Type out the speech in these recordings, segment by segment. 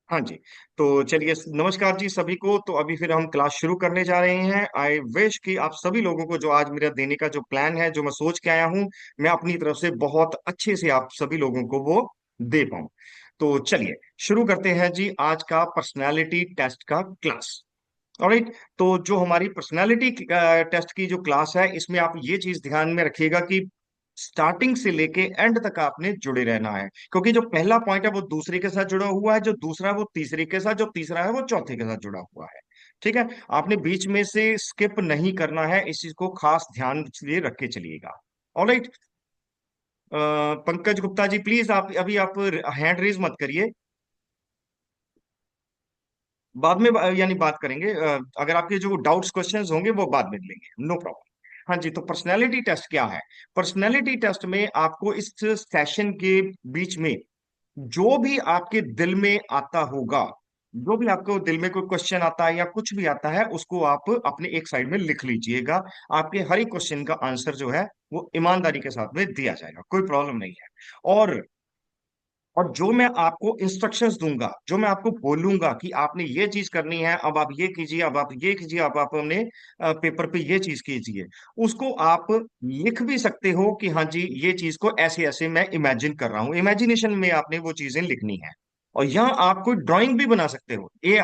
हाँ जी। तो चलिए, नमस्कार जी सभी को। तो अभी फिर हम क्लास शुरू करने जा रहे हैं। आई विश कि आप सभी लोगों को जो आज मेरा देने का जो प्लान है, जो मैं सोच के आया हूँ, मैं अपनी तरफ से बहुत अच्छे से आप सभी लोगों को वो दे पाऊँ। तो चलिए शुरू करते हैं जी आज का पर्सनालिटी टेस्ट का क्लास। ऑलराइट। तो जो हमारी पर्सनालिटी टेस्ट की जो क्लास है, इसमें आप ये चीज ध्यान में रखिएगा कि स्टार्टिंग से लेके एंड तक आपने जुड़े रहना है, क्योंकि जो पहला पॉइंट है वो दूसरे के साथ जुड़ा हुआ है, जो दूसरा है वो तीसरे के साथ, जो तीसरा है वो चौथे के साथ जुड़ा हुआ है। ठीक है। आपने बीच में से स्किप नहीं करना है, इस चीज को खास ध्यान लिए रख के चलिएगा। ऑलराइट। पंकज गुप्ता जी प्लीज, आप अभी आप हैंड रेज मत करिए। बाद में यानी बात करेंगे। अगर आपके जो डाउट्स क्वेश्चंस होंगे वो बाद में लेंगे, नो प्रॉब्लम। हाँ जी। तो पर्सनैलिटी टेस्ट क्या है? पर्सनैलिटी टेस्ट में आपको इस सेशन के बीच में जो भी आपके दिल में आता होगा, जो भी आपको दिल में कोई क्वेश्चन आता है या कुछ भी आता है, उसको आप अपने एक साइड में लिख लीजिएगा। आपके हर एक क्वेश्चन का आंसर जो है वो ईमानदारी के साथ में दिया जाएगा, कोई प्रॉब्लम नहीं है। और जो मैं आपको इंस्ट्रक्शंस दूंगा, जो मैं आपको बोलूंगा कि आपने ये चीज करनी है, अब आप ये कीजिए, अब आप ये कीजिए, अब आप अपने पेपर पे ये चीज कीजिए, उसको आप लिख भी सकते हो कि हाँ जी ये चीज को ऐसे ऐसे मैं इमेजिन कर रहा हूँ। इमेजिनेशन में आपने वो चीजें लिखनी है। और यहाँ आप कोई ड्राइंग भी बना सकते हो, ये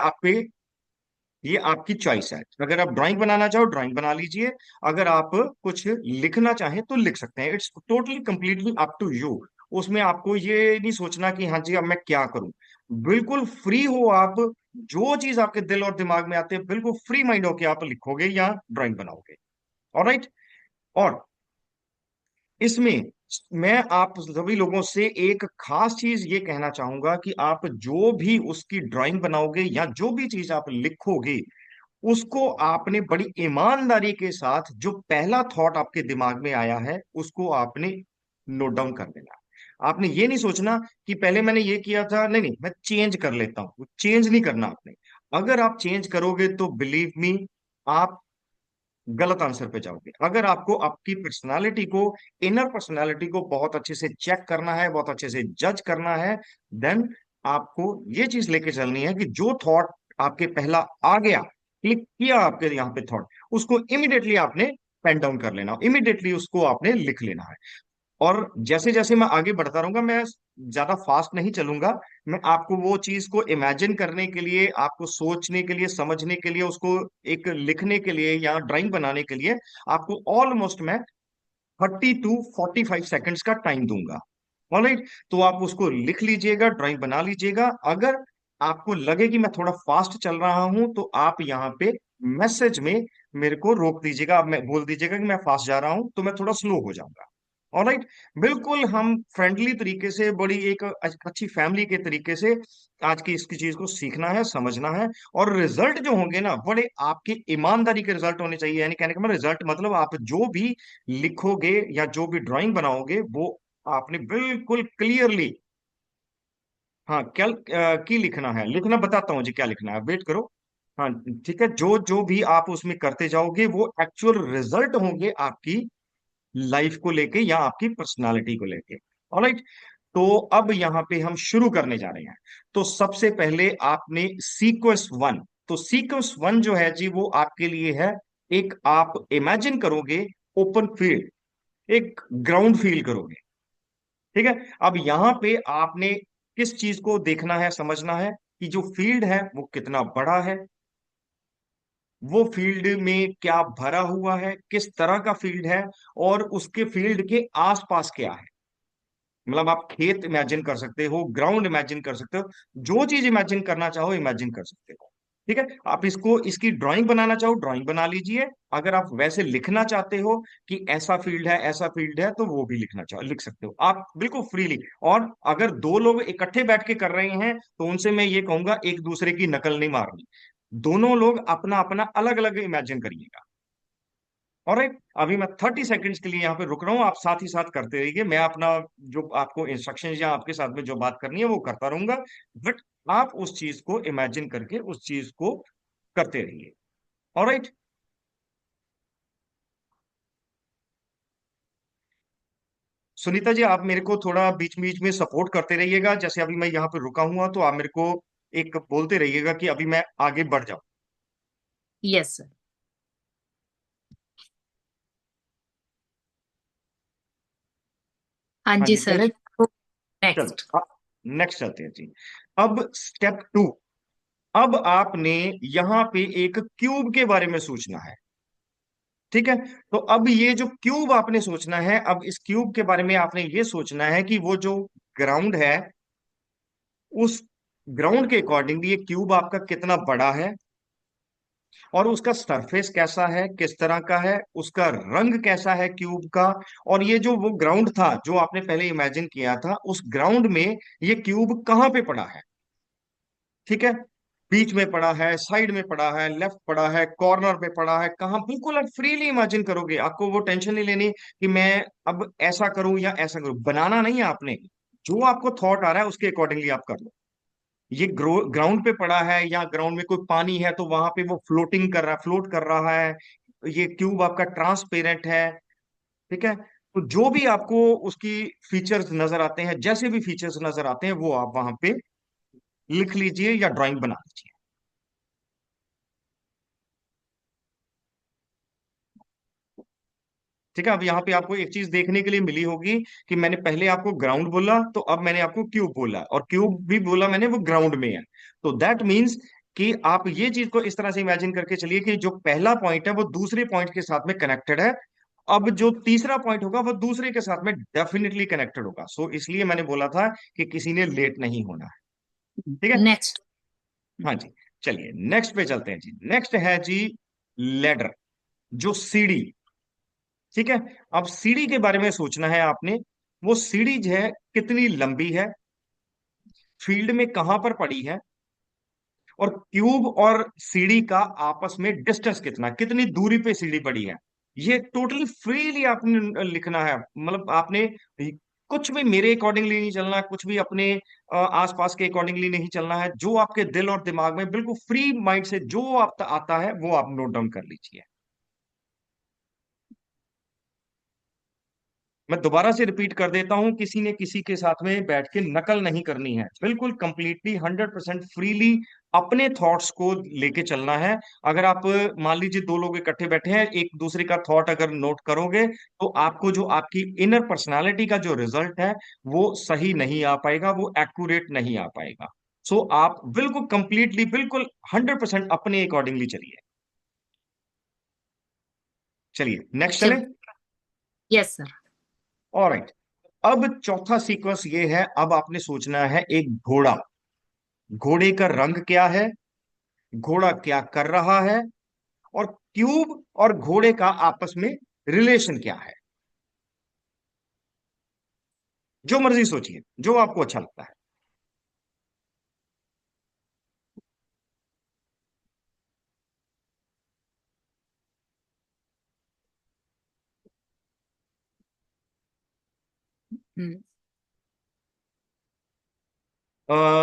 आपकी चॉइस है। अगर आप ड्राइंग बनाना चाहो ड्राइंग बना लीजिए, अगर आप कुछ लिखना चाहें तो लिख सकते हैं। It's totally completely up to you. उसमें आपको ये नहीं सोचना कि हाँ जी अब मैं क्या करूं। बिल्कुल फ्री हो आप, जो चीज आपके दिल और दिमाग में आते हैं बिल्कुल फ्री माइंड होके आप लिखोगे या ड्राइंग बनाओगे। ऑलराइट। और इसमें मैं आप सभी लोगों से एक खास चीज ये कहना चाहूंगा कि आप जो भी उसकी ड्राइंग बनाओगे या जो भी चीज आप लिखोगे, उसको आपने बड़ी ईमानदारी के साथ, जो पहला थॉट आपके दिमाग में आया है उसको आपने नोट डाउन कर लेना। आपने ये नहीं सोचना कि पहले मैंने ये किया था, नहीं नहीं मैं चेंज कर लेता हूं, चेंज नहीं करना आपने। अगर आप चेंज करोगे तो बिलीव मी, आप गलत आंसर पे जाओगे। अगर आपको आपकी पर्सनालिटी को, इनर पर्सनालिटी को बहुत अच्छे से चेक करना है, बहुत अच्छे से जज करना है, देन आपको ये चीज लेके चलनी है कि जो थॉट आपके पहला आ गया, क्लिक किया आपके यहाँ पे थॉट, उसको इमिडिएटली आपने पेन डाउन कर लेना, इमिडिएटली उसको आपने लिख लेना है। और जैसे जैसे मैं आगे बढ़ता रहूंगा, मैं ज्यादा फास्ट नहीं चलूंगा। मैं आपको वो चीज को इमेजिन करने के लिए, आपको सोचने के लिए, समझने के लिए, उसको एक लिखने के लिए या ड्राइंग बनाने के लिए आपको ऑलमोस्ट मैं 30 to 45 सेकेंड्स का टाइम दूंगा। ऑलराइट। तो आप उसको लिख लीजिएगा, ड्राइंग बना लीजिएगा। अगर आपको लगे कि मैं थोड़ा फास्ट चल रहा हूं तो आप यहाँ पे मैसेज में मेरे को रोक दीजिएगा, आप मैं बोल दीजिएगा कि मैं फास्ट जा रहा हूं तो मैं थोड़ा स्लो हो जाऊंगा। ऑलराइट। बिल्कुल हम फ्रेंडली तरीके से, बड़ी एक अच्छी फैमिली के तरीके से आज की इसकी चीज को सीखना है, समझना है। और रिजल्ट जो होंगे ना, बड़े आपकी ईमानदारी के रिजल्ट होने चाहिए। यानी कहने का मतलब रिजल्ट मतलब आप जो भी लिखोगे या जो भी ड्राइंग बनाओगे वो आपने बिल्कुल क्लियरली, हाँ क्या की लिखना है, लिखना बताता हूँ जी क्या लिखना है, वेट करो। हाँ ठीक है। जो जो भी आप उसमें करते जाओगे वो एक्चुअल रिजल्ट होंगे आपकी लाइफ को लेके या आपकी पर्सनालिटी को लेके। ऑलराइट। तो अब यहाँ पे हम शुरू करने जा रहे हैं। तो सबसे पहले आपने सीक्वेंस वन, तो सीक्वेंस वन जो है जी वो आपके लिए है, एक आप इमेजिन करोगे ओपन फील्ड, एक ग्राउंड फील करोगे। ठीक है। अब यहाँ पे आपने किस चीज को देखना है, समझना है कि जो फील्ड है वो कितना बड़ा है, वो फील्ड में क्या भरा हुआ है, किस तरह का फील्ड है, और उसके फील्ड के आसपास क्या है। मतलब आप खेत इमेजिन कर सकते हो, ग्राउंड इमेजिन कर सकते हो, जो चीज इमेजिन करना चाहो इमेजिन कर सकते हो। ठीक है। आप इसको, इसकी ड्राइंग बनाना चाहो ड्राइंग बना लीजिए। अगर आप वैसे लिखना चाहते हो कि ऐसा फील्ड है ऐसा फील्ड है, तो वो भी लिखना चाहो लिख सकते हो आप बिल्कुल फ्रीली। और अगर दो लोग इकट्ठे बैठ के कर रहे हैं तो उनसे मैं ये कहूंगा एक दूसरे की नकल नहीं मारनी, दोनों लोग अपना अपना अलग अलग इमेजिन करिएगा। ऑलराइट। अभी मैं 30 सेकेंड्स के लिए यहाँ पे रुक रहा हूँ, आप साथ ही साथ करते रहिए। मैं अपना जो आपको इंस्ट्रक्शन या आपके साथ में जो बात करनी है वो करता रहूंगा, बट आप उस चीज को इमेजिन करके उस चीज को करते रहिए। ऑलराइट। सुनीता जी आप मेरे को थोड़ा बीच बीच में सपोर्ट करते रहिएगा। जैसे अभी मैं यहाँ पे रुका हुआ तो आप मेरे को एक बोलते रहिएगा कि अभी मैं आगे बढ़ जाऊं। Yes sir. हाँ हाँ जी जी सर। चले। नेक्स्ट। चलो नेक्स्ट चलते हैं जी। अब स्टेप टू। अब आपने यहां पे एक क्यूब के बारे में सोचना है। ठीक है। तो अब ये जो क्यूब आपने सोचना है, अब इस क्यूब के बारे में आपने ये सोचना है कि वो जो ग्राउंड है, उस ग्राउंड के अकॉर्डिंगली ये क्यूब आपका कितना बड़ा है, और उसका सरफेस कैसा है, किस तरह का है, उसका रंग कैसा है क्यूब का। और ये जो वो ग्राउंड था जो आपने पहले इमेजिन किया था, उस ग्राउंड में ये क्यूब कहाँ पे पड़ा है। ठीक है। बीच में पड़ा है, साइड में पड़ा है, लेफ्ट पड़ा है, कॉर्नर पे पड़ा है, कहाँ, बिल्कुल आप फ्रीली इमेजिन करोगे, आपको वो टेंशन नहीं लेनी कि मैं अब ऐसा करूं या ऐसा करूं, बनाना नहीं है आपने। जो आपको थॉट आ रहा है उसके अकॉर्डिंगली आप कर लो। ये ग्राउंड पे पड़ा है, या ग्राउंड में कोई पानी है तो वहां पे वो फ्लोटिंग कर रहा है, फ्लोट कर रहा है। ये क्यूब आपका ट्रांसपेरेंट है। ठीक है। तो जो भी आपको उसकी फीचर्स नजर आते हैं, जैसे भी फीचर्स नजर आते हैं, वो आप वहां पे लिख लीजिए या ड्राइंग बना लीजिए। ठीक है। अब यहाँ पे आपको एक चीज देखने के लिए मिली होगी कि मैंने पहले आपको ग्राउंड बोला, तो अब मैंने आपको क्यूब बोला, और क्यूब भी बोला मैंने वो ग्राउंड में है। तो दैट मीन्स कि आप ये चीज को इस तरह से इमेजिन करके चलिए कि जो पहला पॉइंट है वो दूसरे पॉइंट के साथ में कनेक्टेड है। अब जो तीसरा पॉइंट होगा वो दूसरे के साथ में डेफिनेटली कनेक्टेड होगा। सो इसलिए मैंने बोला था कि किसी ने लेट नहीं होना है। ठीक है। नेक्स्ट। हाँ जी। चलिए नेक्स्ट पे चलते हैं जी। नेक्स्ट है जी लेडर, जो सीढ़ी। ठीक है। अब सीढ़ी के बारे में सोचना है आपने। वो सीढ़ी जो है कितनी लंबी है, फील्ड में कहां पर पड़ी है, और क्यूब और सीढ़ी का आपस में डिस्टेंस कितना, कितनी दूरी पे सीढ़ी पड़ी है। ये टोटली फ्रीली आपने लिखना है। मतलब आपने कुछ भी मेरे अकॉर्डिंगली नहीं चलना है, कुछ भी अपने आसपास के अकॉर्डिंगली नहीं चलना है। जो आपके दिल और दिमाग में बिल्कुल फ्री माइंड से जो आप आता है वो आप नोट डाउन कर लीजिए। मैं दोबारा से रिपीट कर देता हूं, किसी ने किसी के साथ में बैठ के नकल नहीं करनी है, बिल्कुल कंप्लीटली 100% फ्रीली अपने थॉट्स को लेके चलना है। अगर आप मान लीजिए दो लोग इकट्ठे बैठे हैं, एक दूसरे का थॉट अगर नोट करोगे, तो आपको जो आपकी इनर पर्सनालिटी का जो रिजल्ट है वो सही नहीं आ पाएगा, वो एक्यूरेट नहीं आ पाएगा। सो आप बिल्कुल कंप्लीटली, बिल्कुल 100% अपने अकॉर्डिंगली चलिए। चलिए नेक्स्ट चले। चल। Yes sir. ऑलराइट। अब चौथा सीक्वेंस ये है, अब आपने सोचना है एक घोड़ा। घोड़े का रंग क्या है, घोड़ा क्या कर रहा है, और क्यूब और घोड़े का आपस में रिलेशन क्या है। जो मर्जी सोचिए, जो आपको अच्छा लगता है।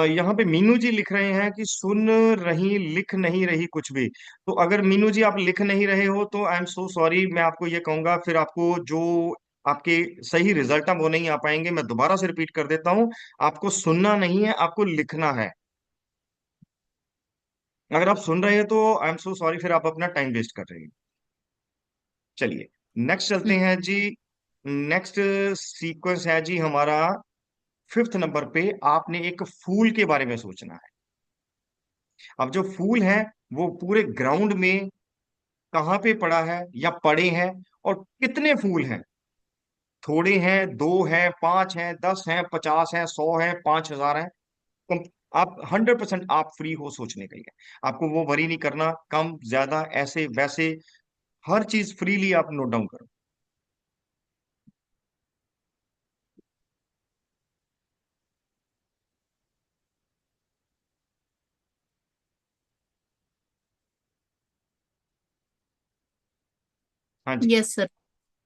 यहाँ पे मीनू जी लिख रहे हैं कि सुन रही, लिख नहीं रही कुछ भी। तो अगर मीनू जी आप लिख नहीं रहे हो तो आई एम सो सॉरी, मैं आपको ये कहूंगा, फिर आपको जो आपके सही रिजल्ट है वो नहीं आ पाएंगे। मैं दोबारा से रिपीट कर देता हूँ, आपको सुनना नहीं है, आपको लिखना है। अगर आप सुन रहे हैं तो आई एम सो सॉरी, फिर आप अपना टाइम वेस्ट कर रहे हैं। चलिए नेक्स्ट चलते हैं जी। नेक्स्ट सीक्वेंस है जी हमारा फिफ्थ नंबर पे। आपने एक फूल के बारे में सोचना है। अब जो फूल है वो पूरे ग्राउंड में कहाँ पे पड़ा है या पड़े हैं, और कितने फूल हैं। थोड़े हैं, दो हैं, पांच हैं, 10 हैं, 50 हैं, 100 हैं, 5,000 हैं। आप 100% आप फ्री हो सोचने के लिए। आपको वो वरी नहीं करना, कम ज्यादा ऐसे वैसे, हर चीज फ्रीली आप नोट डाउन करो। हाँ जी। Yes sir.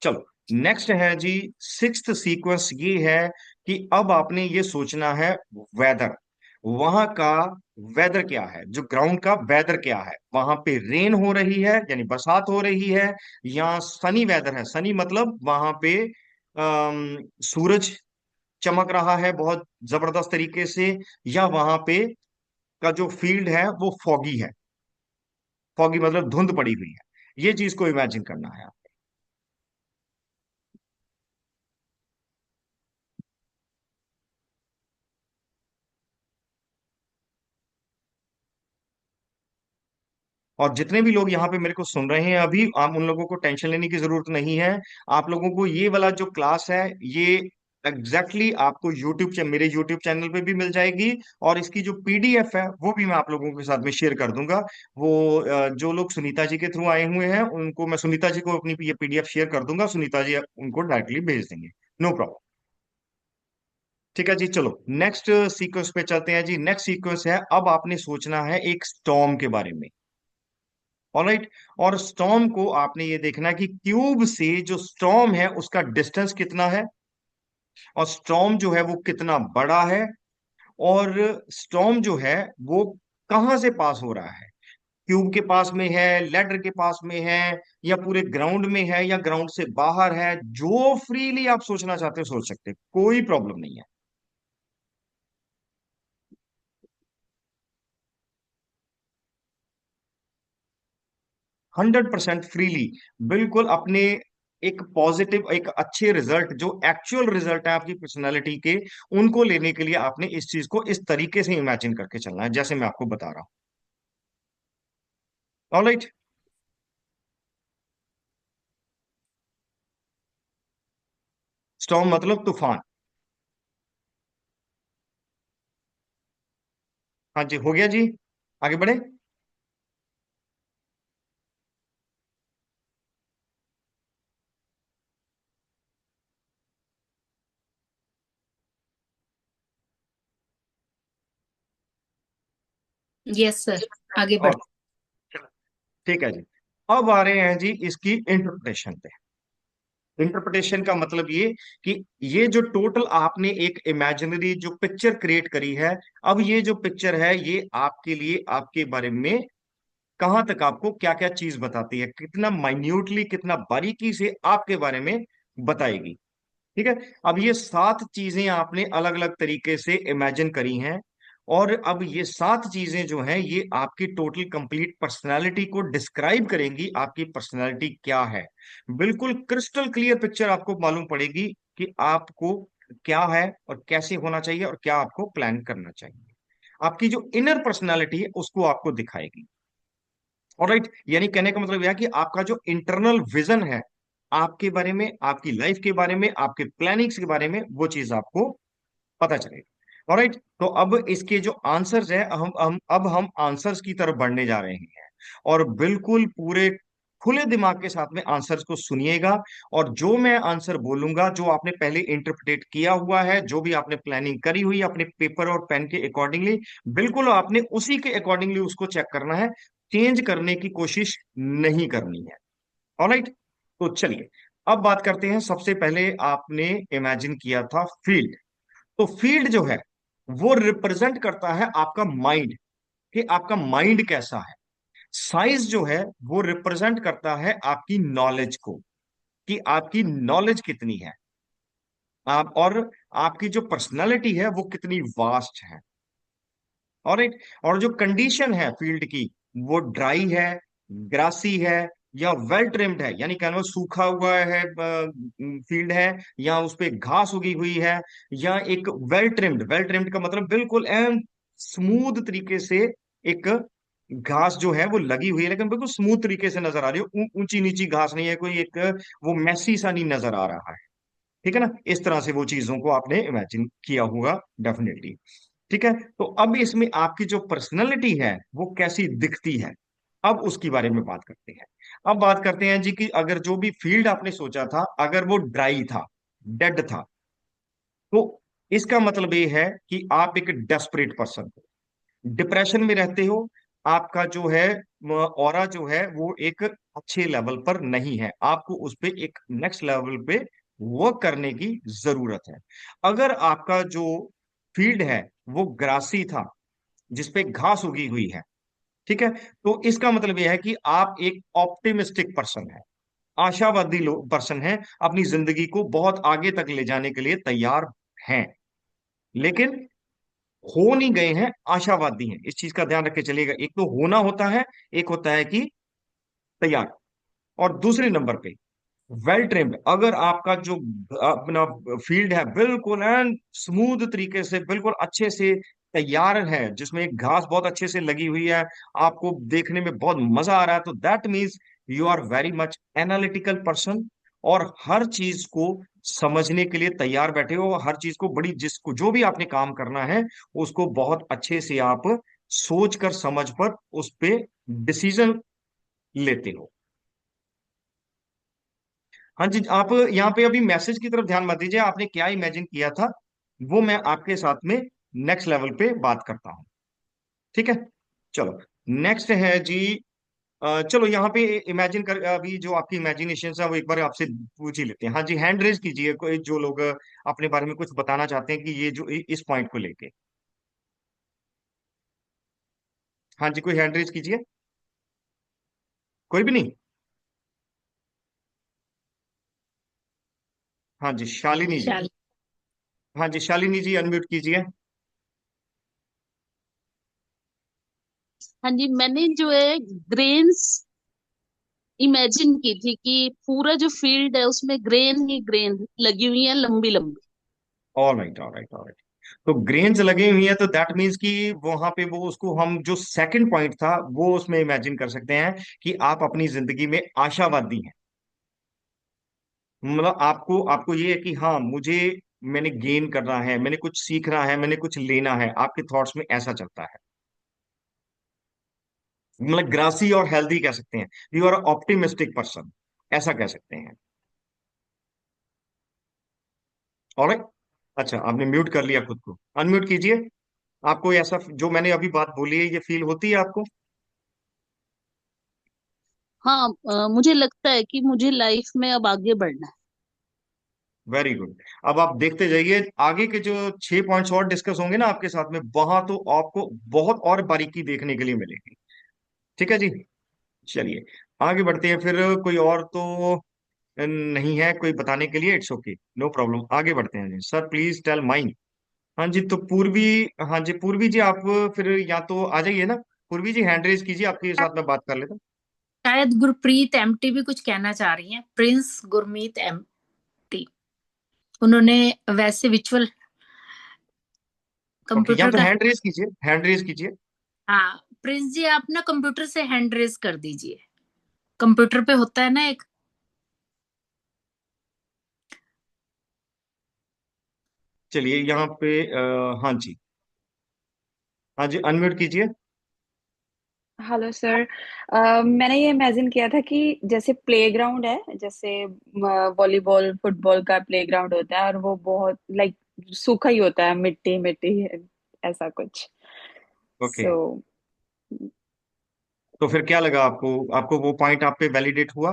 चलो नेक्स्ट है जी, सिक्स्थ सीक्वेंस ये है कि अब आपने ये सोचना है वेदर। वहां का वेदर क्या है, जो ग्राउंड का वेदर क्या है, वहां पे रेन हो रही है यानी बरसात हो रही है, या सनी वेदर है। सनी मतलब वहां पे सूरज चमक रहा है बहुत जबरदस्त तरीके से, या वहां पे का जो फील्ड है वो फॉगी है। फॉगी मतलब धुंध पड़ी हुई है, ये चीज को इमेजिन करना है। और जितने भी लोग यहाँ पे मेरे को सुन रहे हैं अभी, आप उन लोगों को टेंशन लेने की जरूरत नहीं है। आप लोगों को ये वाला जो क्लास है, ये एग्जैक्टली आपको मेरे यूट्यूब चैनल पे भी मिल जाएगी। और इसकी जो पीडीएफ है वो भी मैं आप लोगों के साथ में शेयर कर दूंगा। वो जो लोग सुनीता जी के थ्रू आए हुए हैं उनको मैं सुनीता जी को अपनी ये पीडीएफ शेयर कर दूंगा, सुनीता जी उनको डायरेक्टली भेज देंगे। No problem. ठीक है जी, चलो नेक्स्ट सीक्वेंस पे चलते हैं जी। नेक्स्ट सीक्वेंस है, अब आपने सोचना है एक स्टॉर्म के बारे में। ऑलराइट। और स्टॉर्म को आपने ये देखना है कि क्यूब से जो स्टॉर्म है उसका डिस्टेंस कितना है, और स्टॉर्म जो है वो कितना बड़ा है, और स्टॉर्म जो है वो कहां से पास हो रहा है। क्यूब के पास में है, लेडर के पास में है, या पूरे ग्राउंड में है, या ग्राउंड से बाहर है। जो फ्रीली आप सोचना चाहते हो सोच सकते हो, कोई प्रॉब्लम नहीं है। 100% फ्रीली, बिल्कुल अपने एक पॉजिटिव, एक अच्छे रिजल्ट, जो एक्चुअल रिजल्ट है आपकी पर्सनालिटी के, उनको लेने के लिए आपने इस चीज को इस तरीके से इमेजिन करके चलना है जैसे मैं आपको बता रहा हूं। ऑलराइट। स्टॉर्म मतलब तूफान। हाँ जी, हो गया जी, आगे बढ़े। यस सर, आगे बढ़। और ठीक है जी, अब आ रहे हैं जी इसकी इंटरप्रिटेशन पे। इंटरप्रिटेशन का मतलब ये कि ये जो टोटल आपने एक इमेजिनरी जो पिक्चर क्रिएट करी है, अब ये जो पिक्चर है ये आपके लिए, आपके बारे में कहां तक आपको क्या क्या चीज बताती है, कितना माइन्यूटली, कितना बारीकी से आपके बारे में बताएगी। ठीक है। अब ये 7 चीजें आपने अलग अलग तरीके से इमेजिन करी हैं, और अब ये 7 चीजें जो हैं ये आपकी टोटल कंप्लीट पर्सनालिटी को डिस्क्राइब करेंगी, आपकी पर्सनालिटी क्या है। बिल्कुल क्रिस्टल क्लियर पिक्चर आपको मालूम पड़ेगी कि आपको क्या है और कैसे होना चाहिए और क्या आपको प्लान करना चाहिए। आपकी जो इनर पर्सनालिटी है उसको आपको दिखाएगी। ऑलराइट, यानी कहने का मतलब यह है कि आपका जो इंटरनल विजन है आपके बारे में, आपकी लाइफ के बारे में, आपके प्लानिंग्स के बारे में, वो चीज आपको पता चलेगा। ऑलराइट, तो अब इसके जो आंसर्स है, हम आंसर्स की तरफ बढ़ने जा रहे हैं। और बिल्कुल पूरे खुले दिमाग के साथ में आंसर्स को सुनिएगा। और जो मैं आंसर बोलूंगा, जो आपने पहले इंटरप्रिटेट किया हुआ है, जो भी आपने प्लानिंग करी हुई है अपने पेपर और पेन के अकॉर्डिंगली, बिल्कुल आपने उसी के अकॉर्डिंगली उसको चेक करना है। चेंज करने की कोशिश नहीं करनी है। ऑलराइट, तो चलिए अब बात करते हैं। सबसे पहले आपने इमेजिन किया था फील्ड। तो फील्ड जो है वो रिप्रेजेंट करता है आपका माइंड, कि आपका माइंड कैसा है। साइज जो है वो रिप्रेजेंट करता है आपकी नॉलेज को, कि आपकी नॉलेज कितनी है। आप और आपकी जो पर्सनालिटी है वो कितनी वास्ट है। और जो कंडीशन है फील्ड की, वो ड्राई है, ग्रासी है, या वेल ट्रिम्ड है, यानी कहना सूखा हुआ है फील्ड है, या उस पे घास उगी हुई है, या एक वेल ट्रिम्ड। वेल ट्रिम्ड का मतलब बिल्कुल एंड स्मूथ तरीके से एक घास जो है वो लगी हुई है, लेकिन बिल्कुल स्मूथ तरीके से नजर आ रही है, ऊंची नीची घास नहीं है कोई, एक वो मैसी सा नहीं नजर आ रहा है। ठीक है ना, इस तरह से वो चीजों को आपने इमेजिन किया होगा डेफिनेटली। ठीक है, तो अब इसमें आपकी जो पर्सनैलिटी है वो कैसी दिखती है, अब उसके बारे में बात करते हैं। अब बात करते हैं जी कि अगर जो भी फील्ड आपने सोचा था अगर वो ड्राई था, डेड था, तो इसका मतलब ये है कि आप एक डेस्परेट पर्सन हो, डिप्रेशन में रहते हो। आपका जो है ऑरा जो है वो एक अच्छे लेवल पर नहीं है, आपको उस पे एक नेक्स्ट लेवल पे वर्क करने की जरूरत है। अगर आपका जो फील्ड है वो ग्रासी था, जिसपे घास उगी हुई है, ठीक है, तो इसका मतलब यह है कि आप एक ऑप्टिमिस्टिक पर्सन है, आशावादी पर्सन है, अपनी जिंदगी को बहुत आगे तक ले जाने के लिए तैयार हैं। लेकिन हो नहीं गए हैं, आशावादी हैं। इस चीज का ध्यान रख के चलिएगा। एक तो होना होता है, एक होता है कि तैयार। और दूसरे नंबर पे वेल ट्रेम्ड, अगर आपका जो अपना फील्ड है बिल्कुल एंड स्मूथ तरीके से, बिल्कुल अच्छे से तैयार है, जिसमें एक घास बहुत अच्छे से लगी हुई है, आपको देखने में बहुत मजा आ रहा है, तो that means you are very much analytical person. और हर चीज को समझने के लिए तैयार बैठे हो, हर चीज को बड़ी, जिसको जो भी आपने काम करना है उसको बहुत अच्छे से आप सोच कर समझ पर उस पे डिसीजन लेते हो। हाँ जी, आप यहाँ पे अभी मैसेज की तरफ ध्यान मत दीजिए, आपने क्या इमेजिन किया था वो मैं आपके साथ में नेक्स्ट लेवल पे बात करता हूँ। ठीक है, चलो। नेक्स्ट है जी, चलो यहाँ पे इमेजिन कर, अभी जो आपकी इमेजिनेशन है वो एक बार आपसे पूछ ही लेते हैं। हाँ जी, हैंड रेज कीजिए कोई जो लोग अपने बारे में कुछ बताना चाहते हैं कि ये जो इस पॉइंट को लेके। हाँ जी, कोई हैंड रेज कीजिए। कोई भी नहीं? हाँ जी, शालिनी जी। शाल हाँ जी, शालिनी जी अनम्यूट कीजिए। हाँ जी, मैंने जो है ग्रेन्स इमेजिन की थी कि पूरा जो फील्ड है उसमें ग्रेन ही ग्रेन लगी हुई है, लंबी लंबी। All right, all right, all right. तो ग्रेन्स लगे हुई है, तो दैट मीन्स कि वहां पे वो, उसको हम जो सेकंड पॉइंट था वो उसमें इमेजिन कर सकते हैं कि आप अपनी जिंदगी में आशावादी हैं। मतलब आपको आपको ये है कि हाँ मुझे, मैंने गेन करना है, मैंने कुछ सीखना है, मैंने कुछ लेना है, आपके थॉट्स में ऐसा चलता है। मतलब ग्रासी और हेल्दी कह सकते हैं, यू आर ऑप्टिमिस्टिक पर्सन, ऐसा कह सकते हैं। और अच्छा, आपने म्यूट कर लिया खुद को, अनम्यूट कीजिए। आपको ऐसा जो मैंने अभी बात बोली है ये फील होती है आपको? हाँ, मुझे लगता है कि मुझे लाइफ में अब आगे बढ़ना है। Very good. अब आप देखते जाइए, आगे के जो 6 पॉइंट्स और डिस्कस होंगे ना आपके साथ में, वहां तो आपको बहुत और बारीकी देखने के लिए मिलेगी। ठीक है जी, चलिए आगे बढ़ते हैं फिर। कोई और तो नहीं है कोई बताने के लिए? इट्स ओके, नो प्रॉब्लम, आगे बढ़ते हैं जी। Sir please tell mine. हाँ जी, तो पूर्वी, हाँ जी पूर्वी जी आप फिर या तो आ जाइए ना। पूर्वी जी हैंड रेज कीजिए, आपके साथ में बात कर लेता हूँ। शायद गुरप्रीत एमटी भी कुछ कहना चाह रही हैं, प्रिंस गुरमीत एमटी। उन्होंने वैसे विचुअल ओके, या कंप्यूटर तो का। हैंड रेज कीजिए, हैंड रेज कीजिए। हाँ, प्रिंस जी आप ना कंप्यूटर से हैंड रेज कर दीजिए। कंप्यूटर पे होता है ना एक। चलिए यहाँ पे हाँ जी, हाँ जी अनम्यूट कीजिए। Hello sir. मैंने ये इमेजिन किया था कि जैसे प्लेग्राउंड है, जैसे वॉलीबॉल फुटबॉल का प्लेग्राउंड होता है, और वो बहुत लाइक सूखा ही होता है, मिट्टी मिट्टी ऐसा कुछ। ओके, सो तो फिर क्या लगा आपको, आपको वो पॉइंट आप पे वैलिडेट हुआ?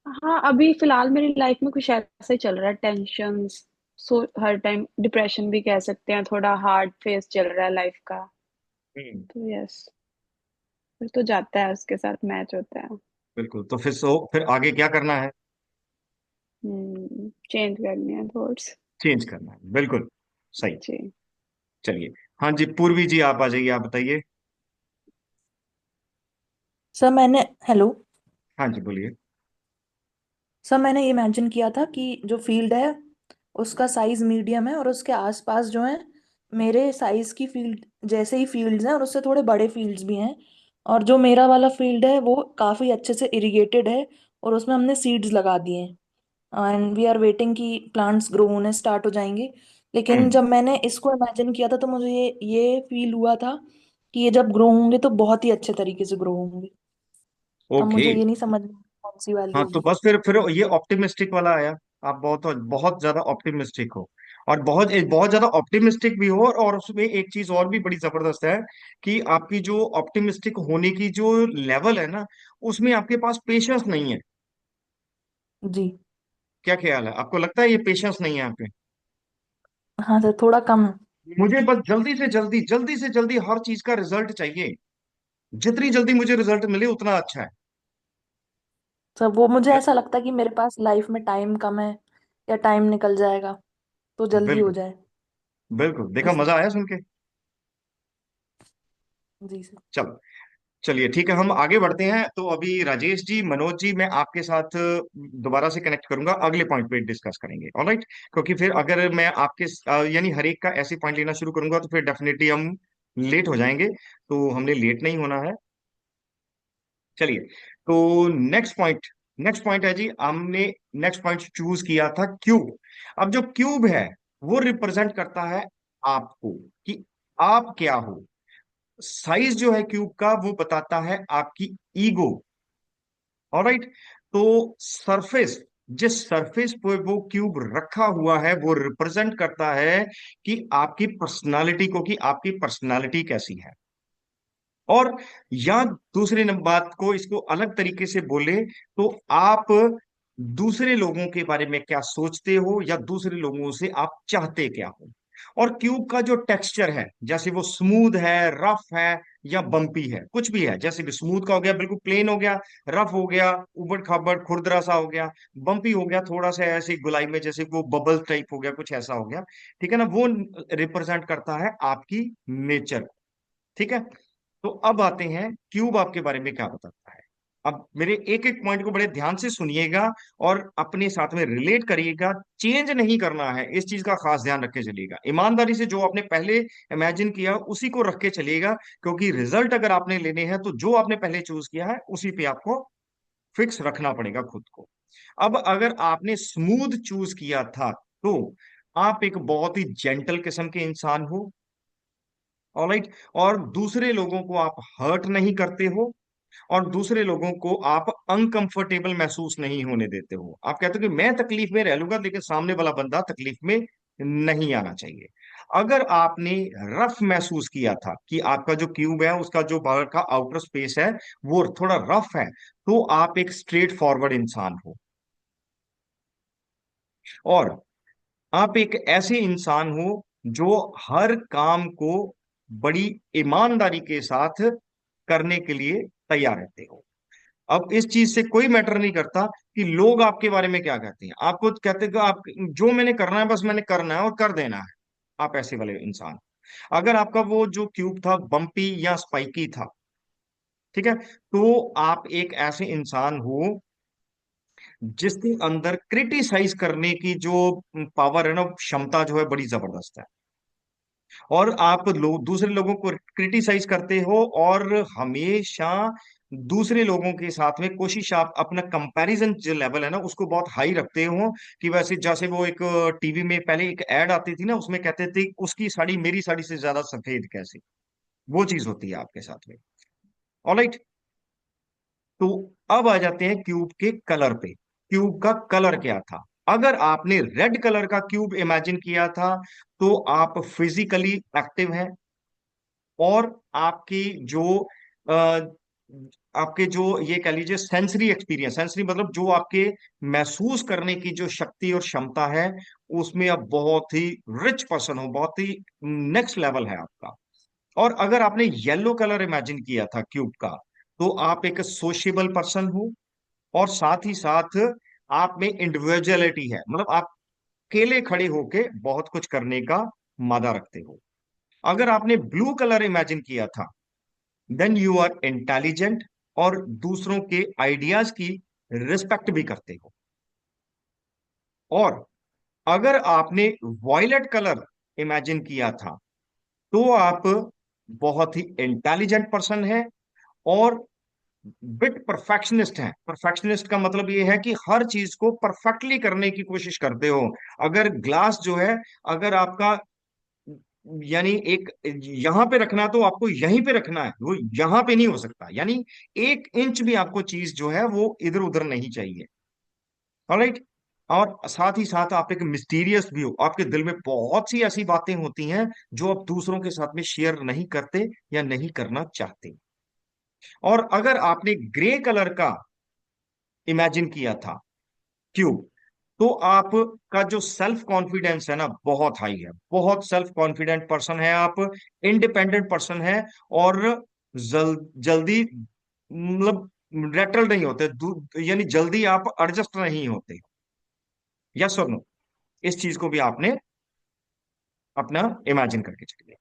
हाँ, अभी फिलहाल मेरी लाइफ में कुछ ऐसा ही चल रहा है, टेंशन्स। सो हर टाइम डिप्रेशन भी कह सकते हैं, थोड़ा हार्ड फेस चल रहा है लाइफ का। हम्म, तो यस, फिर तो जाता है, उसके साथ मैच होता है। बिल्कुल। तो फिर आगे क्या करना है? चेंज करनी है थॉट्स। चेंज करना है, बिल्कुल सही। जी। चलिए, हाँ जी पूर्वी जी आप आ जाइए, आप बताइए। सर मैंने हेलो हाँ जी बोलिए। सर मैंने ये इमेजिन किया था कि जो फील्ड है उसका साइज मीडियम है, और उसके आसपास जो है मेरे साइज की फील्ड जैसे ही फील्ड्स हैं, और उससे थोड़े बड़े फील्ड्स भी हैं। और जो मेरा वाला फील्ड है वो काफ़ी अच्छे से इरिगेटेड है, और उसमें हमने सीड्स लगा दिए हैं, एंड वी आर वेटिंग कि प्लांट्स ग्रो होने स्टार्ट हो जाएंगे। लेकिन हम्म, जब मैंने इसको इमेजिन किया था तो मुझे ये फील हुआ था कि ये जब ग्रो होंगे तो बहुत ही अच्छे तरीके से ग्रो होंगे। अब ओके। मुझे ये नहीं समझ में कौन सी वाली हाँ तो होगी। बस फिर ये ऑप्टिमिस्टिक वाला आया। आप बहुत बहुत ज्यादा ऑप्टिमिस्टिक हो, और बहुत बहुत ज्यादा ऑप्टिमिस्टिक भी हो, और उसमें एक चीज और भी बड़ी जबरदस्त है कि आपकी जो ऑप्टिमिस्टिक होने की जो लेवल है ना, उसमें आपके पास पेशेंस नहीं है। जी। क्या ख्याल है, आपको लगता है ये पेशेंस नहीं है आप पे? हाँ सर, थोड़ा कम है। मुझे बस जल्दी से जल्दी, जल्दी से जल्दी हर चीज का रिजल्ट चाहिए। जितनी जल्दी मुझे रिजल्ट मिले उतना अच्छा है। सर वो मुझे ऐसा लगता है कि मेरे पास लाइफ में टाइम कम है, या टाइम निकल जाएगा तो जल्दी हो बिल्कुल, जाए। बिल्कुल, देखा, इस मजा आया सुन के। जी सर। चलो, चलिए ठीक है, हम आगे बढ़ते हैं। तो अभी राजेश जी, मनोज जी, मैं आपके साथ दोबारा से कनेक्ट करूंगा, अगले पॉइंट पे डिस्कस करेंगे, ऑलराइट। क्योंकि फिर अगर मैं आपके यानी हर एक का ऐसे पॉइंट लेना शुरू करूंगा तो फिर डेफिनेटली हम लेट हो जाएंगे, तो हमने लेट नहीं होना है। चलिए, तो नेक्स्ट पॉइंट है जी, हमने नेक्स्ट पॉइंट चूज किया था क्यूब। अब जो क्यूब है वो रिप्रेजेंट करता है आपको, कि आप क्या हो। साइज जो है क्यूब का वो बताता है आपकी ईगो, ऑलराइट। तो सरफेस, जिस सरफेस पर वो क्यूब रखा हुआ है वो रिप्रेजेंट करता है कि आपकी पर्सनालिटी को, कि आपकी पर्सनालिटी कैसी है। और या दूसरे बात को, इसको अलग तरीके से बोले तो आप दूसरे लोगों के बारे में क्या सोचते हो, या दूसरे लोगों से आप चाहते क्या हो। और क्यूब का जो टेक्सचर है, जैसे वो स्मूथ है, रफ है, या बम्पी है, कुछ भी है, जैसे भी स्मूथ का हो गया बिल्कुल प्लेन हो गया, रफ हो गया उबड़ खाबड़ खुरदरा सा हो गया, बम्पी हो गया थोड़ा सा ऐसे गुलाई में जैसे वो बबल टाइप हो गया, कुछ ऐसा हो गया, ठीक है ना। वो रिप्रेजेंट करता है आपकी नेचर, ठीक है। तो अब आते हैं क्यूब आपके बारे में क्या बताता है। अब मेरे एक एक पॉइंट को बड़े ध्यान से सुनिएगा और अपने साथ में रिलेट करिएगा, चेंज नहीं करना है, इस चीज का खास ध्यान रख के चलिएगा। ईमानदारी से जो आपने पहले इमेजिन किया उसी को रख के चलिएगा, क्योंकि रिजल्ट अगर आपने लेने हैं तो जो आपने पहले चूज किया है उसी पे आपको फिक्स रखना पड़ेगा खुद को। अब अगर आपने स्मूथ चूज किया था तो आप एक बहुत ही जेंटल किस्म के इंसान हो, ऑलराइट। और दूसरे लोगों को आप हर्ट नहीं करते हो, और दूसरे लोगों को आप अनकंफर्टेबल महसूस नहीं होने देते हो। आप कहते हो कि मैं तकलीफ में रह लूंगा लेकिन सामने वाला बंदा तकलीफ में नहीं आना चाहिए। अगर आपने रफ महसूस किया था कि आपका जो क्यूब है उसका जो बाहर का आउटर स्पेस है वो थोड़ा रफ है, तो आप एक स्ट्रेट फॉरवर्ड इंसान हो, और आप एक ऐसे इंसान हो जो हर काम को बड़ी ईमानदारी के साथ करने के लिए तैयार रहते हो। अब इस चीज से कोई मैटर नहीं करता कि लोग आपके बारे में क्या कहते हैं, आपको कहते हैं कि आप, जो मैंने करना है बस मैंने करना है और कर देना है, आप ऐसे वाले इंसान। अगर आपका वो जो क्यूब था बम्पी या स्पाइकी था, ठीक है, तो आप एक ऐसे इंसान हो जिसके अंदर क्रिटिसाइज करने की जो पावर है ना, क्षमता जो है बड़ी जबरदस्त है। और आप दूसरे लोगों को क्रिटिसाइज करते हो, और हमेशा दूसरे लोगों के साथ में कोशिश, आप अपना कंपैरिजन जो लेवल है ना उसको बहुत हाई रखते हो। कि वैसे जैसे वो एक टीवी में पहले एक एड आती थी ना, उसमें कहते थे उसकी साड़ी मेरी साड़ी से ज्यादा सफेद कैसे, वो चीज होती है आपके साथ में, ऑलराइट। तो अब आ जाते हैं क्यूब के कलर पे। क्यूब का कलर क्या था। अगर आपने रेड कलर का क्यूब इमेजिन किया था तो आप फिजिकली एक्टिव हैं, और आपकी जो आ, आपके जो ये कह लीजिए सेंसरी एक्सपीरियंस, सेंसरी मतलब जो आपके महसूस करने की जो शक्ति और क्षमता है, उसमें आप बहुत ही रिच पर्सन हो, बहुत ही नेक्स्ट लेवल है आपका। और अगर आपने येलो कलर इमेजिन किया था क्यूब का, तो आप एक सोशेबल पर्सन हो, और साथ ही साथ आप में इंडिविजुअलिटी है, मतलब आप अकेले खड़े होके बहुत कुछ करने का मादा रखते हो। अगर आपने ब्लू कलर इमेजिन किया था, देन यू आर इंटेलिजेंट, और दूसरों के आइडियाज की रिस्पेक्ट भी करते हो। और अगर आपने वॉयलेट कलर इमेजिन किया था, तो आप बहुत ही इंटेलिजेंट पर्सन है, और बिट परफेक्शनिस्ट हैं। परफेक्शनिस्ट का मतलब ये है कि हर चीज को परफेक्टली करने की कोशिश करते हो। अगर ग्लास जो है, अगर आपका यानी एक यहां पे रखना है तो आपको यहीं पे रखना है, वो यहां पे नहीं हो सकता, यानी 1 इंच भी आपको चीज जो है वो इधर उधर नहीं चाहिए, ऑलराइट। और साथ ही साथ आप एक मिस्टीरियस भी हो, आपके दिल में बहुत सी ऐसी बातें होती हैं जो आप दूसरों के साथ में शेयर नहीं करते या नहीं करना चाहते। और अगर आपने ग्रे कलर का इमेजिन किया था क्यूब, तो आपका जो सेल्फ कॉन्फिडेंस है ना बहुत हाई है, बहुत सेल्फ कॉन्फिडेंट पर्सन है आप, इंडिपेंडेंट पर्सन है, और जल्दी मतलब रेटल नहीं होते, यानी जल्दी आप एडजस्ट नहीं होते। यस और नो, इस चीज को भी आपने अपना इमेजिन करके चलिए।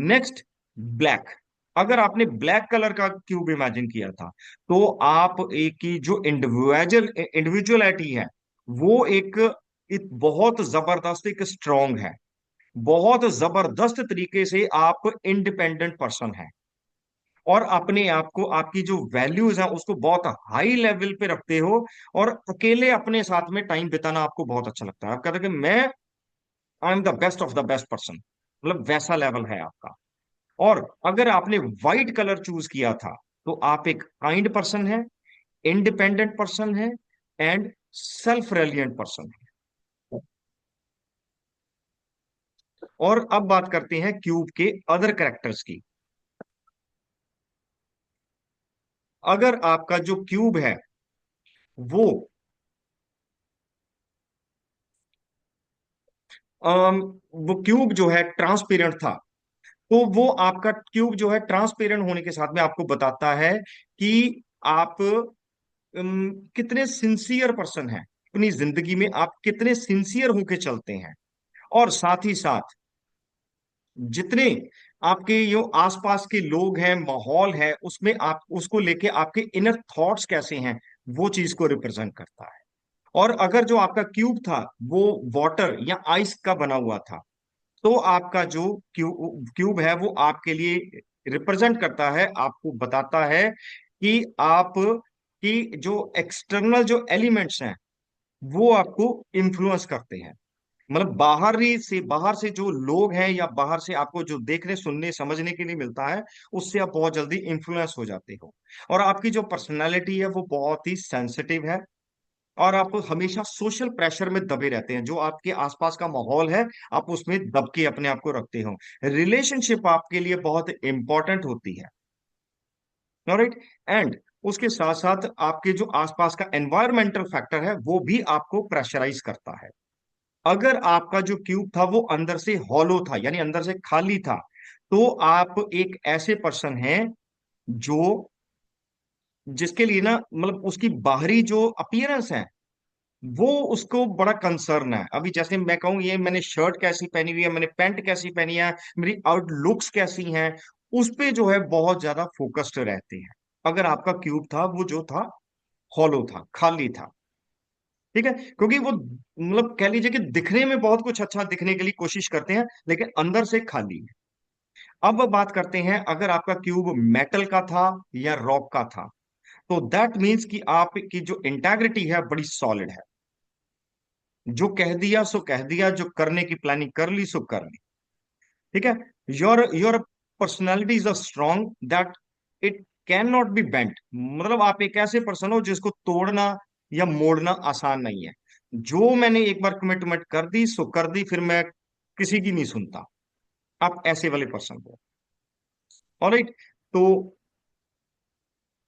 Next, black. अगर आपने ब्लैक कलर का क्यूब इमेजिन किया था, तो आप एक की जो इंडिविजुअलिटी है, वो एक बहुत जबरदस्त, एक स्ट्रांग है, बहुत जबरदस्त तरीके से आप इंडिपेंडेंट पर्सन है, और अपने आप को, आपकी जो वैल्यूज है उसको बहुत हाई लेवल पे रखते हो, और अकेले अपने साथ में टाइम बिताना आपको बहुत अच्छा लगता है। आप कहते हो कि मैं I am the best of the best person, मतलब वैसा लेवल है आपका। और अगर आपने व्हाइट कलर चूज किया था, तो आप एक काइंड पर्सन है, इंडिपेंडेंट पर्सन है, एंड सेल्फ रेलिएंट पर्सन है। और अब बात करते हैं क्यूब के अदर कैरेक्टर्स की। अगर आपका जो क्यूब है वो वो क्यूब जो है ट्रांसपेरेंट था, तो वो आपका क्यूब जो है ट्रांसपेरेंट होने के साथ में आपको बताता है कि आप कितने सिंसियर पर्सन हैं, अपनी जिंदगी में आप कितने सिंसियर होके चलते हैं। और साथ ही साथ जितने आपके जो आसपास के लोग हैं, माहौल है, उसमें आप उसको लेके आपके इनर थॉट्स कैसे हैं, वो चीज को रिप्रेजेंट करता है। और अगर जो आपका क्यूब था वो वाटर या आइस का बना हुआ था, तो आपका जो क्यूब है वो आपके लिए रिप्रेजेंट करता है, आपको बताता है कि आप की जो एक्सटर्नल जो एलिमेंट्स हैं वो आपको इन्फ्लुएंस करते हैं। मतलब बाहर से जो लोग हैं, या बाहर से आपको जो देखने सुनने समझने के लिए मिलता है, उससे आप बहुत जल्दी इन्फ्लुएंस हो जाते हो। और आपकी जो पर्सनैलिटी है वो बहुत ही सेंसिटिव है, और आप हमेशा सोशल प्रेशर में दबे रहते हैं, जो आपके आसपास का माहौल है आप उसमें दब के अपने आप को रखते हो। रिलेशनशिप आपके लिए बहुत इंपॉर्टेंट होती है, ऑलराइट। एंड उसके साथ साथ आपके जो आसपास का एनवायरमेंटल फैक्टर है वो भी आपको प्रेशराइज करता है। अगर आपका जो क्यूब था वो अंदर से हॉलो था, यानी अंदर से खाली था, तो आप एक ऐसे पर्सन हैं जो, जिसके लिए ना, मतलब उसकी बाहरी जो अपीयरेंस है वो उसको बड़ा कंसर्न है। अभी जैसे मैं कहूँ, ये मैंने शर्ट कैसी पहनी हुई है, मैंने पैंट कैसी पहनी है, मेरी आउटलुक्स कैसी हैं, उस पे जो है बहुत ज्यादा फोकस्ड रहते हैं। अगर आपका क्यूब था वो जो था हॉलो था, खाली था, ठीक है, क्योंकि वो, मतलब कह लीजिए कि दिखने में बहुत कुछ अच्छा दिखने के लिए कोशिश करते हैं, लेकिन अंदर से खाली है। अब बात करते हैं, अगर आपका क्यूब मेटल का था या रॉक का था, तो दैट मीन्स कि आपकी जो इंटेग्रिटी है बड़ी सॉलिड है। जो कह दिया सो कह दिया, जो करने की प्लानिंग कर ली सो कर ली, ठीक है। Your personality is a strong that it can not be bent, मतलब आप एक ऐसे पर्सन हो जिसको तोड़ना या मोड़ना आसान नहीं है। जो मैंने एक बार कमिटमेंट कर दी सो कर दी, फिर मैं किसी की नहीं सुनता। आप ऐसे वाले पर्सन हो, ऑलराइट। तो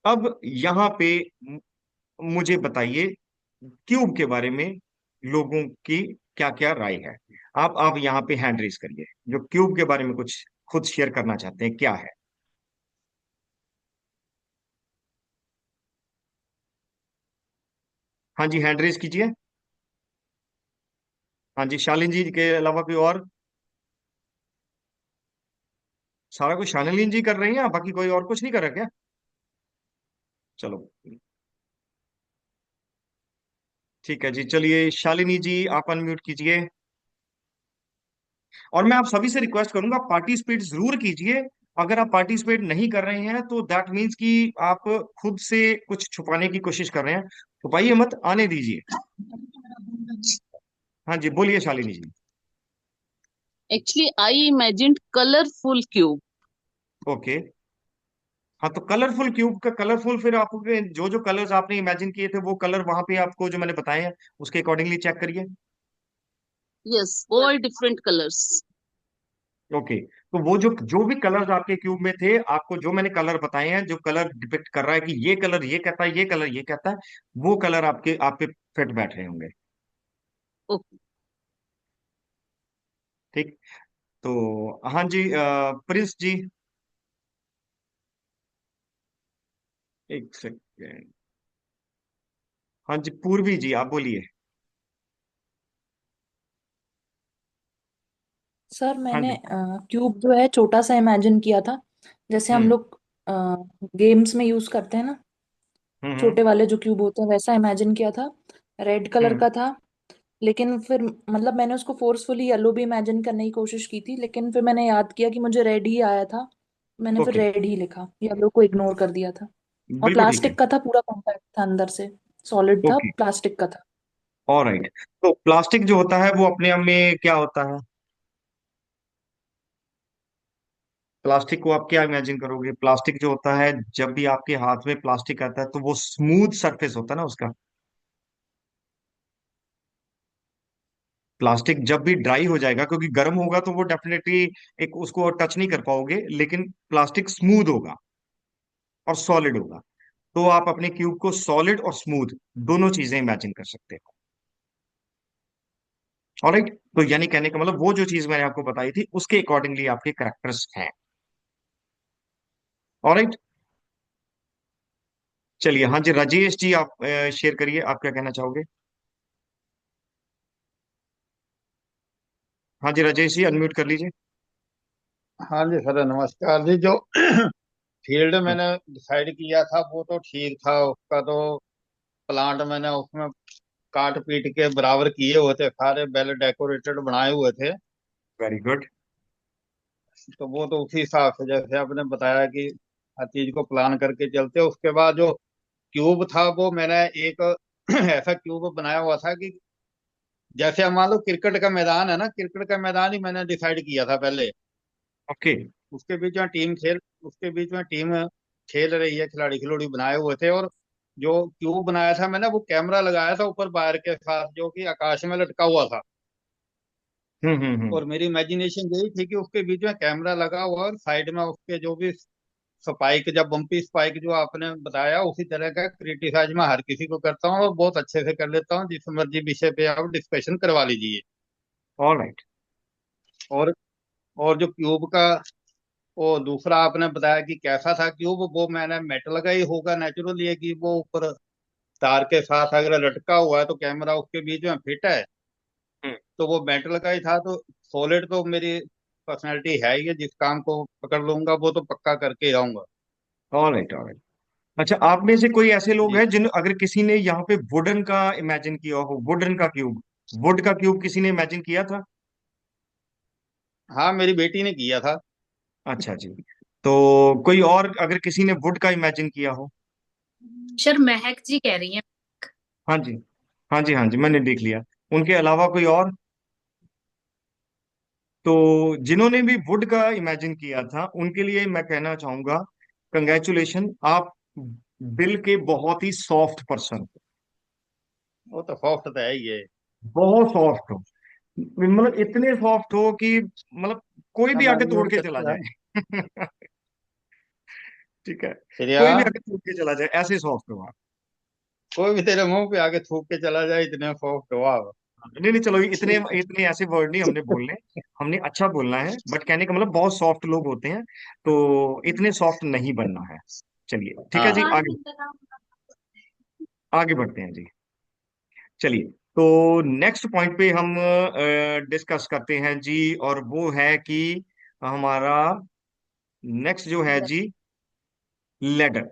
अब यहाँ पे मुझे बताइए क्यूब के बारे में लोगों की क्या क्या राय है। आप यहाँ पे हैंड रेज करिए, जो क्यूब के बारे में कुछ खुद शेयर करना चाहते हैं, क्या है। हाँ जी, हैंड रेज कीजिए। हाँ जी, शालीन जी के अलावा कोई और? सारा कुछ शालीन जी कर रही हैं, बाकी कोई और कुछ नहीं कर रहा क्या? चलो, ठीक है जी, चलिए शालिनी जी आप अनम्यूट कीजिए। और मैं आप सभी से रिक्वेस्ट करूंगा, पार्टिसिपेट जरूर कीजिए। अगर आप पार्टिसिपेट नहीं कर रहे हैं तो दैट मीन्स कि आप खुद से कुछ छुपाने की कोशिश कर रहे हैं। छुपाइए मत, आने दीजिए। हाँ जी, बोलिए शालिनी जी। Actually, I imagined colorful cube. Okay. हाँ, तो कलरफुल क्यूब का कलरफुल, फिर आपको जो जो कलर्स आपने इमेजिन किए थे वो कलर वहां पे आपको जो मैंने बताए हैं उसके अकॉर्डिंगली चेक करिए। Yes, all different colors. Okay. तो वो जो जो भी कलर्स आपके क्यूब में थे, आपको जो मैंने कलर बताए हैं, जो कलर डिपिक्ट कर रहा है कि ये कलर ये कहता है, ये कलर ये कहता है, वो कलर आपके आपके फिट बैठ रहे होंगे। Okay. ठीक। तो हाँ जी, प्रिंस जी, एक सेकेंड। हाँ जी, पूर्वी जी आप बोलिए। सर हाँ मैंने जी। क्यूब जो है छोटा सा इमेजिन किया था, जैसे हम हम्म लोग गेम्स में यूज करते हैं ना, हम्म छोटे वाले जो क्यूब होते हैं, वैसा इमेजिन किया था। रेड कलर हम्म का था, लेकिन फिर मतलब मैंने उसको फोर्सफुली येलो भी इमेजिन करने की कोशिश की थी, लेकिन फिर मैंने याद किया कि मुझे रेड ही आया था, मैंने फिर ओके, रेड ही लिखा, येलो को इग्नोर कर दिया था। और बिल्कुल ठीक है। प्लास्टिक का था, पूरा कॉम्पैक्ट था, अंदर से सॉलिड था, ओके, प्लास्टिक का था। ऑलराइट। तो प्लास्टिक जो होता है वो अपने आप में क्या होता है? प्लास्टिक को आप क्या इमेजिन करोगे? प्लास्टिक जो होता है, जब भी आपके हाथ में प्लास्टिक आता है तो वो स्मूथ सरफेस होता है ना उसका। प्लास्टिक जब भी ड्राई हो जाएगा, क्योंकि गर्म होगा तो वो डेफिनेटली एक उसको टच नहीं कर पाओगे, लेकिन प्लास्टिक स्मूथ होगा और सॉलिड होगा। तो आप अपने क्यूब को सॉलिड और स्मूथ दोनों चीजें इमेजिन कर सकते हो। ऑलराइट, तो यानी कहने का मतलब वो जो चीज मैंने आपको बताई थी उसके अकॉर्डिंगली आपके करेक्टर्स हैं। ऑलराइट, चलिए। हाँ जी, राजेश जी, आप शेयर करिए, आप क्या कहना चाहोगे? हाँ जी, राजेश जी, अनम्यूट कर लीजिए। हाँ जी सर, नमस्कार जी। जो फील्ड हम्म, मैंने डिसाइड किया था वो तो ठीक था, उसका तो प्लांट मैंने उसमें काट पीट के बराबर किए हुए थे, सारे वेल डेकोरेटेड बनाए हुए थे। Very good. तो वो तो उसी हिसाब से जैसे आपने बताया कि हर चीज को प्लान करके चलते। उसके बाद जो क्यूब था वो मैंने एक ऐसा क्यूब बनाया हुआ था कि जैसे हम मान लो क्रिकेट का मैदान है ना, क्रिकेट का मैदान ही मैंने डिसाइड किया था पहले। ओके। उसके बीच में टीम खेल उसके बीच में टीम खेल रही है, खिलाड़ी खिलाड़ी बनाए हुए थे। और जो क्यूब बनाया था मैंने, वो कैमरा लगाया था ऊपर वायर के साथ जो कि आकाश में लटका हुआ था। हम्म। और मेरी इमेजिनेशन यही थी कि उसके बीच में कैमरा लगा हुआ और साइड में उसके जो भी स्पाइक, जब बम्पी स्पाइक जो आपने बताया, उसी तरह का क्रिटिसाइज मैं हर किसी को करता हूँ और बहुत अच्छे से कर लेता हूँ, जिस मर्जी विषय पे आप डिस्कशन करवा लीजिए। ऑलराइट। और और जो क्यूब का वो दूसरा आपने बताया कि कैसा था क्यूब, वो मैंने मेटल का ही होगा नेचुरली, है कि वो ऊपर तार के साथ अगर लटका हुआ है तो कैमरा उसके बीच में फिट है, तो वो मेटल का ही था। तो सॉलिड तो मेरी पर्सनैलिटी है ही है, जिस काम को पकड़ लूंगा वो तो पक्का करके ही रहूंगा। Alright, alright. अच्छा, आप में से कोई ऐसे लोग जी। हैं जिन, अगर किसी ने यहाँ पे वुडन का इमेजिन किया हो, वुडन का क्यूब, वुड का क्यूब किसी ने इमेजिन किया था? हाँ, मेरी बेटी ने किया था। अच्छा जी। तो कोई और, अगर किसी ने वुड का इमेजिन किया हो? सर महक जी कह रही हैं। हाँ जी, हाँ जी, हाँ जी, मैंने देख लिया। उनके अलावा कोई और? तो जिन्होंने भी वुड का इमेजिन किया था उनके लिए मैं कहना चाहूंगा, कंग्रेचुलेशन, आप दिल के बहुत ही सॉफ्ट पर्सन, वो तो सॉफ्ट तो है ही है। बहुत सॉफ्ट हो। मतलब इतने सॉफ्ट हो कि मतलब कोई भी आके तोड़ अमेंडमेंट के चला करता है। जाए। ठीक है, चिड़िया, कोई भी आके तोड़ के चला जाए, ऐसे सॉफ्ट हो आप। कोई भी तेरे मुंह पे आके थूक के चला जाए, इतने सॉफ्ट हो आप। नहीं नहीं, चलो, इतने इतने ऐसे वर्ड नहीं हमने बोलने, हमने अच्छा बोलना है, बट कहने का मतलब बहुत सॉफ्ट लोग होते हैं, तो इतने सॉफ्ट नहीं बनना है। चलिए, ठीक है हाँ। जी, आगे आगे बढ़ते हैं जी। चलिए, तो नेक्स्ट पॉइंट पे हम डिस्कस करते हैं जी, और वो है कि हमारा नेक्स्ट जो है जी, लेडर।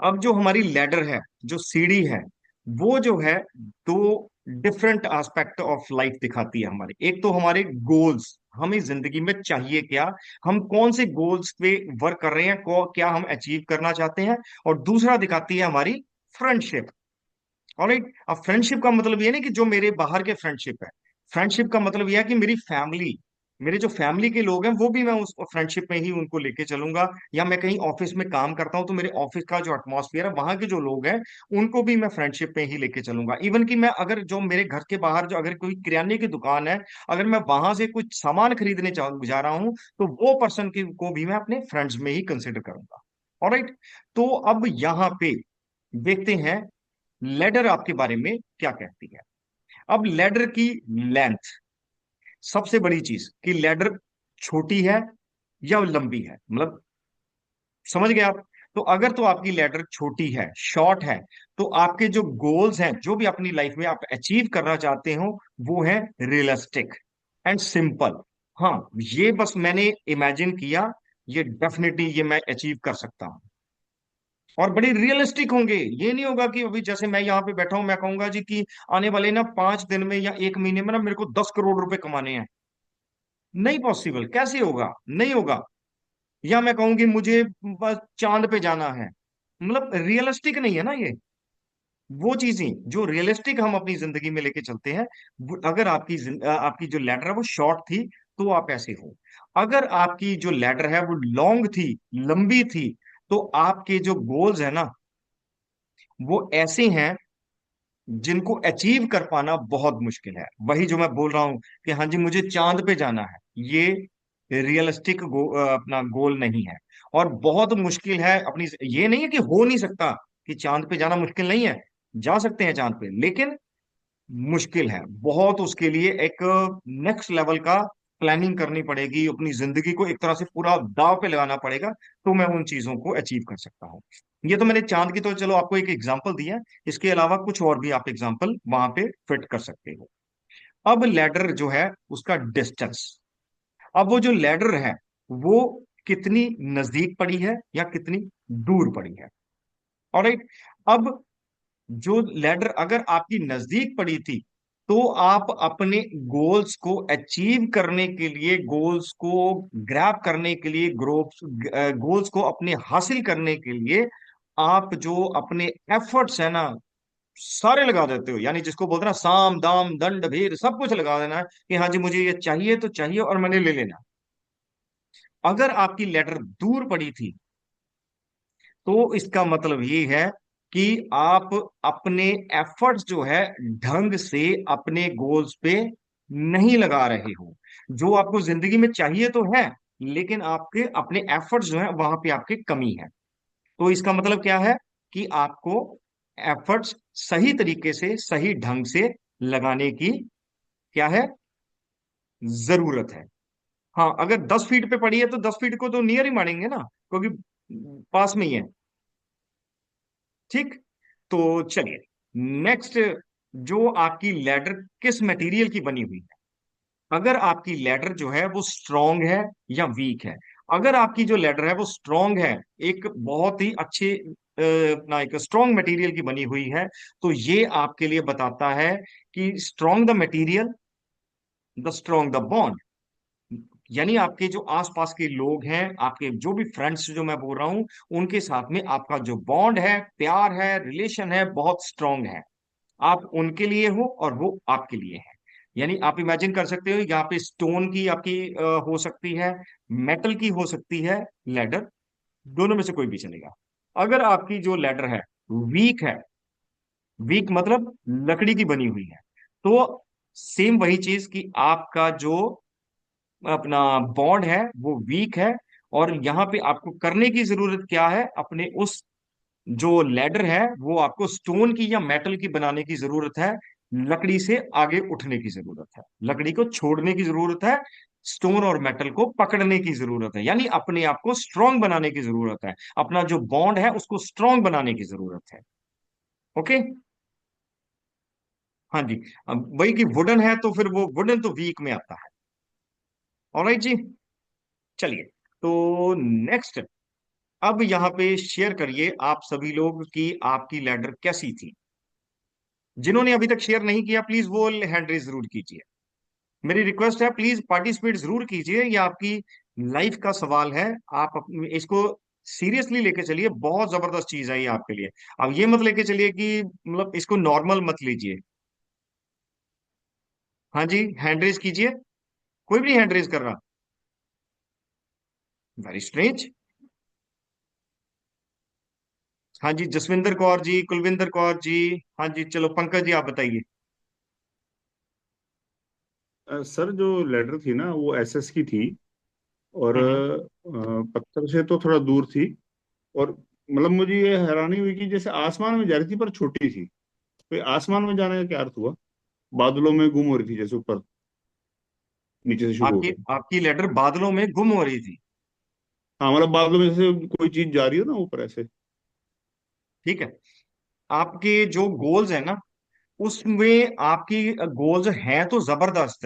अब जो हमारी लैडर है, जो सीढ़ी है, वो जो है दो डिफरेंट एस्पेक्ट ऑफ लाइफ दिखाती है हमारे। एक तो हमारे गोल्स, हमें जिंदगी में चाहिए क्या, हम कौन से गोल्स पे वर्क कर रहे हैं, क्या हम अचीव करना चाहते हैं। और दूसरा दिखाती है हमारी फ्रेंडशिप। ऑलराइट, अब फ्रेंडशिप का मतलब ये नहीं कि जो मेरे बाहर के फ्रेंडशिप है, फ्रेंडशिप का मतलब यह है कि मेरी फैमिली, मेरे जो फैमिली के लोग हैं वो भी मैं उस फ्रेंडशिप में ही उनको लेके चलूंगा। या मैं कहीं ऑफिस में काम करता हूं तो मेरे ऑफिस का जो एटमॉस्फेयर है, वहां के जो लोग हैं, उनको भी मैं फ्रेंडशिप में ही लेके चलूंगा। इवन कि मैं अगर जो मेरे घर के बाहर जो अगर कोई किराने की दुकान है, अगर मैं वहां से कुछ सामान खरीदने जा रहा हूं, तो वो पर्सन को भी मैं अपने फ्रेंड्स में ही कंसिडर करूंगा। ऑलराइट, तो अब यहाँ पे देखते हैं लेडर आपके बारे में क्या कहती है। अब लेडर की लेंथ, सबसे बड़ी चीज कि लेडर छोटी है या लंबी है, मतलब समझ गए आप? तो अगर तो आपकी लेडर छोटी है, शॉर्ट है, तो आपके जो गोल्स हैं, जो भी अपनी लाइफ में आप अचीव करना चाहते हो, वो है रियलिस्टिक। And simple. हाँ, ये बस मैंने इमेजिन किया, ये डेफिनेटली ये मैं अचीव कर सकता हूँ। और बड़ी रियलिस्टिक होंगे, ये नहीं होगा कि अभी जैसे मैं यहाँ पे बैठा हूं, मैं कहूंगा जी कि आने वाले ना 5 दिन में या 1 महीने में ना मेरे को 10 करोड़ रुपए कमाने हैं। नहीं पॉसिबल, कैसे होगा, नहीं होगा। या मैं कहूंगी मुझे बस चांद पे जाना है, मतलब रियलिस्टिक नहीं है ना ये। वो चीजें जो रियलिस्टिक हम अपनी जिंदगी में लेके चलते हैं, अगर आपकी जो लैडर है वो शॉर्ट थी, तो आप ऐसे हो। अगर आपकी जो लैडर है वो लॉन्ग थी, लंबी थी, तो आपके जो गोल्स है ना वो ऐसे हैं जिनको अचीव कर पाना बहुत मुश्किल है। वही जो मैं बोल रहा हूं कि हाँ जी मुझे चांद पे जाना है, ये रियलिस्टिक अपना गोल नहीं है। और बहुत मुश्किल है अपनी, ये नहीं है कि हो नहीं सकता, कि चांद पे जाना मुश्किल नहीं है, जा सकते हैं चांद पे, लेकिन मुश्किल है बहुत। उसके लिए एक नेक्स्ट लेवल का प्लानिंग करनी पड़ेगी, अपनी जिंदगी को एक तरह से पूरा दांव पे लगाना पड़ेगा, तो मैं उन चीजों को अचीव कर सकता हूँ। ये तो मैंने चांद की तो चलो आपको एक एग्जांपल दिया है, इसके अलावा कुछ और भी आप एग्जांपल वहां पे फिट कर सकते हो। अब लैडर जो है उसका डिस्टेंस, अब वो जो लैडर है वो कितनी नजदीक पड़ी है या कितनी दूर पड़ी है। ऑलराइट। अब जो लैडर अगर आपकी नजदीक पड़ी थी, तो आप अपने गोल्स को अचीव करने के लिए, गोल्स को ग्रैब करने के लिए, गोल्स को अपने हासिल करने के लिए आप जो अपने एफर्ट्स है ना सारे लगा देते हो। यानी जिसको बोलते हैं ना, साम दाम दंड भेद सब कुछ लगा देना है कि हाँ जी मुझे ये चाहिए तो चाहिए और मैंने ले लेना। अगर आपकी लेटर दूर पड़ी थी, तो इसका मतलब ये है कि आप अपने एफर्ट्स जो है ढंग से अपने गोल्स पे नहीं लगा रहे हो। जो आपको जिंदगी में चाहिए तो है, लेकिन आपके अपने एफर्ट्स जो है वहां पे आपकी कमी है। तो इसका मतलब क्या है कि आपको एफर्ट्स सही तरीके से, सही ढंग से लगाने की क्या है, जरूरत है। हाँ, अगर 10 फीट पे पड़ी है तो 10 फीट को तो नियर ही मानेंगे ना, क्योंकि पास में ही है। ठीक। तो चलिए, नेक्स्ट, जो आपकी लैडर किस मटेरियल की बनी हुई है। अगर आपकी लैडर जो है वो स्ट्रांग है या वीक है। अगर आपकी जो लैडर है वो स्ट्रांग है, एक बहुत ही अच्छे अपना एक स्ट्रांग मटेरियल की बनी हुई है, तो ये आपके लिए बताता है कि strong the material, the strong the bond. यानी आपके जो आसपास के लोग हैं, आपके जो भी फ्रेंड्स जो मैं बोल रहा हूं, उनके साथ में आपका जो बॉन्ड है, प्यार है, रिलेशन है, बहुत स्ट्रांग है। आप उनके लिए हो और वो आपके लिए है। यानी आप इमेजिन कर सकते हो, यहाँ पे स्टोन की आपकी हो सकती है, मेटल की हो सकती है लैडर, दोनों में से कोई भी चलेगा। अगर आपकी जो लैडर है वीक है, वीक मतलब लकड़ी की बनी हुई है, तो सेम वही चीज कि आपका जो अपना बॉन्ड है वो वीक है। और यहाँ पे आपको करने की जरूरत क्या है, अपने उस जो लैडर है वो आपको स्टोन की या मेटल की बनाने की जरूरत है। लकड़ी से आगे उठने की जरूरत है, लकड़ी को छोड़ने की जरूरत है, स्टोन और मेटल को पकड़ने की जरूरत है। यानी अपने आप को स्ट्रांग बनाने की जरूरत है, अपना जो बॉन्ड है उसको स्ट्रांग बनाने की जरूरत है। ओके। हाँ जी। अब वही कि वुडन है तो फिर वो वुडन तो वीक में आता है। ऑलराइट जी। चलिए, तो नेक्स्ट, अब यहाँ पे शेयर करिए आप सभी लोग कि आपकी लैडर कैसी थी। जिन्होंने अभी तक शेयर नहीं किया प्लीज वो हैंड रेज जरूर कीजिए। मेरी रिक्वेस्ट है, प्लीज पार्टिसिपेट जरूर कीजिए, ये आपकी लाइफ का सवाल है। आप इसको सीरियसली लेके चलिए, बहुत जबरदस्त चीज है ये आपके लिए। अब ये मत लेके चलिए कि मतलब इसको नॉर्मल मत लीजिए। हाँ जी, हैंड रेज कीजिए। कोई भी हैंड रेज कर रहा। Very strange. हाँ जी, जसविंदर कौर जी, कुलविंदर कौर जी। हाँ जी, चलो पंकज जी आप बताइए। सर जो लेटर थी ना वो एसएस की थी, और हम्म। पत्थर से तो थोड़ा दूर थी। और मतलब मुझे ये हैरानी हुई कि जैसे आसमान में जा रही थी पर छोटी थी। तो ये आसमान में जाने का क्या अर्थ हुआ? बादलों में गुम हो रही थी जैसे ऊपर नीचे से शुरू आपकी होकर। आपकी लेटर बादलों में गुम हो रही थी। हाँ मतलब बादलों में जैसे कोई चीज जा रही हो ना ऊपर ऐसे। ठीक है। आपके जो गोल्स है ना, उसमें आपकी गोल्स हैं तो जबरदस्त,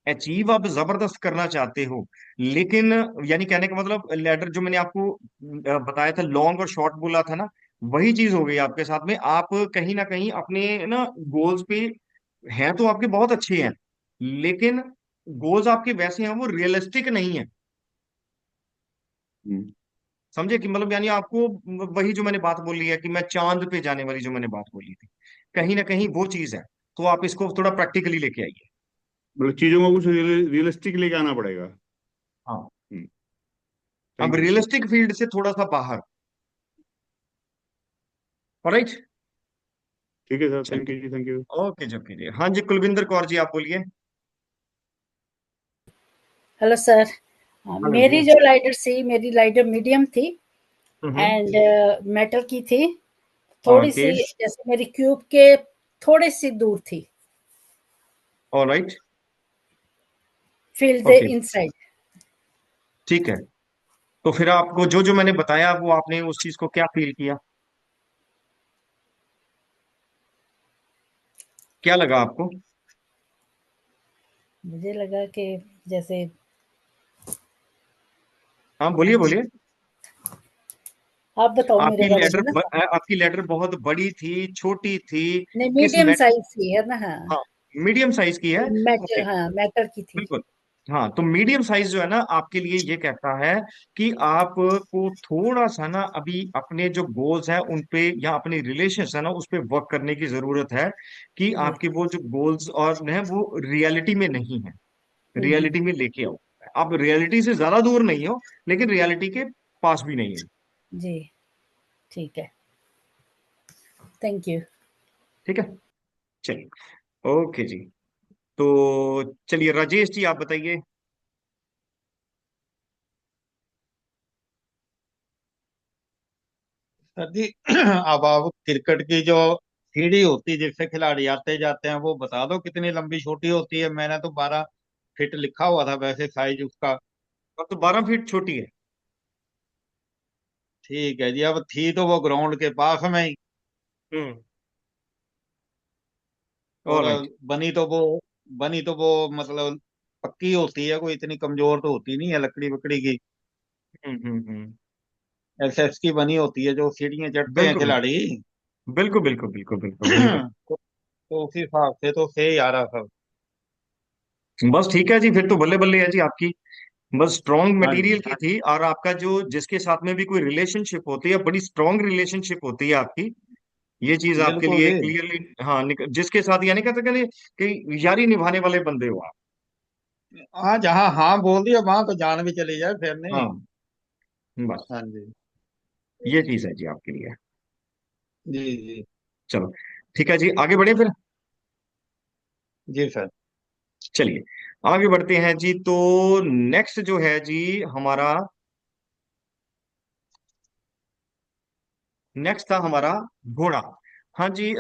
अचीव आप जबरदस्त करना चाहते हो, लेकिन यानी कहने का मतलब लैडर जो मैंने आपको बताया था, लॉन्ग और शॉर्ट बोला था ना, वही चीज हो गई आपके साथ में। आप कहीं ना कहीं अपने ना गोल्स पे हैं तो आपके बहुत अच्छे हैं, लेकिन गोल्स आपके वैसे हैं वो रियलिस्टिक नहीं है। हम्म। समझे कि मतलब यानी आपको वही जो मैंने बात बोली है कि मैं चांद पे जाने वाली जो मैंने बात बोली थी, कहीं ना कहीं वो चीज है। तो आप इसको थोड़ा प्रैक्टिकली लेके आइए। मतलब चीजों को कुछ रियलिस्टिक लेके आना पड़ेगा। हाँ, हम्म। अब थैंक यू। रियलिस्टिक फील्ड से थोड़ा सा बाहर। राइट। ठीक है सर, थैंक चलिए, यू जी, थैंक यू। ओके जी, ओके जी। हाँ जी, कुलविंदर कौर जी, आप बोलिए। Hello sir. हेलो जी। मेरी जो लाइटर थी, मेरी लाइटर मीडियम थी हम्म। एंड मेटल की थी। थोड़ी ओके। सी जैसे मेरी क्यूब के थोड़ी सी दूर थी, alright. Field the okay, inside. ठीक है। तो फिर आपको जो जो मैंने बताया वो आपने उस चीज को क्या फील किया, क्या लगा आपको? मुझे लगा कि जैसे हाँ, बोलिए बोलिए। आप बताओ मेरे बारे में ना। आपकी लेटर बहुत बड़ी थी, छोटी थी? नहीं, किस मीडियम मेट साइज की है ना। हाँ, हाँ, मीडियम साइज की है। ओके, मेटल, हाँ मेटल की थी। बिल्कुल। हाँ, तो मीडियम साइज जो है ना आपके लिए ये कहता है कि आपको थोड़ा सा ना अभी अपने जो गोल्स हैं उन पे या अपने रिलेशंस है ना उस पे वर्क करने की जरूरत है, कि जी। आपके वो जो गोल्स और है वो रियलिटी में नहीं है, हम्म। रियलिटी में लेके आओ। आप रियलिटी से ज्यादा दूर नहीं हो, लेकिन रियलिटी के पास भी नहीं हो। जी, ठीक है। Thank you. ठीक है, चलिए, ओके जी। तो चलिए राजेश जी, आप बताइए। सर जी अब आप क्रिकेट की जो सीढ़ी होती है जिससे खिलाड़ी आते जाते हैं वो बता दो कितनी लंबी छोटी होती है। मैंने तो 12 फीट लिखा हुआ था वैसे साइज उसका। अब तो 12 फीट छोटी है। ठीक है जी। अब थी तो वो ग्राउंड के पास में ही, हम्म। और ऑलराइट। बनी तो वो मतलब पक्की होती है, कोई इतनी कमजोर तो होती नहीं है लकड़ी वकड़ी की। हम्म। एसएस की बनी होती है जो सीढ़ियां चढ़ते हैं बिल्कुल खिलाड़ी। बिल्कुल बिल्कुल बिल्कुल बिल्कुल वही बात। तो उसी हिसाब से तो सही आ रहा सब। बस ठीक है जी, फिर तो बल्ले बल्ले है जी आपकी। बस स्ट्रॉन्ग हाँ मटेरियल जी, की थी, और आपका जो जिसके साथ में भी कोई रिलेशनशिप होती है, बड़ी स्ट्रॉन्ग रिलेशनशिप होती है आपकी। ये चीज आपके बिल्कुल लिए जी। क्लियरली, हाँ, जिसके साथ यानी कहते हैं कि यारी निभाने वाले बंदे हो आप। हाँ, जहाँ हाँ बोल दिया वहां तो जान भी चली जाए फिर नहीं। हाँ, बस हाँ जी। ये चीज है जी आपके लिए। जी जी। चलो, ठीक है जी, आगे बढ़े फिर। जी सर। चलिए, आगे बढ़ते हैं जी। तो नेक्स्ट जो है जी हमारा, नेक्स्ट था हमारा घोड़ा। हाँ जी,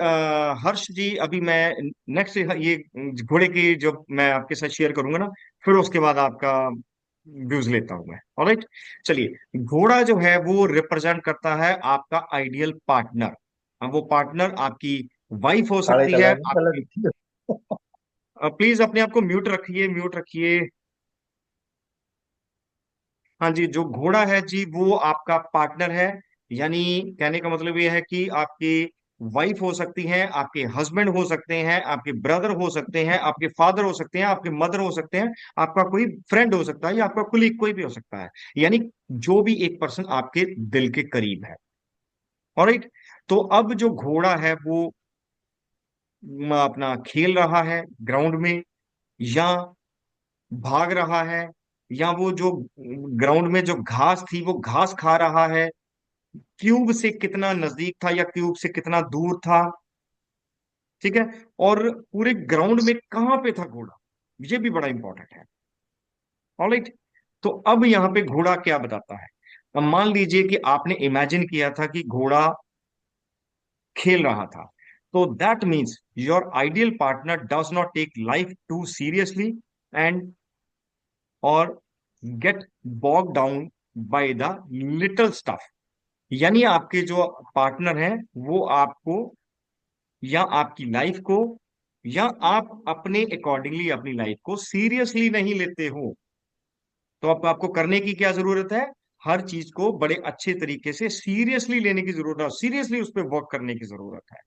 हर्ष जी, अभी मैं नेक्स्ट ये घोड़े की जो मैं आपके साथ शेयर करूंगा ना, फिर उसके बाद आपका व्यूज लेता हूं मैं। ऑलराइट, चलिए, घोड़ा जो है वो रिप्रेजेंट करता है आपका आइडियल पार्टनर। अब वो पार्टनर आपकी वाइफ हो काले सकती है, कलर कलर आपकी। दिखी है। प्लीज अपने आप को म्यूट रखिए, म्यूट रखिए। हाँ जी, जो घोड़ा है जी वो आपका पार्टनर है। यानी कहने का मतलब ये है कि आपकी वाइफ हो सकती हैं, आपके हस्बैंड हो सकते हैं, आपके ब्रदर हो सकते हैं, आपके फादर हो सकते हैं, आपके मदर हो सकते हैं, आपका कोई फ्रेंड हो सकता है, या आपका कुलीग कोई भी हो सकता है। यानी जो भी एक पर्सन आपके दिल के करीब है। ऑलराइट, तो अब जो घोड़ा है वो अपना खेल रहा है ग्राउंड में, या भाग रहा है, या वो जो ग्राउंड में जो घास थी वो घास खा रहा है, क्यूब से कितना नजदीक था या क्यूब से कितना दूर था। ठीक है, और पूरे ग्राउंड में कहां पे था घोड़ा, ये भी बड़ा इंपॉर्टेंट है। ऑलराइट, तो अब यहां पे घोड़ा क्या बताता है। अब मान लीजिए कि आपने इमेजिन किया था कि घोड़ा खेल रहा था, तो that means your ideal partner does not take life too seriously and और get bog down by the little stuff. यानी आपके जो पार्टनर हैं वो आपको या आपकी लाइफ को या आप अपने अकॉर्डिंगली अपनी लाइफ को सीरियसली नहीं लेते हो। तो अब आपको करने की क्या जरूरत है? हर चीज को बड़े अच्छे तरीके से सीरियसली लेने की जरूरत है, सीरियसली उस पर वर्क करने की जरूरत है।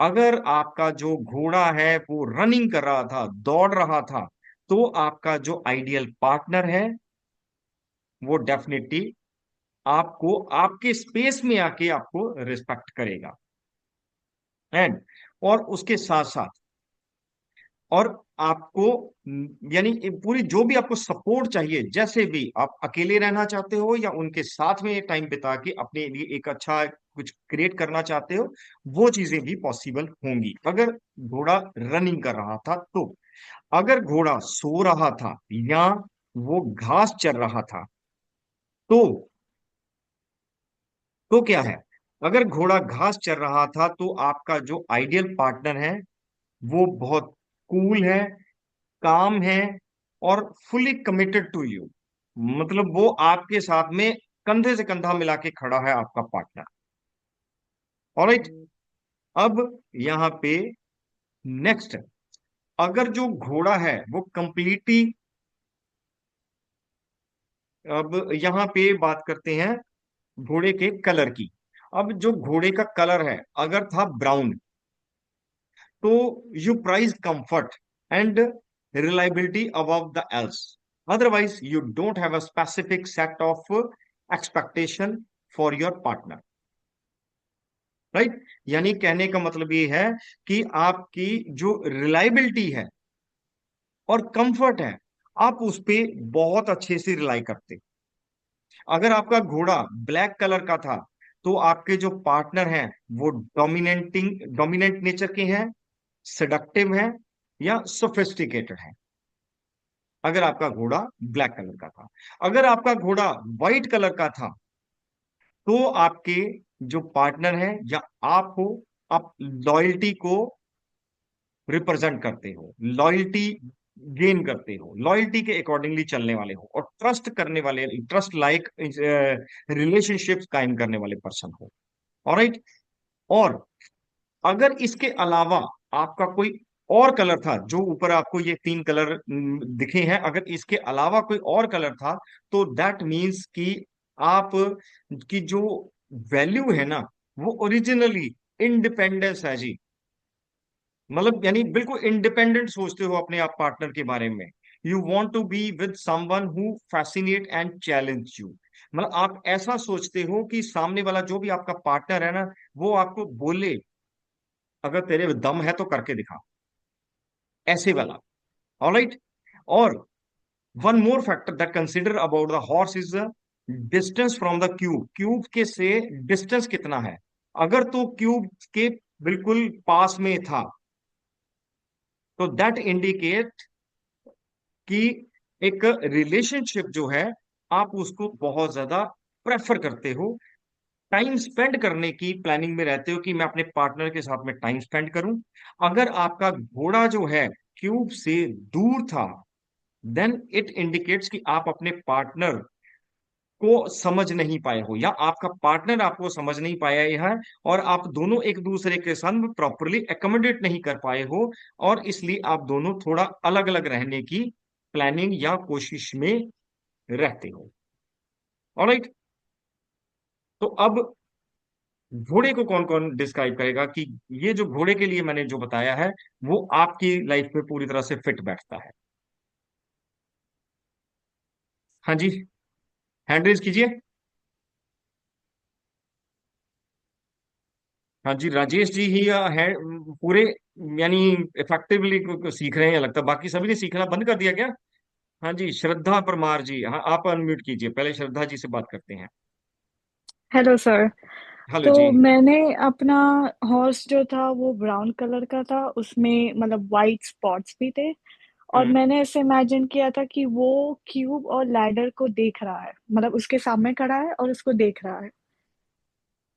अगर आपका जो घोड़ा है वो रनिंग कर रहा था, दौड़ रहा था, तो आपका जो आइडियल पार्टनर है वो डेफिनेटली आपको आपके स्पेस में आके आपको रिस्पेक्ट करेगा। एंड और उसके साथ साथ और आपको यानी पूरी जो भी आपको सपोर्ट चाहिए, जैसे भी आप अकेले रहना चाहते हो या उनके साथ में टाइम बिता के अपने लिए एक अच्छा कुछ क्रिएट करना चाहते हो, वो चीजें भी पॉसिबल होंगी अगर घोड़ा रनिंग कर रहा था तो। अगर घोड़ा सो रहा था या वो घास चर रहा था तो क्या है? अगर घोड़ा घास चर रहा था तो आपका जो आइडियल पार्टनर है वो बहुत कूल है, काम है और फुली कमिटेड टू यू। मतलब वो आपके साथ में कंधे से कंधा मिला के खड़ा है, आपका पार्टनर। ऑलराइट। अब यहां पे नेक्स्ट, अगर जो घोड़ा है वो कंप्लीटली, अब यहां पे बात करते हैं घोड़े के कलर की। अब जो घोड़े का कलर है अगर था ब्राउन, तो you prize comfort and reliability above the else. Otherwise you don't have a specific set of expectation for your partner. Right. यानी कहने का मतलब ये है कि आपकी जो रिलायबिलिटी है और कंफर्ट है, आप उस पे बहुत अच्छे से रिलाई करते। अगर आपका घोड़ा ब्लैक कलर का था तो आपके जो पार्टनर हैं वो डोमिनेंट नेचर के हैं, सेडक्टिव हैं या सोफिस्टिकेटेड हैं। अगर आपका घोड़ा ब्लैक कलर का था, अगर आपका घोड़ा व्हाइट कलर का था तो आपके जो पार्टनर है या आप हो, आप लॉयल्टी को रिप्रेजेंट करते हो, लॉयल्टी गेन करते हो, लॉयल्टी के अकॉर्डिंगली चलने वाले हो और ट्रस्ट करने वाले, ट्रस्ट लाइक रिलेशनशिप्स कायम करने वाले पर्सन हो। ऑलराइट। और अगर इसके अलावा आपका कोई और कलर था, जो ऊपर आपको ये तीन कलर दिखे हैं, अगर इसके अलावा कोई और कलर था तो दैट मीन्स कि आप की जो वैल्यू है ना वो ओरिजिनली इंडिपेंडेंस है जी। मतलब यानी बिल्कुल इंडिपेंडेंट सोचते हो अपने आप पार्टनर के बारे में। You want to be with someone who fascinate and challenge you. मतलब आप ऐसा सोचते हो कि सामने वाला जो भी आपका पार्टनर है ना वो आपको बोले अगर तेरे में दम है तो करके दिखा, ऐसे वाला। ऑलराइट। और one more factor that consider about the horse is distance from the cube. Cube के से डिस्टेंस कितना है। अगर तो क्यूब के बिल्कुल पास में था तो दैट इंडिकेट कि एक रिलेशनशिप जो है आप उसको बहुत ज्यादा प्रेफर करते हो, टाइम स्पेंड करने की प्लानिंग में रहते हो कि मैं अपने पार्टनर के साथ में टाइम स्पेंड करूं। अगर आपका घोड़ा जो है क्यूब से दूर था देन इट इंडिकेट्स कि आप अपने पार्टनर को समझ नहीं पाए हो या आपका पार्टनर आपको समझ नहीं पाया है और आप दोनों एक दूसरे के साथ प्रॉपरली एकोमोडेट नहीं कर पाए हो और इसलिए आप दोनों थोड़ा अलग अलग रहने की प्लानिंग या कोशिश में रहते हो। ऑलराइट। तो अब घोड़े को कौन कौन डिस्क्राइब करेगा कि ये जो घोड़े के लिए मैंने जो बताया है वो आपकी लाइफ में पूरी तरह से फिट बैठता है। हाँ जी, हैंड रेज कीजिए। हाँ जी, राजेश जी ही है पूरे, यानी इफेक्टिवली सीख रहे हैं लगता है, बाकी सभी ने सीखना बंद कर दिया क्या? हाँ जी, श्रद्धा परमार जी, हाँ आप अनम्यूट कीजिए, पहले श्रद्धा जी से बात करते हैं। Hello sir. हेलो तो जी। मैंने अपना हॉर्स जो था वो ब्राउन कलर का था, उसमें मतलब वाइट स्पॉट्स भी थे। और हम्म। मैंने ऐसे इमेजिन किया था कि वो क्यूब और लैडर को देख रहा है, मतलब उसके सामने खड़ा है और उसको देख रहा है।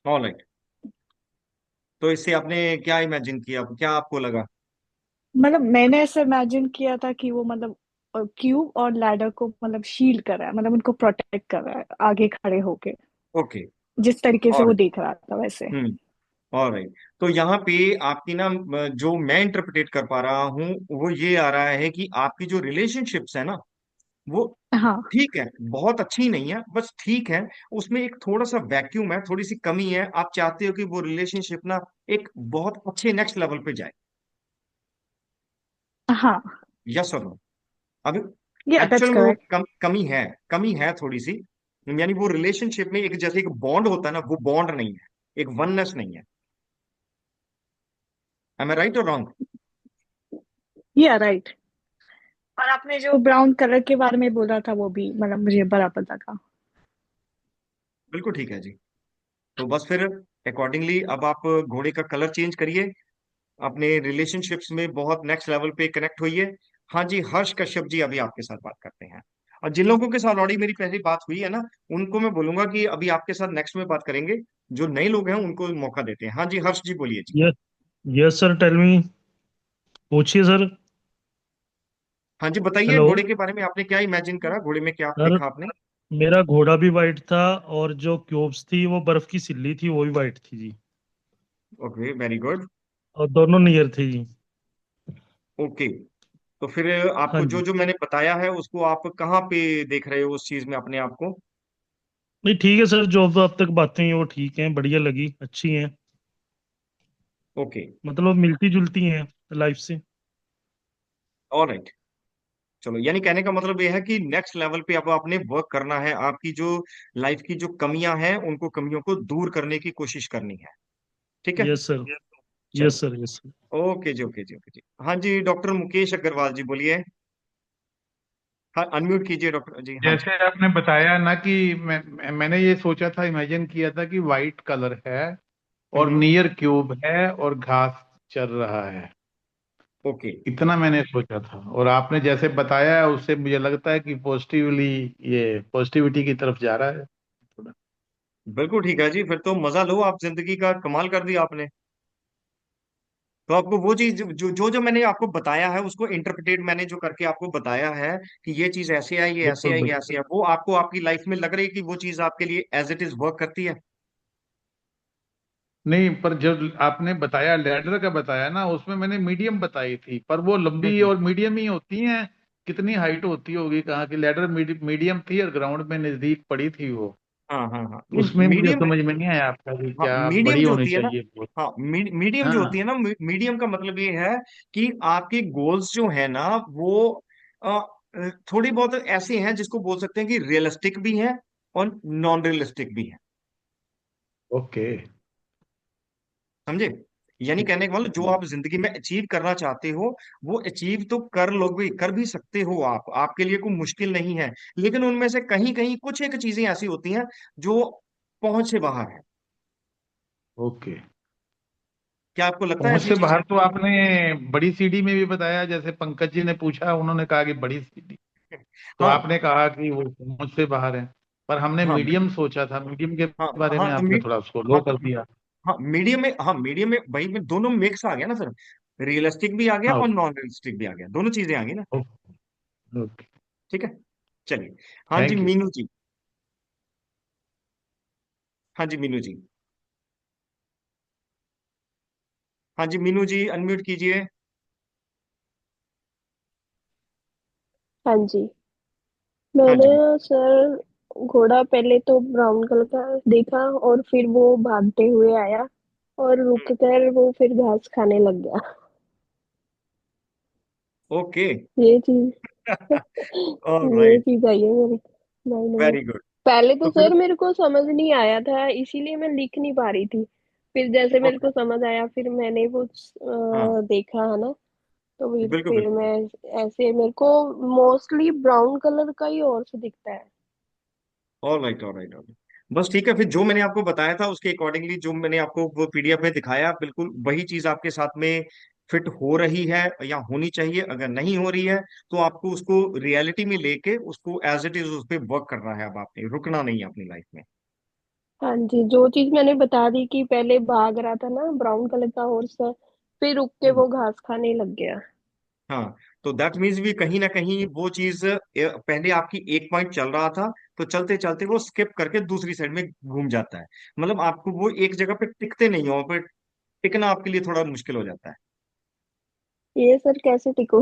ऑलराइट। तो इससे आपने क्या इमेजिन किया, क्या आपको लगा? मतलब मैंने ऐसे इमेजिन किया था कि वो मतलब क्यूब और लैडर को मतलब शील्ड कर रहा है, मतलब उनको प्रोटेक्ट कर रहा है आगे खड़े होके, ओके। जिस तरीके से और वो देख रहा था वैसे। हम्म ऑलराइट। तो यहाँ पे आपकी ना जो मैं इंटरप्रेट कर पा रहा हूँ वो ये आ रहा है कि आपकी जो रिलेशनशिप्स है ना वो हाँ ठीक है, बहुत अच्छी नहीं है, बस ठीक है। उसमें एक थोड़ा सा वैक्यूम है, थोड़ी सी कमी है। आप चाहते हो कि वो रिलेशनशिप ना एक बहुत अच्छे नेक्स्ट लेवल पे जाए। हाँ, यस और नो? अभी या दैट्स एक्चुअल में वो करेक्ट। कमी है थोड़ी सी। यानी वो रिलेशनशिप में एक जैसे एक बॉन्ड होता है ना, वो बॉन्ड नहीं है, एक वननेस नहीं है। एम आई राइट और रॉन्ग? या राइट। और आपने जो ब्राउन कलर के बारे में बोला था वो भी मतलब मुझे बराबर लगा। बिल्कुल ठीक है जी। तो बस फिर अकॉर्डिंगली अब आप घोड़े का कलर चेंज करिए, अपने रिलेशनशिप्स में बहुत नेक्स्ट लेवल पे कनेक्ट होइए। हाँ जी, हर्ष कश्यप जी अभी आपके साथ बात करते हैं। और जिन लोगों के साथ ऑलरेडी मेरी पहले बात हुई है ना, उनको मैं बोलूंगा कि अभी आपके साथ नेक्स्ट में बात करेंगे। जो नए लोग हैं उनको मौका देते हैं। हाँ जी, हर्ष जी बोलिए जी। Yes. Yes sir, tell me. पूछिए सर। हाँ जी, बताइए हेलो घोड़े के बारे में आपने क्या इमेजिन करा, घोड़े में क्या सर, देखा आपने? मेरा घोड़ा भी वाइट था और जो क्यूब्स थी वो बर्फ की सिल्ली थी, वो भी वाइट थी जी। Okay, very good. और दोनों नियर थे जी। ओके, तो फिर हाँ आपको जो जी। जो मैंने बताया है उसको आप कहाँ पे देख रहे हो उस चीज में अपने आप को? नहीं ठीक है सर, जो अब तक बातें हुई वो ठीक हैं, बढ़िया लगी, अच्छी हैं। ओके, मतलब मिलती जुलती हैं लाइफ से। ऑलराइट। चलो, यानी कहने का मतलब ये है कि नेक्स्ट लेवल पे अब आपने वर्क करना है, आपकी जो लाइफ की जो कमियां हैं उनको कमियों को दूर करने की कोशिश करनी है। ठीक है। Yes sir. यस चलिए। सर। Yes sir. ओके जी, ओके जी, ओके जी। हाँ जी, डॉक्टर मुकेश अग्रवाल जी बोलिए। हाँ, अनम्यूट कीजिए डॉक्टर जी। हाँ जी। जैसे आपने बताया ना कि मैंने ये सोचा था, इमेजिन किया था कि वाइट कलर है और हम्म। नियर क्यूब है और घास चल रहा है। ओके। इतना मैंने सोचा था, और आपने जैसे बताया है उससे मुझे लगता है कि पॉजिटिवली, ये पॉजिटिविटी की तरफ जा रहा है थोड़ा। बिल्कुल ठीक है जी, फिर तो मजा लो, आप जिंदगी का कमाल कर दिया आपने। तो आपको वो चीज जो मैंने आपको बताया है उसको इंटरप्रेट मैंने जो करके आपको बताया है कि ये चीज ऐसे है, ये ऐसे बिल्कुल है, ये बिल्कुल। ऐसे है, वो आपको आपकी लाइफ में लग रही है कि वो चीज आपके लिए एज इट इज वर्क करती है? नहीं, पर जो आपने बताया लैडर का बताया ना, उसमें मैंने मीडियम बताई थी, पर वो लंबी हम्म। और मीडियम ही होती हैं। कितनी हाइट होती होगी, कहाँ की लैडर मीडियम थी और ग्राउंड में नजदीक पड़ी थी वो। हाँ हाँ हाँ, उसमें मुझे मीडियम। समझ में नहीं आया आपका कि हाँ, क्या मीडियम बड़ी जो होनी होती है ना, चाहिए वो। हाँ मीडियम जो होती हाँ। है ना, मीडियम का मतलब ये है कि आपके गोल्स जो है ना वो अ, थोड़ी बहुत ऐसे हैं जिसको बोल सकते हैं कि रियलिस्टिक भी हैं और नॉन रियलिस्टिक भी हैं। ओके। समझे? यानी कहने का मतलब जो आप जिंदगी में अचीव करना चाहते हो वो अचीव तो कर लोगे, कर भी सकते हो आप, आपके लिए कोई मुश्किल नहीं है। लेकिन उनमें से कहीं कहीं कुछ एक चीजें ऐसी होती हैं जो पहुंच से बाहर है। ओके। क्या आपको लगता है पहुंच ऐसी से चीजें? बाहर तो आपने बड़ी सीढ़ी में भी बताया, जैसे पंकज जी ने पूछा, उन्होंने कहा कि बड़ी सीढ़ी, तो हाँ आपने कहा कि वो पहुंच से बाहर है। पर हमने हाँ मीडियम सोचा था, मीडियम के हाँ बारे हाँ में तो आपने थोड़ा उसको लो हाँ कर तो दिया। हाँ मीडियम में, हाँ मीडियम में भाई में दोनों मिक्स आ गया ना फिर। रियलिस्टिक भी आ गया हाँ। और नॉन रियलिस्टिक भी आ गया, दोनों चीजें आ गई ना। ओके। ठीक है। चलिए। हाँ जी थैंक यू। मीनू जी। हाँ जी मीनू जी। हाँ जी मीनू जी, अनम्यूट कीजिए। हाँ जी। हाँ मैंने जी। सर घोड़ा पहले तो ब्राउन कलर का देखा और फिर वो भागते हुए आया और रुक कर वो फिर घास खाने लग गया। ओके। ये चीज ये ऑलराइट, चीज आई है मेरे माइंड में। Very good. पहले तो तो फिर सर मेरे को समझ नहीं आया था इसीलिए मैं लिख नहीं पा रही थी। फिर जैसे मेरे ओके। को समझ आया फिर मैंने वो हाँ, देखा है ना। तो बिल्कुल फिर बिल्कुल। मैं ऐसे मेरे को मोस्टली ब्राउन कलर का ही और से दिखता है। Alright alright alright. बस ठीक है, फिर जो मैंने आपको बताया था उसके अकॉर्डिंगली जो मैंने आपको वो पीडीएफ में दिखाया, बिल्कुल वही चीज आपके साथ में फिट हो रही है या होनी चाहिए। अगर नहीं हो रही है तो आपको उसको रियलिटी में लेके उसको एज इट इज उस पर वर्क करना है। अब आपने रुकना नहीं है अपनी लाइफ में। हाँ जी, जो चीज मैंने बता दी कि पहले भाग रहा था ना ब्राउन कलर का हॉर्स है, फिर रुक के हम्म। वो घास खाने लग गया। हाँ, तो दैट मीन्स भी कहीं ना कहीं वो चीज पहले आपकी एक पॉइंट चल रहा था, तो चलते चलते वो स्किप करके दूसरी साइड में घूम जाता है। मतलब आपको वो एक जगह पे टिकते नहीं हो, पे टिकना आपके लिए थोड़ा मुश्किल हो जाता है। ये सर कैसे टिको?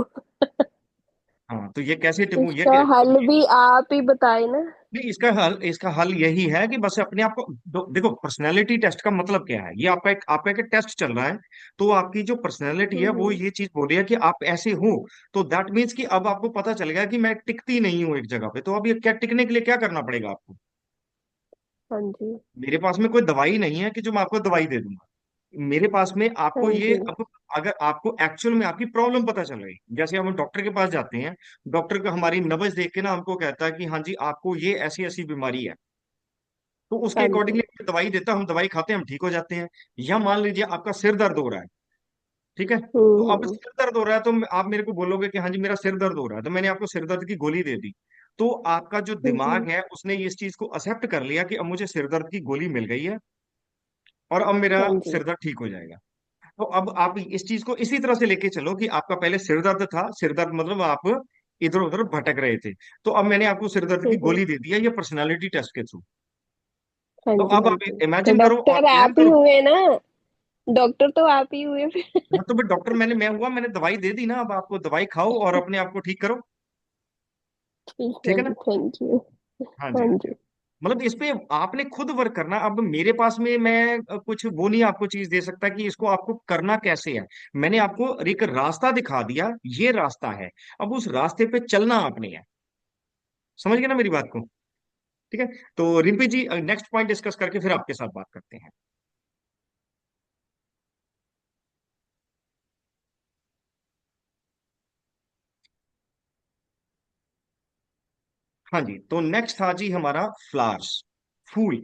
हाँ, तो ये कैसे टिकूं, ये इसका हल भी आप ही बताए ना। नहीं, इसका हल यही है कि बस अपने आप को देखो, पर्सनैलिटी टेस्ट का मतलब क्या है, ये आपका एक टेस्ट चल रहा है। तो आपकी जो पर्सनैलिटी है वो हम्म। ये चीज बोल रही है कि आप ऐसे हो। तो दैट मीन्स कि अब आपको पता चल गया कि मैं टिकती नहीं हूँ एक जगह पे, तो अब ये क्या, टिकने के लिए क्या करना पड़ेगा आपको? हाँ जी। मेरे पास में कोई दवाई नहीं है कि जो मैं आपको दवाई दे दूंगा। मेरे पास में हाँ आपको ये जी। अब, अगर आपको एक्चुअल में आपकी प्रॉब्लम पता चल रही, जैसे हम डॉक्टर के पास जाते हैं, डॉक्टर का हमारी नब्ज देख के ना हमको कहता है कि हाँ जी आपको ये ऐसी ऐसी बीमारी है, तो उसके हाँ जी। अकॉर्डिंगली दवाई देता है, हम दवाई खाते हैं, हम ठीक हो जाते हैं। या मान लीजिए आपका सिर दर्द हो रहा है, ठीक है, तो अब हम्म। सिर दर्द हो रहा है तो आप मेरे को बोलोगे कि हाँ जी मेरा सिर दर्द हो रहा है, तो मैंने आपको सिर दर्द की गोली दे दी। तो आपका जो दिमाग है उसने इस चीज को एक्सेप्ट कर लिया कि अब मुझे सिर दर्द की गोली मिल गई है और अब मेरा हाँ जी। सिर दर्द ठीक हो जाएगा। तो अब आप इस चीज को इसी तरह से लेके चलो कि आपका पहले सिर दर्द था, सिर दर्द मतलब आप इधर उधर भटक रहे थे, तो अब मैंने आपको सिर दर्द की हम्म। गोली दे दिया, ये पर्सनालिटी टेस्ट के थ्रू। हाँ तो जी। अब हाँ आप जी, तो इमेजिन करो और डॉक्टर प्लान आप ही करो। हुए ना। डॉक्टर तो आप ही हुए फिर। हाँ, तो फिर डॉक्टर मैं हुआ, मैंने दवाई दे दी ना, अब आपको दवाई खाओ और अपने आप को ठीक करो। ठीक ठीक है है जी, ना? Thank you. हाँ जी, हाँ हाँ जी। जी। मतलब इस पे आपने खुद वर्क करना। अब मेरे पास में मैं कुछ वो नहीं आपको चीज दे सकता कि इसको आपको करना कैसे है। मैंने आपको एक रास्ता दिखा दिया, ये रास्ता है, अब उस रास्ते पे चलना आपने है। समझ गए ना मेरी बात को? ठीक है। तो रिम्पी जी, नेक्स्ट पॉइंट डिस्कस करके फिर आपके साथ बात करते हैं। हाँ जी, तो नेक्स्ट था जी हमारा फ्लावर्स, फूल।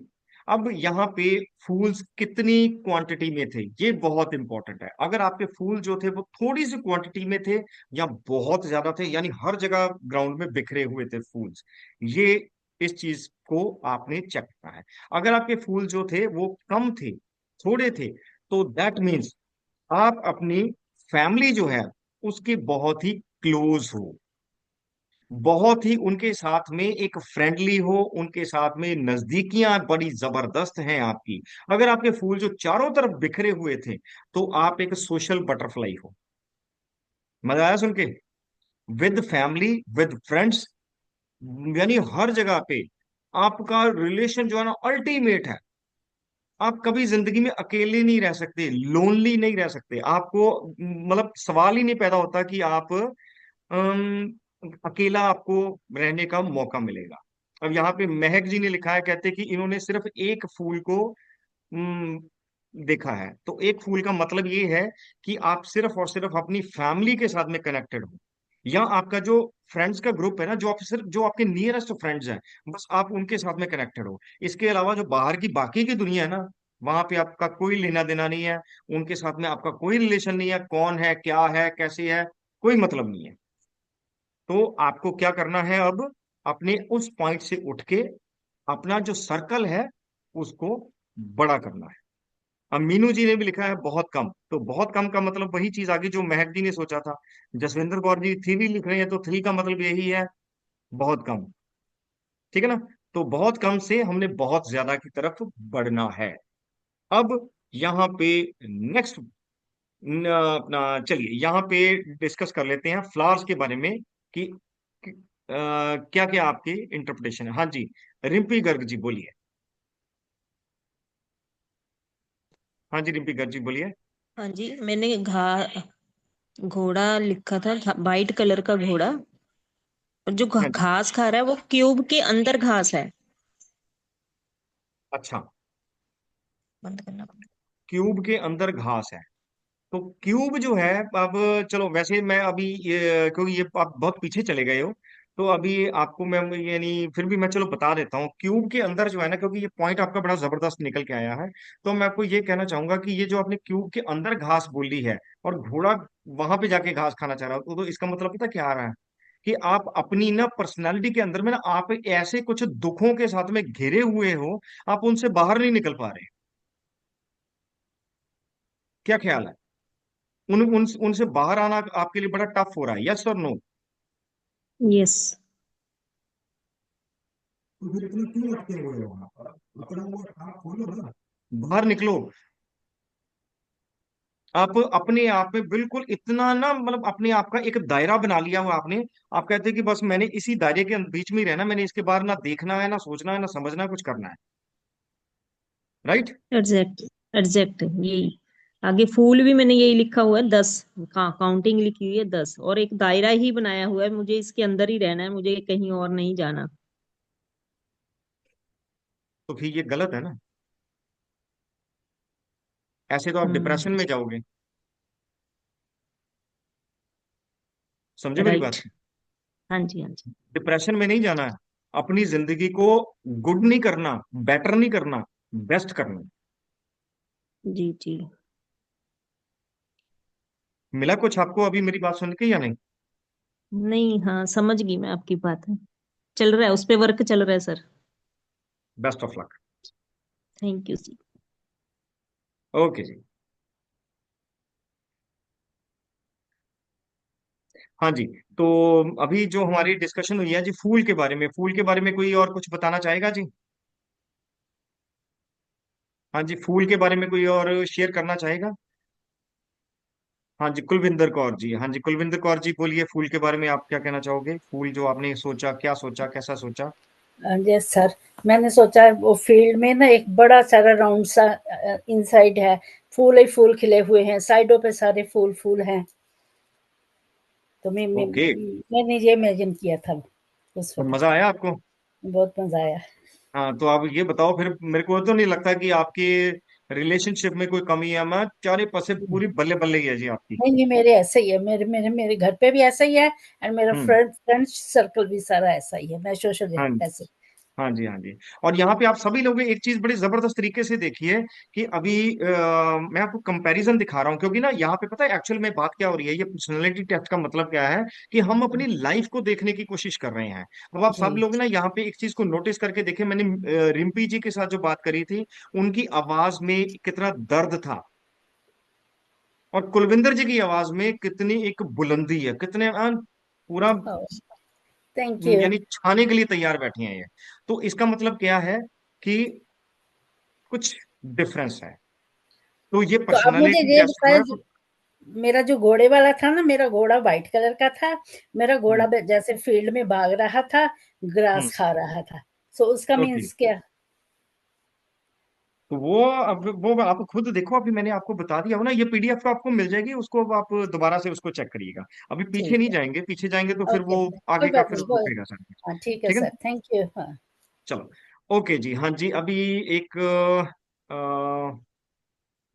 अब यहाँ पे फूल्स कितनी क्वांटिटी में थे ये बहुत इंपॉर्टेंट है। अगर आपके फूल जो थे वो थोड़ी सी क्वांटिटी में थे या बहुत ज्यादा थे, यानी हर जगह ग्राउंड में बिखरे हुए थे फूल्स, ये इस चीज को आपने चेक करना है। अगर आपके फूल जो थे वो कम थे, थोड़े थे, तो दैट मीन्स आप अपनी फैमिली जो है उसके बहुत ही क्लोज हो, बहुत ही उनके साथ में एक फ्रेंडली हो, उनके साथ में नजदीकियां बड़ी जबरदस्त हैं आपकी। अगर आपके फूल जो चारों तरफ बिखरे हुए थे, तो आप एक सोशल बटरफ्लाई हो। मजा आया सुन के? विद फैमिली, विद फ्रेंड्स, यानी हर जगह पे आपका रिलेशन जो है ना अल्टीमेट है। आप कभी जिंदगी में अकेले नहीं रह सकते, लोनली नहीं रह सकते। आपको मतलब सवाल ही नहीं पैदा होता कि आप अकेला आपको रहने का मौका मिलेगा। अब यहाँ पे महक जी ने लिखा है, कहते कि इन्होंने सिर्फ एक फूल को अम, देखा है। तो एक फूल का मतलब ये है कि आप सिर्फ और सिर्फ अपनी फैमिली के साथ में कनेक्टेड हो, या आपका जो फ्रेंड्स का ग्रुप है ना, जो आप सिर्फ जो आपके नियरेस्ट फ्रेंड्स हैं, बस आप उनके साथ में कनेक्टेड हो। इसके अलावा जो बाहर की बाकी की दुनिया है ना, वहां पे आपका कोई लेना देना नहीं है, उनके साथ में आपका कोई रिलेशन नहीं है, कौन है क्या है कैसे है, कोई मतलब नहीं है। तो आपको क्या करना है अब, अपने उस पॉइंट से उठ के अपना जो सर्कल है उसको बड़ा करना है। अब मीनू जी ने भी लिखा है बहुत कम, तो बहुत कम का मतलब वही चीज आगे जो महक जी ने सोचा था। जसविंदर कौर जी थ्री लिख रहे हैं, तो थ्री का मतलब यही है, बहुत कम। ठीक है ना? तो बहुत कम से हमने बहुत ज्यादा की तरफ बढ़ना है। अब यहाँ पे नेक्स्ट अपना, चलिए यहाँ पे डिस्कस कर लेते हैं फ्लावर्स के बारे में कि क्या क्या आपकी इंटरप्रिटेशन है। हाँ जी, रिम्पी गर्ग जी बोलिए। हाँ जी, रिम्पी गर्ग जी बोलिए। हाँ जी, मैंने घोड़ा लिखा था, वाइट कलर का घोड़ा। और जो हाँ जी। घास खा रहा है वो क्यूब के अंदर घास है। अच्छा, बंद करना पड़ेगा। क्यूब के अंदर घास है। तो क्यूब जो है, अब चलो वैसे मैं अभी क्योंकि ये आप बहुत पीछे चले गए हो, तो अभी आपको मैं यानी फिर भी मैं चलो बता देता हूँ क्यूब के अंदर जो है ना, क्योंकि ये पॉइंट आपका बड़ा जबरदस्त निकल के आया है। तो मैं आपको ये कहना चाहूंगा कि ये जो आपने क्यूब के अंदर घास बोली है और घोड़ा वहां पे जाके घास खाना चाह रहा हो, तो इसका मतलब पता क्या आ रहा है कि आप अपनी ना पर्सनालिटी के अंदर में ना आप ऐसे कुछ दुखों के साथ में घिरे हुए हो, आप उनसे बाहर नहीं निकल पा रहे। क्या ख्याल है? उनसे बाहर आना आपके लिए बड़ा टफ हो रहा है, यस और नो? यस। तो फिर इतने क्यों अटके हुए हो वहां पर? अपना वो आप खोलो ना, बाहर निकलो। आप अपने आप में बिल्कुल इतना ना, मतलब अपने आप का एक दायरा बना लिया हुआ आपने। आप कहते हैं कि बस मैंने इसी दायरे के बीच में ही रहना, मैंने इसके बाहर ना देखना है, ना सोचना है, ना समझना है, कुछ करना है। राइट। एग्जैक्ट एग्जैक्ट यही। आगे फूल भी मैंने यही लिखा हुआ है 10, काउंटिंग लिखी हुई है 10, और एक दायरा ही बनाया हुआ है, मुझे इसके अंदर ही रहना है, मुझे कहीं और नहीं जाना। तो फिर ये गलत है ना, ऐसे तो आप डिप्रेशन में जाओगे। समझे मेरी बात? राइट। हाँ जी हाँ जी। डिप्रेशन में नहीं जाना है, अपनी जिंदगी को गुड नहीं करना, बेटर नहीं करना, बेस्ट करना। जी जी। मिला कुछ आपको अभी मेरी बात सुन के या नहीं? नहीं, हाँ समझ गई मैं आपकी बात है। चल रहा है, उस पे वर्क चल रहा है sir. Best of luck. Thank you जी। ओके जी। हाँ जी। तो अभी जो हमारी डिस्कशन हुई है जी फूल के बारे में, फूल के बारे में कोई और कुछ बताना चाहेगा जी? हाँ जी, फूल के बारे में कोई और शेयर करना चाहेगा? हाँ जी, कुलविंदर कौर जी। हाँ जी, कुलविंदर कौर जी बोलिए, फूल के बारे में आप क्या कहना चाहोगे? फूल जो आपने सोचा, क्या सोचा, कैसा सोचा? यस सर, मैंने सोचा वो फील्ड में ना एक बड़ा सारा राउंड सा इनसाइड है, फूल ही फूल खिले हुए हैं, साइडों पे सारे फूल फूल हैं। तो ओके। मैंने ये इमेजिन किया था उस तो वक्त। मजा आया आपको? बहुत मजा आया। हाँ, तो आप ये बताओ फिर, मेरे को तो नहीं लगता कि आपकी रिलेशनशिप में कोई कमी है। मैं चारे पासे पूरी बल्ले बल्ले ही है जी आपकी। नहीं नहीं, मेरे ऐसा ही है, मेरे घर पे भी ऐसा ही है, एंड मेरा हम्म। फ्रेंड सर्कल भी सारा ऐसा ही है, मैं सोशल हाँ, ऐसे। हाँ जी, हाँ जी। और यहाँ पे आप सभी लोग एक चीज बड़ी जबरदस्त तरीके से देखिए कि अभी मैं आपको कंपैरिजन दिखा रहा हूँ, क्योंकि ना यहाँ पे पता है एक्चुअल में बात क्या हो रही है, ये पर्सनालिटी टेस्ट का मतलब क्या है कि हम अपनी लाइफ को देखने की कोशिश कर रहे हैं। अब आप सब जी लोग ना यहाँ पे एक चीज को नोटिस करके देखें, मैंने रिम्पी जी के साथ जो बात करी थी, उनकी आवाज में कितना दर्द था, और कुलविंदर जी की आवाज में कितनी एक बुलंदी है, कितने पूरा थैंक यू। यानी छाने के लिए तैयार बैठी हैं ये। तो इसका मतलब क्या है कि कुछ डिफरेंस है। तो ये तो अब मुझे पर्सनालिटी ये टेस्ट बताया, में मेरा जो घोड़े वाला था ना, मेरा घोड़ा व्हाइट कलर का था, मेरा घोड़ा हम्म, जैसे फील्ड में भाग रहा था, हम्म, ग्रास खा रहा था। सो उसका ओके। मीन्स क्या? तो वो अब वो आप खुद देखो, अभी मैंने आपको बता दिया हो ना, ये पीडीएफ तो आपको मिल जाएगी, उसको अब आप दोबारा से उसको चेक करिएगा। अभी पीछे ठीक नहीं है, जाएंगे, पीछे जाएंगे तो फिर ओके, वो कोई आगे का बात फिर नहीं वो। रुकेगा सर। हाँ ठीक है ठीक है सर, ना? Thank you. हाँ चलो। ओके जी, हाँ जी। अभी एक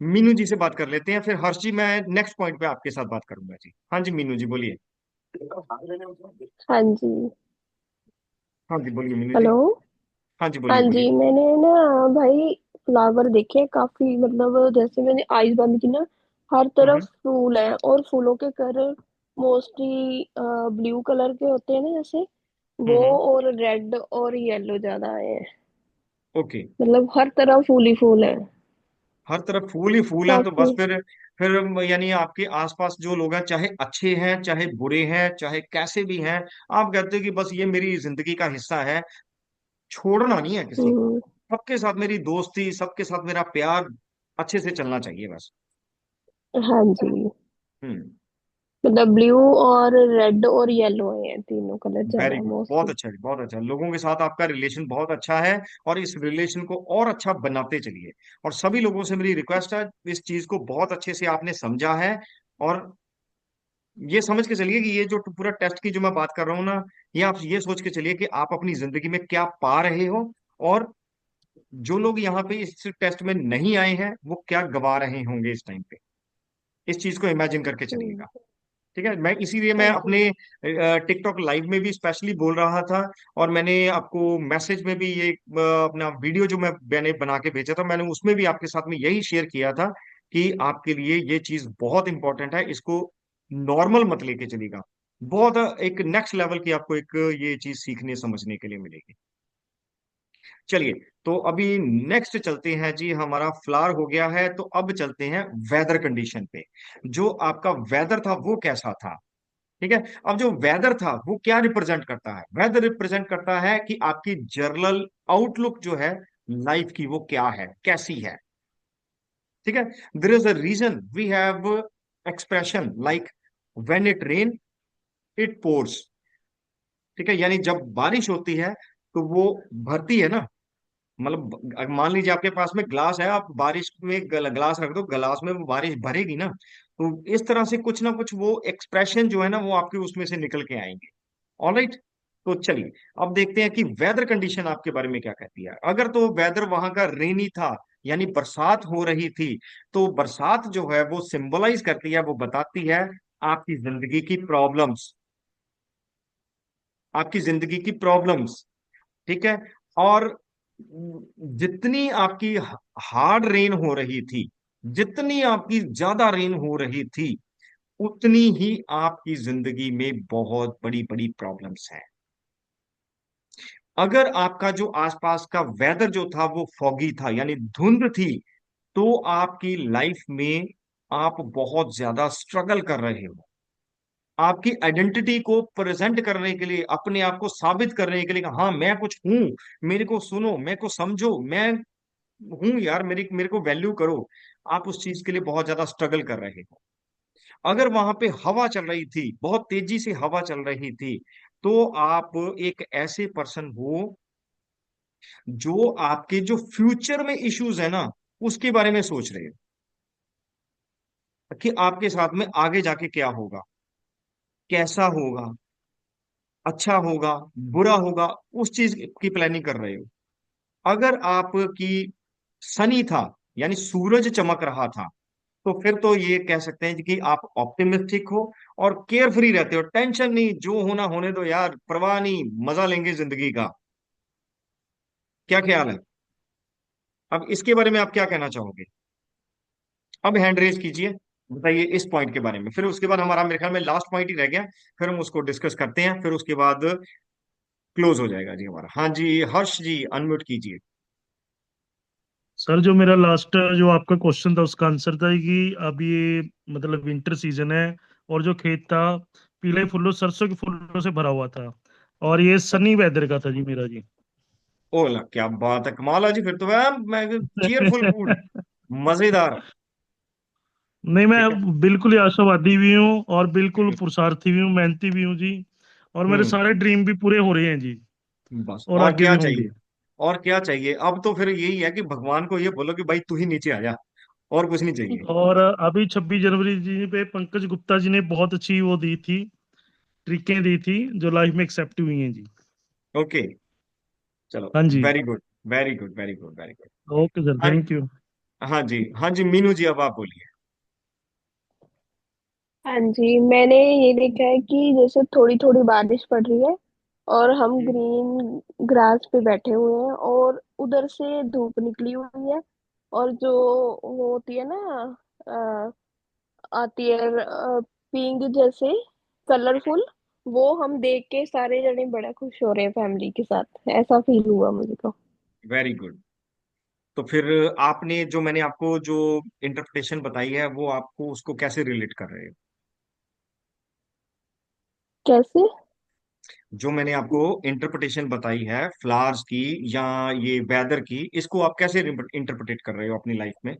मीनू जी से बात कर लेते हैं, फिर हर्ष जी मैं नेक्स्ट पॉइंट पे आपके साथ बात करूंगा जी। हाँ जी, मीनू जी बोलिए। हाँ जी। हाँ जी बोलिए मीनू जी। हेलो। हाँ जी हाँ बोलिए बोलिए। जी, मैंने ना भाई फ्लावर देखे काफी, मतलब जैसे मैंने आईज बंद की ना, हर तरफ हम्म, फूल है, और फूलों के कलर मोस्टली ब्लू कलर के होते हैं ना, जैसे वो, हम्म। और रेड और येलो ज्यादा आए हैं। ओके। मतलब हर तरफ फूल ही फूल है। हर तरफ फूल ही फूल हैं, तो काफी। बस फिर यानी आपके आसपास जो लोग हैं, चाहे अच्छे हैं चाहे बुरे हैं चाहे कैसे भी हैं, आप कहते हैं कि बस ये मेरी जिंदगी का हिस्सा है, छोड़ना नहीं है किसी को। हम्म। सबके साथ मेरी दोस्ती, सबके साथ मेरा प्यार अच्छे से चलना चाहिए बस। हाँ जी। हम्म। मतलब ब्लू और रेड और येलो है, तीनों कलर वेरी ज्यादा गुड, बहुत मोस्टली। अच्छा जी, बहुत अच्छा। लोगों के साथ आपका रिलेशन बहुत अच्छा है, और इस रिलेशन को और अच्छा बनाते चलिए। और सभी लोगों से मेरी रिक्वेस्ट है, इस चीज को बहुत अच्छे से आपने समझा है, और ये समझ के चलिए कि ये जो पूरा टेस्ट की जो मैं बात कर रहा हूँ ना, ये आप ये सोच के चलिए कि आप अपनी जिंदगी में क्या पा रहे हो, और जो लोग यहाँ पे इस टेस्ट में नहीं आए हैं वो क्या गवा रहे होंगे इस टाइम पे। इस चीज को इमेजिन करके चलिएगा। हम्म। ठीक है, मैं इसीलिए मैं हाँ जी। अपने टिकटॉक लाइव में भी स्पेशली बोल रहा था, और मैंने आपको मैसेज में भी ये अपना वीडियो जो मैंने बना के भेजा था, मैंने उसमें भी आपके साथ में यही शेयर किया था कि आपके लिए ये चीज बहुत इंपॉर्टेंट है, इसको नॉर्मल मत लेके चलिएगा। बहुत एक नेक्स्ट लेवल की आपको एक ये चीज सीखने समझने के लिए मिलेगी। चलिए, तो अभी नेक्स्ट चलते हैं जी, हमारा फ्लावर हो गया है, तो अब चलते हैं वेदर कंडीशन पे। जो आपका वेदर था वो कैसा था? ठीक है, अब जो वेदर था वो क्या रिप्रेजेंट करता है? वेदर रिप्रेजेंट करता है कि आपकी जर्नल आउटलुक जो है लाइफ की, वो क्या है, कैसी है। ठीक है। There is a reason we have expression like when it rain it pours. ठीक है, यानी जब बारिश होती है तो वो भरती है ना, मतलब मान लीजिए आपके पास में ग्लास है, आप बारिश में ग्लास रख दो, ग्लास में वो बारिश भरेगी ना, तो इस तरह से कुछ ना कुछ वो एक्सप्रेशन जो है ना वो आपके उसमें से निकल के आएंगे। ऑलराइट। तो चलिए अब देखते हैं कि वेदर कंडीशन आपके बारे में क्या कहती है। अगर तो वेदर वहां का रेनी था, यानी बरसात हो रही थी, तो बरसात जो है वो सिंबलाइज करती है, वो बताती है आपकी जिंदगी की प्रॉब्लम्स, आपकी जिंदगी की प्रॉब्लम्स। ठीक है। और जितनी आपकी हार्ड रेन हो रही थी, जितनी आपकी ज्यादा रेन हो रही थी, उतनी ही आपकी जिंदगी में बहुत बड़ी बड़ी प्रॉब्लम्स हैं। अगर आपका जो आसपास का वेदर जो था वो फॉगी था, यानी धुंध थी, तो आपकी लाइफ में आप बहुत ज्यादा स्ट्रगल कर रहे हो। आपकी आइडेंटिटी को प्रेजेंट करने के लिए, अपने आप को साबित करने के लिए कि हाँ मैं कुछ हूं, मेरे को सुनो, मेरे को समझो, मैं हूं यार, मेरी मेरे को वैल्यू करो, आप उस चीज के लिए बहुत ज्यादा स्ट्रगल कर रहे हो। अगर वहां पे हवा चल रही थी, बहुत तेजी से हवा चल रही थी, तो आप एक ऐसे पर्सन हो जो आपके जो फ्यूचर में इश्यूज है ना उसके बारे में सोच रहे हो कि आपके साथ में आगे जाके क्या होगा, कैसा होगा, अच्छा होगा, बुरा होगा, उस चीज की प्लानिंग कर रहे हो। अगर आपकी सनी था, यानी सूरज चमक रहा था, तो फिर तो ये कह सकते हैं कि आप ऑप्टिमिस्टिक हो और केयर फ्री रहते हो, टेंशन नहीं, जो होना होने दो यार, परवाह नहीं, मजा लेंगे जिंदगी का। क्या ख्याल है? अब इसके बारे में आप क्या कहना चाहोगे? अब हैंड रेज कीजिए, बताइए इस पॉइंट के बारे में, फिर उसके बाद हमारा मेरे ख्याल में लास्ट पॉइंट ही रह गया, फिर हम उसको डिस्कस करते हैं, फिर उसके बाद क्लोज हो जाएगा जी हमारा। हाँ जी, हर्ष जी अनम्यूट कीजिए। सर जो मेरा लास्ट जो आपका क्वेश्चन था उसका आंसर था कि अब ये मतलब विंटर सीजन है और जो खेत था पीले फूलों सरसों के फूलों से भरा हुआ था और ये सनी वेदर का था जी मेरा जी। ओला क्या बात है, कमाल है जी, फिर तो मैं चीयरफुल मूड, मजेदार। नहीं, ठीक है। मैं बिल्कुल ही आशावादी भी हूँ और बिल्कुल पुरुषार्थी भी हूँ, मेहनती भी हूँ जी। और मेरे हम्म। सारे ड्रीम भी पूरे हो रहे हैं जी, बस और और आगे क्या भी चाहिए, होंगे। और क्या चाहिए? अब तो फिर यही है कि भगवान को ये बोलो कि भाई तू ही नीचे आ जा, और कुछ नहीं चाहिए। और अभी 26 जनवरी जी पे पंकज गुप्ता जी ने बहुत अच्छी वो दी थी, ट्रिकें दी थी जो लाइफ में एक्सेप्ट हुई हैं जी। ओके, चलो, हाँ जी। Very good, very good, very good, very good. Okay sir, अरे थैंक यू। हाँ जी, हाँ जी, मीनू जी अब आप बोलिए। हाँ जी, मैंने ये देखा है कि जैसे थोड़ी थोड़ी बारिश पड़ रही है और हम हम्म। ग्रीन ग्रास पे बैठे हुए हैं और उधर से धूप निकली हुई है, और जो वो होती है ना, आती है पिंक जैसे, कलरफुल, वो हम देख के सारे जने बड़ा खुश हो रहे हैं फैमिली के साथ, ऐसा फील हुआ मुझे तो। Very good. तो फिर आपने जो मैंने आपको जो इंटरप्रिटेशन बताई है वो आपको उसको कैसे रिलेट कर रहे हो? कैसे? जो मैंने आपको इंटरप्रिटेशन बताई है फ्लावर्स की या ये वेदर की, इसको आप कैसे इंटरप्रिटेट कर रहे हो अपनी लाइफ में?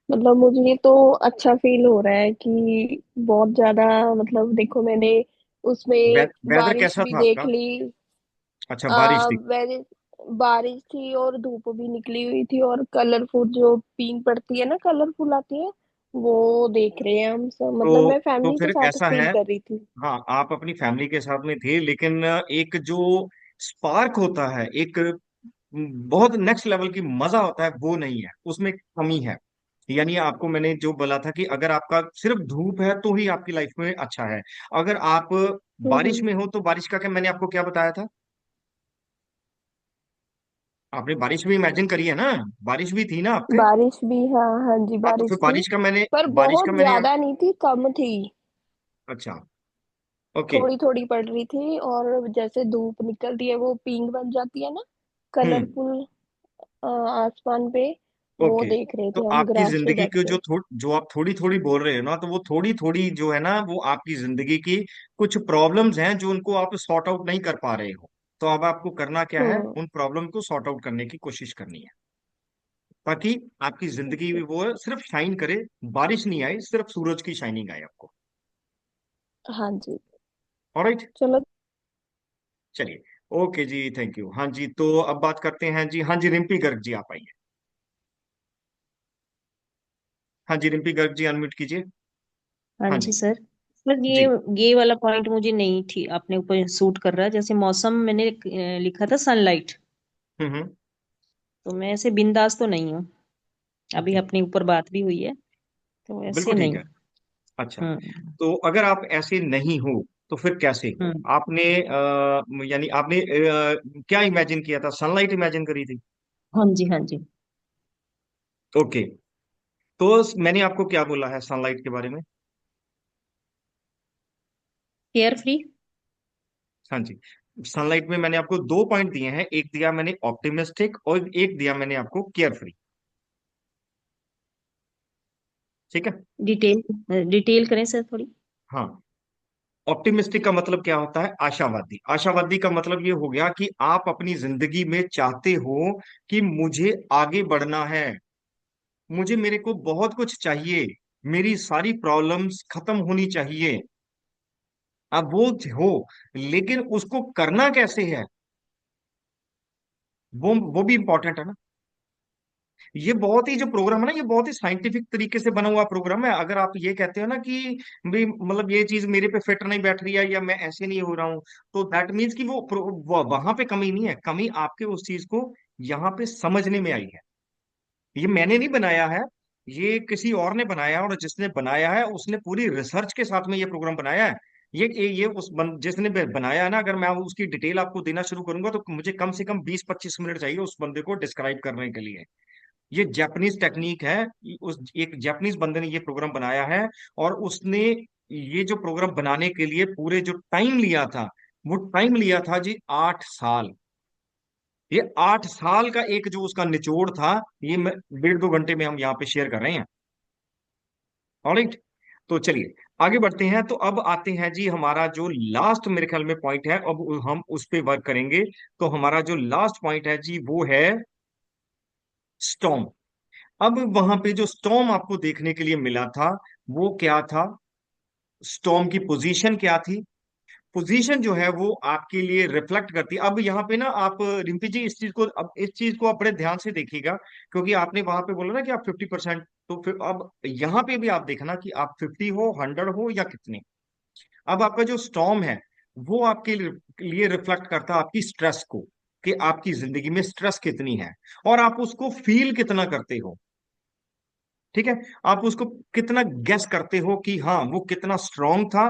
मतलब मुझे तो अच्छा फील हो रहा है कि बहुत ज्यादा, मतलब देखो मैंने उसमें वेदर बारिश कैसा भी था देख आपका? ली। अच्छा, बारिश थी। वैसे बारिश थी और धूप भी निकली हुई थी, और कलरफुल जो पिंक पड़ती है ना, कलरफुल आती है, वो देख रहे हैं हम सब, मतलब तो मैं तो फैमिली के फिर साथ ऐसा फील है, कर रही थी। हाँ आप अपनी फैमिली के साथ में थे, लेकिन एक जो स्पार्क होता है, एक बहुत नेक्स्ट लेवल की मजा होता है, वो नहीं है, उसमें कमी है। यानी आपको मैंने जो बोला था कि अगर आपका सिर्फ धूप है तो ही आपकी लाइफ में अच्छा है। अगर आप बारिश हम्म। में हो तो बारिश का क्या, मैंने आपको क्या बताया था? आपने बारिश भी इमेजिन करी है ना, बारिश भी थी ना आपके। बारिश भी, हाँ हाँ जी, हाँ, तो फिर बारिश थी, पर बारिश का बहुत मैंने ज्यादा नहीं थी, कम थी, अच्छा, ओके। थोड़ी थोड़ी पड़ रही थी, और जैसे धूप निकलती है वो पिंक बन जाती है ना, हम्म। कलरफुल, आसमान पे, वो ओके। देख रहे तो थे हम आपकी ग्रास पे जिंदगी बैठ की के। जो आप थोड़ी थोड़ी बोल रहे हो ना, तो वो थोड़ी थोड़ी जो है ना, वो आपकी जिंदगी की कुछ प्रॉब्लम्स हैं जो उनको आप सॉर्ट आउट नहीं कर पा रहे हो। तो अब आपको करना क्या है, हम्म। उन प्रॉब्लम को सॉर्ट आउट करने की कोशिश करनी है। ताकि आपकी जिंदगी में वो सिर्फ शाइन करे, बारिश नहीं आए, सिर्फ सूरज की शाइनिंग आए आपको। हाँ जी। ऑलराइट, चलो। चलिए, ओके जी, थैंक यू। हाँ जी, तो अब बात करते हैं जी। हाँ जी, रिम्पी गर्ग जी आप आइए। हाँ जी, रिम्पी गर्ग जी अनम्यूट कीजिए। हाँ हाँ जी जी, सर। सर जी। ये वाला पॉइंट मुझे नहीं ठीक अपने ऊपर सूट कर रहा है। जैसे मौसम मैंने लिखा था सनलाइट, हम्म। तो मैं ऐसे बिंदास तो नहीं हूँ। अभी ओके, अपने ऊपर बात भी हुई है, तो ऐसे बिल्कुल ठीक नहीं। है। अच्छा, हम्म। तो अगर आप ऐसे नहीं हो तो फिर कैसे हो हम्म। आपने? यानी आपने क्या इमेजिन किया था? सनलाइट इमेजिन करी थी? हाँ जी, हाँ जी। ओके, तो मैंने आपको क्या बोला है सनलाइट के बारे में? Care free. हाँ जी, सनलाइट में मैंने आपको दो पॉइंट दिए हैं, एक दिया मैंने ऑप्टिमिस्टिक और एक दिया मैंने आपको केयर फ्री। ठीक है। डिटेल डिटेल करें सर थोड़ी। हाँ, ऑप्टिमिस्टिक का मतलब क्या होता है? आशावादी। आशावादी का मतलब ये हो गया कि आप अपनी जिंदगी में चाहते हो कि मुझे आगे बढ़ना है, मुझे मेरे को बहुत कुछ चाहिए, मेरी सारी प्रॉब्लम्स खत्म होनी चाहिए। अब वो हो, लेकिन उसको करना कैसे है, वो भी इंपॉर्टेंट है ना। ये बहुत ही जो प्रोग्राम है ना, ये बहुत ही साइंटिफिक तरीके से बना हुआ प्रोग्राम है। अगर आप ये कहते हो ना कि भाई मतलब ये चीज मेरे पे फिट नहीं बैठ रही है या मैं ऐसे नहीं हो रहा हूँ, तो दैट मीन्स कि वहां पे कमी नहीं है, कमी आपके उस चीज को यहाँ पे समझने में आई है। ये मैंने नहीं बनाया है, ये किसी और ने बनाया है, और जिसने बनाया है उसने पूरी रिसर्च के साथ में ये प्रोग्राम बनाया है। ये जिसने बनाया है ना, अगर मैं उसकी डिटेल आपको देना शुरू करूंगा तो मुझे कम से कम 20-25 मिनट चाहिए उस बंदे को डिस्क्राइब करने के लिए। ये जापानीज टेक्निक है। उस एक जापानीज बंदे ने ये प्रोग्राम बनाया है, और उसने ये जो प्रोग्राम बनाने के लिए पूरे जो टाइम लिया था, वो टाइम लिया था जी 8 साल। ये 8 साल का एक जो उसका निचोड़ था, ये 1.5-2 घंटे में हम यहाँ पे शेयर कर रहे हैं। ऑलराइट, तो चलिए आगे बढ़ते हैं। तो अब आते हैं जी, हमारा जो लास्ट मेरे ख्याल में पॉइंट है, अब हम उस पे वर्क करेंगे। तो हमारा जो लास्ट पॉइंट है जी, वो है स्टॉर्म। अब वहां पे जो स्टॉर्म आपको देखने के लिए मिला था, वो क्या था? स्टॉर्म की पोजीशन क्या थी? पोजीशन जो है वो आपके लिए रिफ्लेक्ट करती है। अब यहाँ पे ना आप रिम्पी जी इस चीज को, अब इस चीज को आप बड़े ध्यान से देखिएगा, क्योंकि आपने वहां पे बोला ना कि आप 50%, तो फिर अब यहाँ पे भी आप देखना कि आप 50 हो, 100 हो या कितने। अब आपका जो स्टॉर्म है, वो आपके लिए रिफ्लेक्ट करता है आपकी स्ट्रेस को, कि आपकी जिंदगी में स्ट्रेस कितनी है, और आप उसको फील कितना करते हो। ठीक है, आप उसको कितना गेस करते हो कि हाँ वो कितना स्ट्रांग था,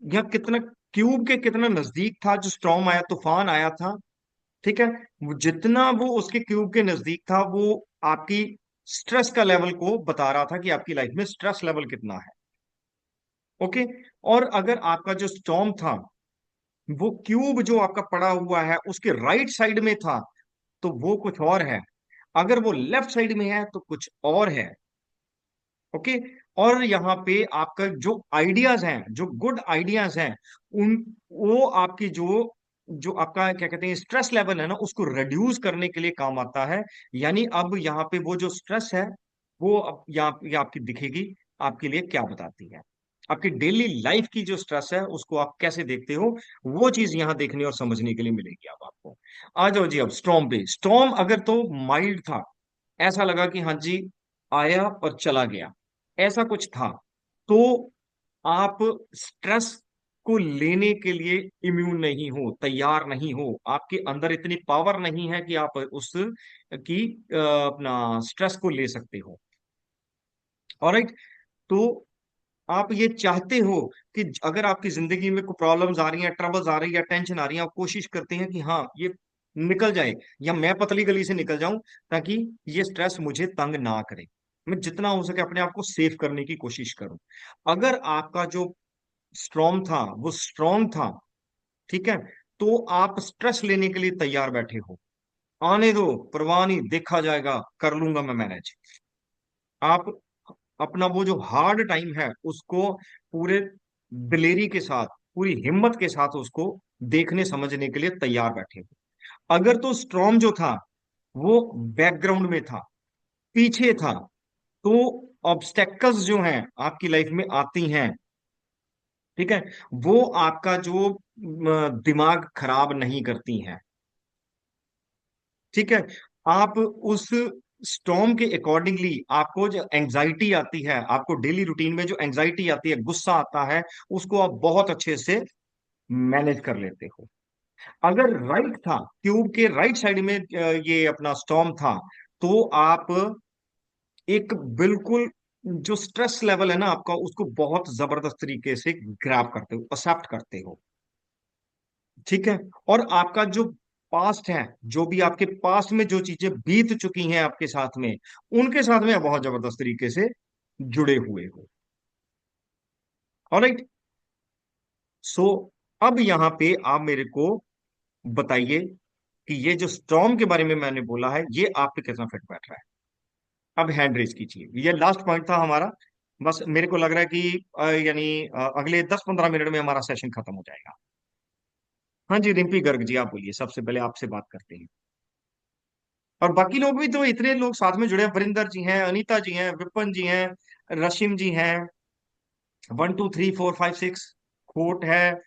या कितना क्यूब के कितना नजदीक था जो स्टॉर्म आया, तूफान आया था। ठीक है, जितना वो उसके क्यूब के नजदीक था, वो आपकी स्ट्रेस का लेवल को बता रहा था कि आपकी लाइफ में स्ट्रेस लेवल कितना है। ओके, और अगर आपका जो स्टॉर्म था, वो क्यूब जो आपका पड़ा हुआ है उसके राइट साइड में था, तो वो कुछ और है। अगर वो लेफ्ट साइड में है तो कुछ और है। ओके, और यहाँ पे आपका जो आइडियाज हैं, जो गुड आइडियाज हैं, उन वो आपकी जो जो आपका क्या कहते हैं स्ट्रेस लेवल है ना, उसको रिड्यूस करने के लिए काम आता है। यानी अब यहाँ पे वो जो स्ट्रेस है, वो अब यहाँ ये आपकी दिखेगी, आपके लिए क्या बताती है, आपकी डेली लाइफ की जो स्ट्रेस है उसको आप कैसे देखते हो, वो चीज यहाँ देखने और समझने के लिए मिलेगी। अब आपको आ जाओ जी, अब स्टॉर्म पे। स्टॉर्म अगर तो माइल्ड था, ऐसा लगा कि हाँ जी आया और चला गया, ऐसा कुछ था, तो आप स्ट्रेस को लेने के लिए इम्यून नहीं हो, तैयार नहीं हो, आपके अंदर इतनी पावर नहीं है कि आप उस की अपना स्ट्रेस को ले सकते हो। ऑलराइट, तो आप ये चाहते हो कि अगर आपकी जिंदगी में कोई प्रॉब्लम्स आ रही हैं, ट्रबल्स आ रही है, टेंशन आ रही है, आप कोशिश करते हैं कि हाँ ये निकल जाए, या मैं पतली गली से निकल जाऊं, ताकि ये स्ट्रेस मुझे तंग ना करे, मैं जितना हो सके अपने आप को सेव करने की कोशिश करूं। अगर आपका जो स्ट्रॉन्ग था वो स्ट्रॉन्ग था, ठीक है, तो आप स्ट्रेस लेने के लिए तैयार बैठे हो, आने दो, परवाह नहीं, देखा जाएगा, कर लूंगा मैं मैनेज। आप अपना वो जो हार्ड टाइम है उसको पूरे दिलेरी के साथ, पूरी हिम्मत के साथ उसको देखने समझने के लिए तैयार बैठे हो। अगर तो स्ट्रॉम जो था वो बैकग्राउंड में था, पीछे था। तो ऑब्स्टेकल्स जो हैं आपकी लाइफ में आती हैं, ठीक है, वो आपका जो दिमाग खराब नहीं करती हैं। ठीक है, आप उस स्टॉर्म के अकॉर्डिंगली, आपको जो एंजाइटी आती है, आपको डेली रूटीन में जो एंजाइटी आती है, गुस्सा आता है, उसको आप बहुत अच्छे से मैनेज कर लेते हो। अगर राइट था, ट्यूब के राइट साइड में ये अपना स्टॉर्म था, तो आप एक बिल्कुल जो स्ट्रेस लेवल है ना आपका, उसको बहुत जबरदस्त तरीके से ग्रैब करते हो, एक्सेप्ट करते हो। ठीक है, और आपका जो पास्ट है, जो भी आपके पास्ट में जो चीजें बीत चुकी हैं आपके साथ में, उनके साथ में आप बहुत जबरदस्त तरीके से जुड़े हुए हो। ऑलराइट, सो अब यहां पे आप मेरे को बताइए कि ये जो स्टॉर्म के बारे में मैंने बोला है, ये आप पे कैसा फिट बैठ रहा है। अब हैंड रेज कीजिए, ये लास्ट पॉइंट था हमारा। बस मेरे को लग रहा है कि अगले 10-15 मिनट में हमारा सेशन खत्म हो जाएगा। हाँ जी, रिम्पी गर्ग जी, आप बोलिए, सबसे पहले आपसे बात करते हैं। और बाकी लोग भी तो इतने लोग साथ में जुड़े हैं, वरिंदर जी हैं, अनीता जी हैं, विपन जी हैं, रशिम जी हैं, 1 2 3 4 5 6 खोट है,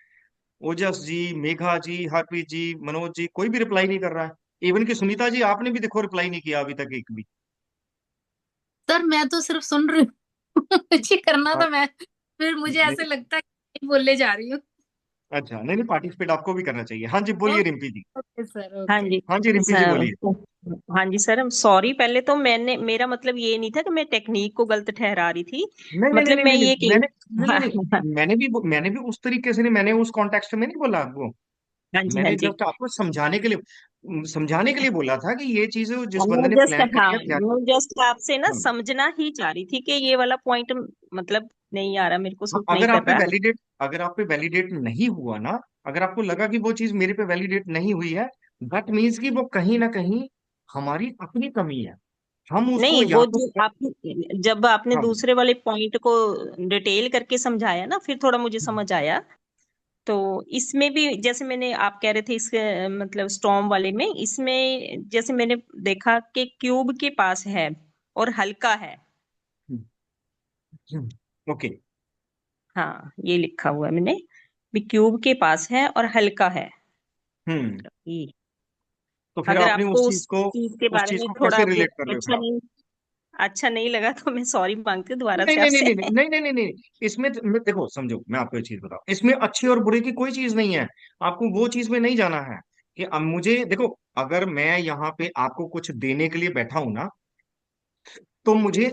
ओजस जी, मेघा जी, हरप्रीत जी, मनोज जी, कोई भी रिप्लाई नहीं कर रहा है। इवन कि सुनीता जी, आपने भी देखो रिप्लाई नहीं किया अभी तक एक भी। सर मैं तो सिर्फ सुन रही हूँ। मुझे करना हाँ, था, मैं फिर मुझे ऐसे नहीं, लगता है कि बोलने जा रही हूँ। अच्छा, नहीं नहीं, पार्टिसिपेट आपको भी करना चाहिए। हाँ जी, बोलिए ओके, रिम्पी जी। ओके सर, हाँ ओके। जी हाँ जी, रिम्पी जी सर। बोलिए। हाँ जी सर, सॉरी, पहले तो मेरा मतलब ये नहीं था कि मैं टेक्निक को गलत ठहरा रही थी। नहीं नहीं नहीं मतलब नहीं मैं नहीं ये नहीं, मैंने नहीं नहीं हाँ नहीं, मैंने भी उस तरीके से नहीं, मैंने उस कॉन्टेक्स्ट में नहीं बोला आपको। जी, हाँ मैंने जी। जस्ट आपको समझाने के लिए बोला था कि ये चीज जिस मैं बंदे ने जस्ट प्लान हाँ करी है, ध्यान। मैं जस्ट आपसे ना हाँ, समझना ही चाह रही थी कि ये वाला पॉइंट मतलब नहीं आ रहा, मेरे को हाँ, सूट नहीं कर रहा। अगर आप पे वैलिडेट नहीं हुआ ना, अगर आपको लगा कि वो चीज मेरे पे वैलिडेट नहीं हुई है, दैट मीन्स कि वो कहीं ना कहीं हमारी अपनी कमी है। हम उसको नहीं, या वो तो जो आप जब आपने हाँ, दूसरे वाले पॉइंट को डिटेल करके समझाया ना, फिर थोड़ा मुझे समझ आया। तो इसमें भी जैसे मैंने आप कह रहे थे इसके मतलब स्टॉर्म वाले में, इसमें जैसे मैंने देखा कि क्यूब के पास है और हल्का है। ओके। हाँ, ये लिखा हुआ है मैंने भी, क्यूब के पास है और हल्का है। हम्म, ये तो फिर अगर आपने आपको उस चीज के उस बारे चीज में को थोड़ा कैसे रिलेट कर रहे हो फिर आप? अच्छा नहीं लगा तो मैं सॉरी मांगती हूँ दोबारा नहीं से नहीं नहीं आपसे। नहीं नहीं नहीं नहीं नहीं, देखो समझो, मैं आपको एक चीज बताऊं, इसमें अच्छे और बुरे की कोई चीज नहीं है। आपको वो चीज में नहीं जाना है कि अब मुझे देखो, अगर मैं यहाँ पे आपको कुछ देने के लिए बैठा हूं ना, तो मुझे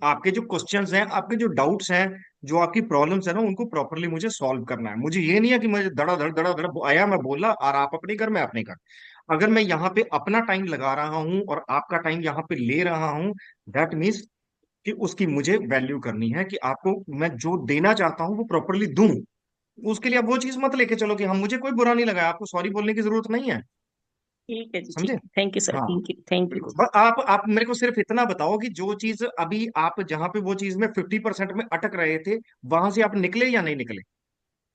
आपके जो क्वेश्चंस हैं, आपके जो डाउट्स हैं, जो आपकी प्रॉब्लम्स है ना, उनको प्रॉपरली मुझे सॉल्व करना है। मुझे ये नहीं है कि मुझे धड़ा धड़ आया, मैं बोला और आप अपने घर, मैं अपने घर। अगर मैं यहाँ पे अपना टाइम लगा रहा हूँ और आपका टाइम यहाँ पे ले रहा हूँ, दैट मीन्स कि उसकी मुझे वैल्यू करनी है, कि आपको मैं जो देना चाहता हूँ वो प्रॉपरली दूं। उसके लिए आप वो चीज मत लेके चलो कि हम, मुझे कोई बुरा नहीं लगा, आपको सॉरी बोलने की जरूरत नहीं है। ठीक है जी, समझे? ठीक है, थैंक यू सर, हाँ, थैंक यू, थैंक यू। बिल्कुल। बस आप मेरे को सिर्फ इतना बताओ कि जो चीज अभी आप जहां पे वो चीज में 50% में अटक रहे थे, वहां से आप निकले या नहीं निकले?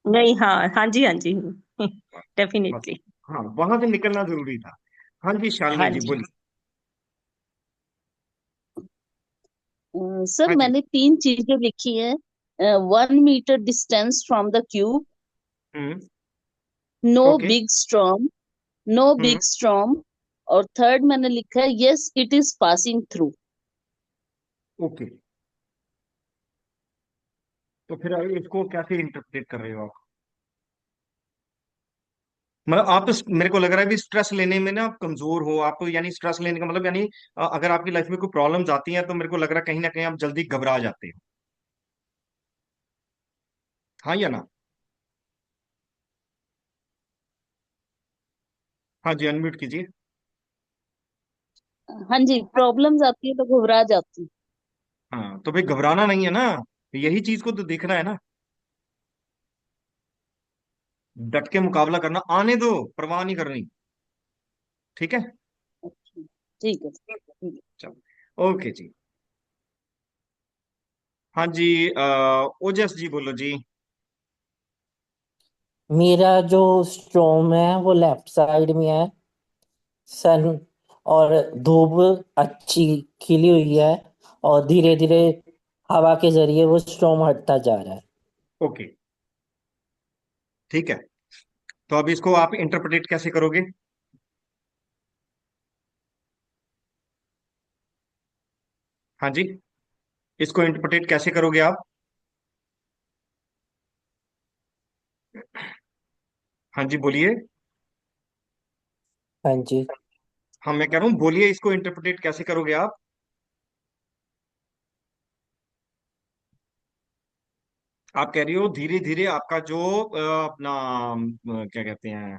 नहीं, हाँ हाँ जी, हाँ जी। बस, डेफिनेटली। हाँ, वहां से निकलना जरूरी था। हाँ जी, शालिनी हाँ जी जी। बोलिए। सर हाँ जी। मैंने 3 चीजें लिखी है। 1 meter distance from the cube, hmm. No okay. Big storm, no hmm. Big storm. और थर्ड मैंने लिखा है, yes it is passing through. Okay, तो फिर इसको कैसे इंटरप्रेट कर रहे हो आप? मतलब आप मेरे को लग रहा है भी स्ट्रेस लेने में ना आप कमजोर हो आप, यानी स्ट्रेस लेने का मतलब, यानी अगर आपकी लाइफ में कोई प्रॉब्लम्स आती हैं, तो मेरे को लग रहा है कहीं ना कहीं आप जल्दी घबरा जाते हो। हाँ या ना? हाँ जी, अनम्यूट कीजिए। हाँ जी, प्रॉब्लम्स आती है तो घबरा जाती हूँ। हाँ, तो भाई घबराना नहीं है ना, यही चीज को तो देखना है ना, डट के मुकाबला करना, आने दो, परवाह नहीं करनी। ठीक है, अच्छा, ठीक है, ठीक है। चलो, ओके जी। हाँ जी, ओजस जी बोलो जी। मेरा जो स्ट्रोम है वो लेफ्ट साइड में है सर। और धूप अच्छी खिली हुई है और धीरे धीरे हवा के जरिए वो स्टॉर्म हटता जा रहा है। ओके, ठीक है। तो अब इसको आप इंटरप्रेट कैसे करोगे? हाँ जी, इसको इंटरप्रेट कैसे करोगे आप? हाँ जी, बोलिए। हाँ जी। हाँ, मैं कह रहा हूँ बोलिए, इसको इंटरप्रेट कैसे करोगे आप? आप कह रही हो धीरे धीरे आपका जो अपना क्या कहते हैं,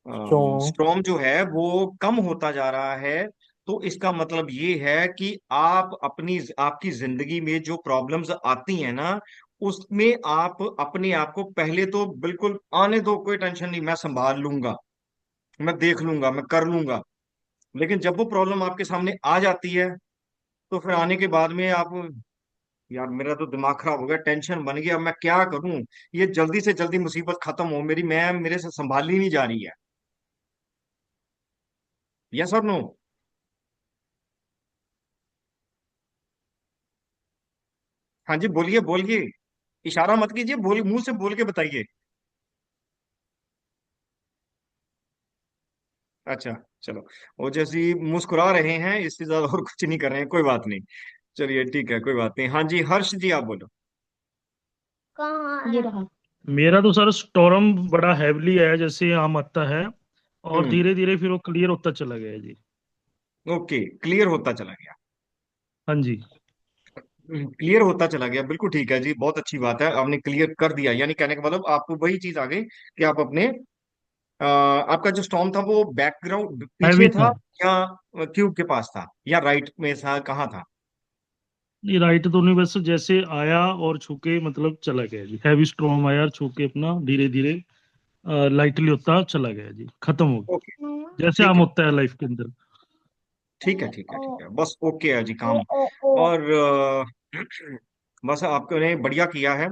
स्टॉर्म। स्ट्रॉम जो है वो कम होता जा रहा है। तो इसका मतलब ये है कि आप आपकी जिंदगी में जो प्रॉब्लम्स आती हैं ना, उसमें आप अपने आप को पहले तो बिल्कुल आने दो, कोई टेंशन नहीं, मैं संभाल लूंगा, मैं देख लूंगा, मैं कर लूंगा। लेकिन जब वो प्रॉब्लम आपके सामने आ जाती है, तो फिर आने के बाद में आप, यार मेरा तो दिमाग खराब हो गया, टेंशन बन गया, अब मैं क्या करूं, ये जल्दी से जल्दी मुसीबत खत्म हो मेरी, मैं मेरे से संभाली नहीं जा रही है। यस और नो? हाँ जी, बोलिए बोलिए, इशारा मत कीजिए, बोल, मुंह से बोल के बताइए। अच्छा, चलो, वो जैसी मुस्कुरा रहे हैं, इससे ज्यादा और कुछ नहीं कर रहे हैं, कोई बात नहीं। चलिए ठीक है, कोई बात नहीं। हाँ जी, हर्ष जी आप बोलो। ये रहा। मेरा तो सर स्टॉर्म बड़ा हैवली है जैसे आम आता है, और हम्म। धीरे धीरे फिर वो क्लियर होता चला गया है जी। ओके, क्लियर होता चला गया। हाँ जी। क्लियर होता चला गया, बिल्कुल ठीक है जी, बहुत अच्छी बात है, आपने क्लियर कर दिया, यानी कहने का मतलब आपको वही चीज आ गई कि आप अपने आपका जो स्टॉर्म था वो बैकग्राउंड पीछे हैवी था, था। या क्यूब के पास था, या राइट में था, कहाँ था? ये राइट तो नहीं, बस जैसे आया और छूके मतलब चला गया जी, हैवी स्टॉर्म आया और छूके अपना धीरे धीरे लाइटली होता चला गया जी, खत्म हो ओके, गया जैसे ठीक आम है, होता है लाइफ के अंदर। ठीक है, ठीक है, ठीक है, बस ओके है जी काम। और बस आपने बढ़िया किया है।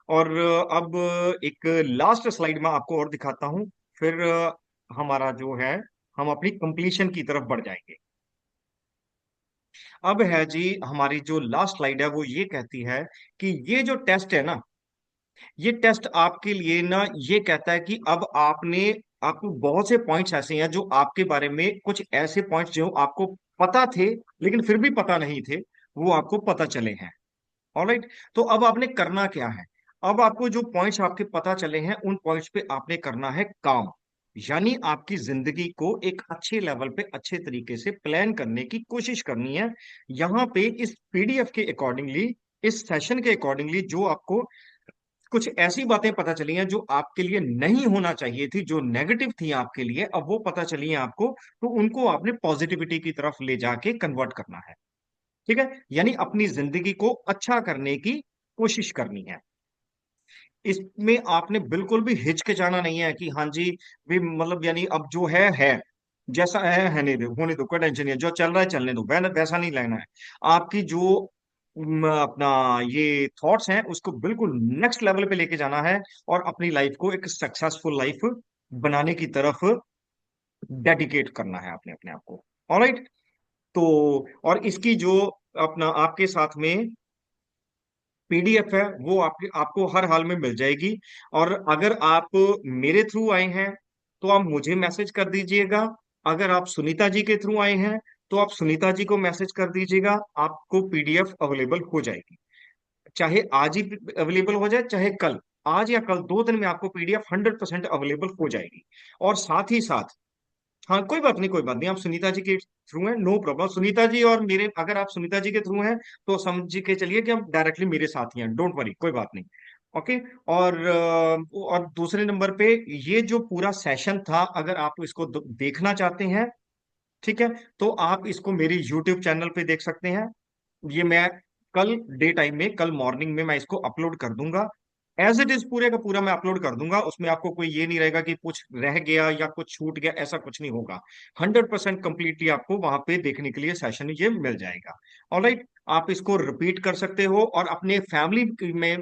और अब एक लास्ट स्लाइड में आपको और दिखाता हूं, फिर हमारा जो है, हम अपनी कंप्लीशन की तरफ बढ़ जाएंगे। अब है जी, हमारी जो लास्ट स्लाइड है वो ये कहती है कि ये जो टेस्ट है ना, ये टेस्ट आपके लिए ना, ये कहता है कि अब आपको बहुत से पॉइंट्स ऐसे हैं जो आपके बारे में, कुछ ऐसे पॉइंट्स जो आपको पता थे लेकिन फिर भी पता नहीं थे, वो आपको पता चले हैं। ऑलराइट, तो अब आपने करना क्या है? अब आपको जो पॉइंट्स आपके पता चले हैं, उन पॉइंट्स पे आपने करना है काम। यानी आपकी जिंदगी को एक अच्छे लेवल पे अच्छे तरीके से प्लान करने की कोशिश करनी है। यहाँ पे इस पीडीएफ के अकॉर्डिंगली, इस सेशन के अकॉर्डिंगली, जो आपको कुछ ऐसी बातें पता चली हैं जो आपके लिए नहीं होना चाहिए थी, जो नेगेटिव थी आपके लिए, अब वो पता चली हैं आपको, तो उनको आपने पॉजिटिविटी की तरफ ले जाके कन्वर्ट करना है। ठीक है, यानी अपनी जिंदगी को अच्छा करने की कोशिश करनी है। इसमें आपने बिल्कुल भी हिचकिचाना नहीं है कि हाँ जी, भी मतलब यानी अब जो है, जैसा है नहीं दो, होने दो, कोई टेंशन नहीं है, जो चल रहा है चलने दो, वैसा नहीं लेना है। आपकी जो अपना ये थॉट्स हैं, उसको बिल्कुल नेक्स्ट लेवल पे लेके जाना है, और अपनी लाइफ को एक सक्सेसफुल लाइफ बनाने की तरफ डेडिकेट करना है आपने अपने आप को। ऑलराइट, तो और इसकी जो अपना आपके साथ में पीडीएफ है, वो आपको हर हाल में मिल जाएगी। और अगर आप मेरे थ्रू आए हैं, तो आप मुझे मैसेज कर दीजिएगा। अगर आप सुनीता जी के थ्रू आए हैं, तो आप सुनीता जी को मैसेज कर दीजिएगा, आपको पीडीएफ अवेलेबल हो जाएगी। चाहे आज ही अवेलेबल हो जाए, चाहे कल, आज या कल, 2 दिन में आपको पीडीएफ 100% अवेलेबल हो जाएगी। और साथ ही साथ, हाँ कोई बात नहीं, कोई बात नहीं, आप सुनीता जी के थ्रू हैं, नो प्रॉब्लम, सुनीता जी और मेरे, अगर आप सुनीता जी के थ्रू हैं, तो समझ के चलिए कि आप डायरेक्टली मेरे साथ ही हैं, डोंट वरी, कोई बात नहीं। ओके। और दूसरे नंबर पे, ये जो पूरा सेशन था, अगर आप इसको देखना चाहते हैं, ठीक है, तो आप इसको मेरी यूट्यूब चैनल पे देख सकते हैं। ये मैं कल डे टाइम में, कल मॉर्निंग में मैं इसको अपलोड कर दूंगा, एज इट इज पूरे का पूरा मैं अपलोड कर दूंगा। उसमें आपको कोई ये नहीं रहेगा कि कुछ रह गया या कुछ छूट गया, ऐसा कुछ नहीं होगा। 100% कंप्लीटली आपको वहां पे देखने के लिए सेशन ये मिल जाएगा। ऑलराइट, आप इसको रिपीट कर सकते हो, और अपने फैमिली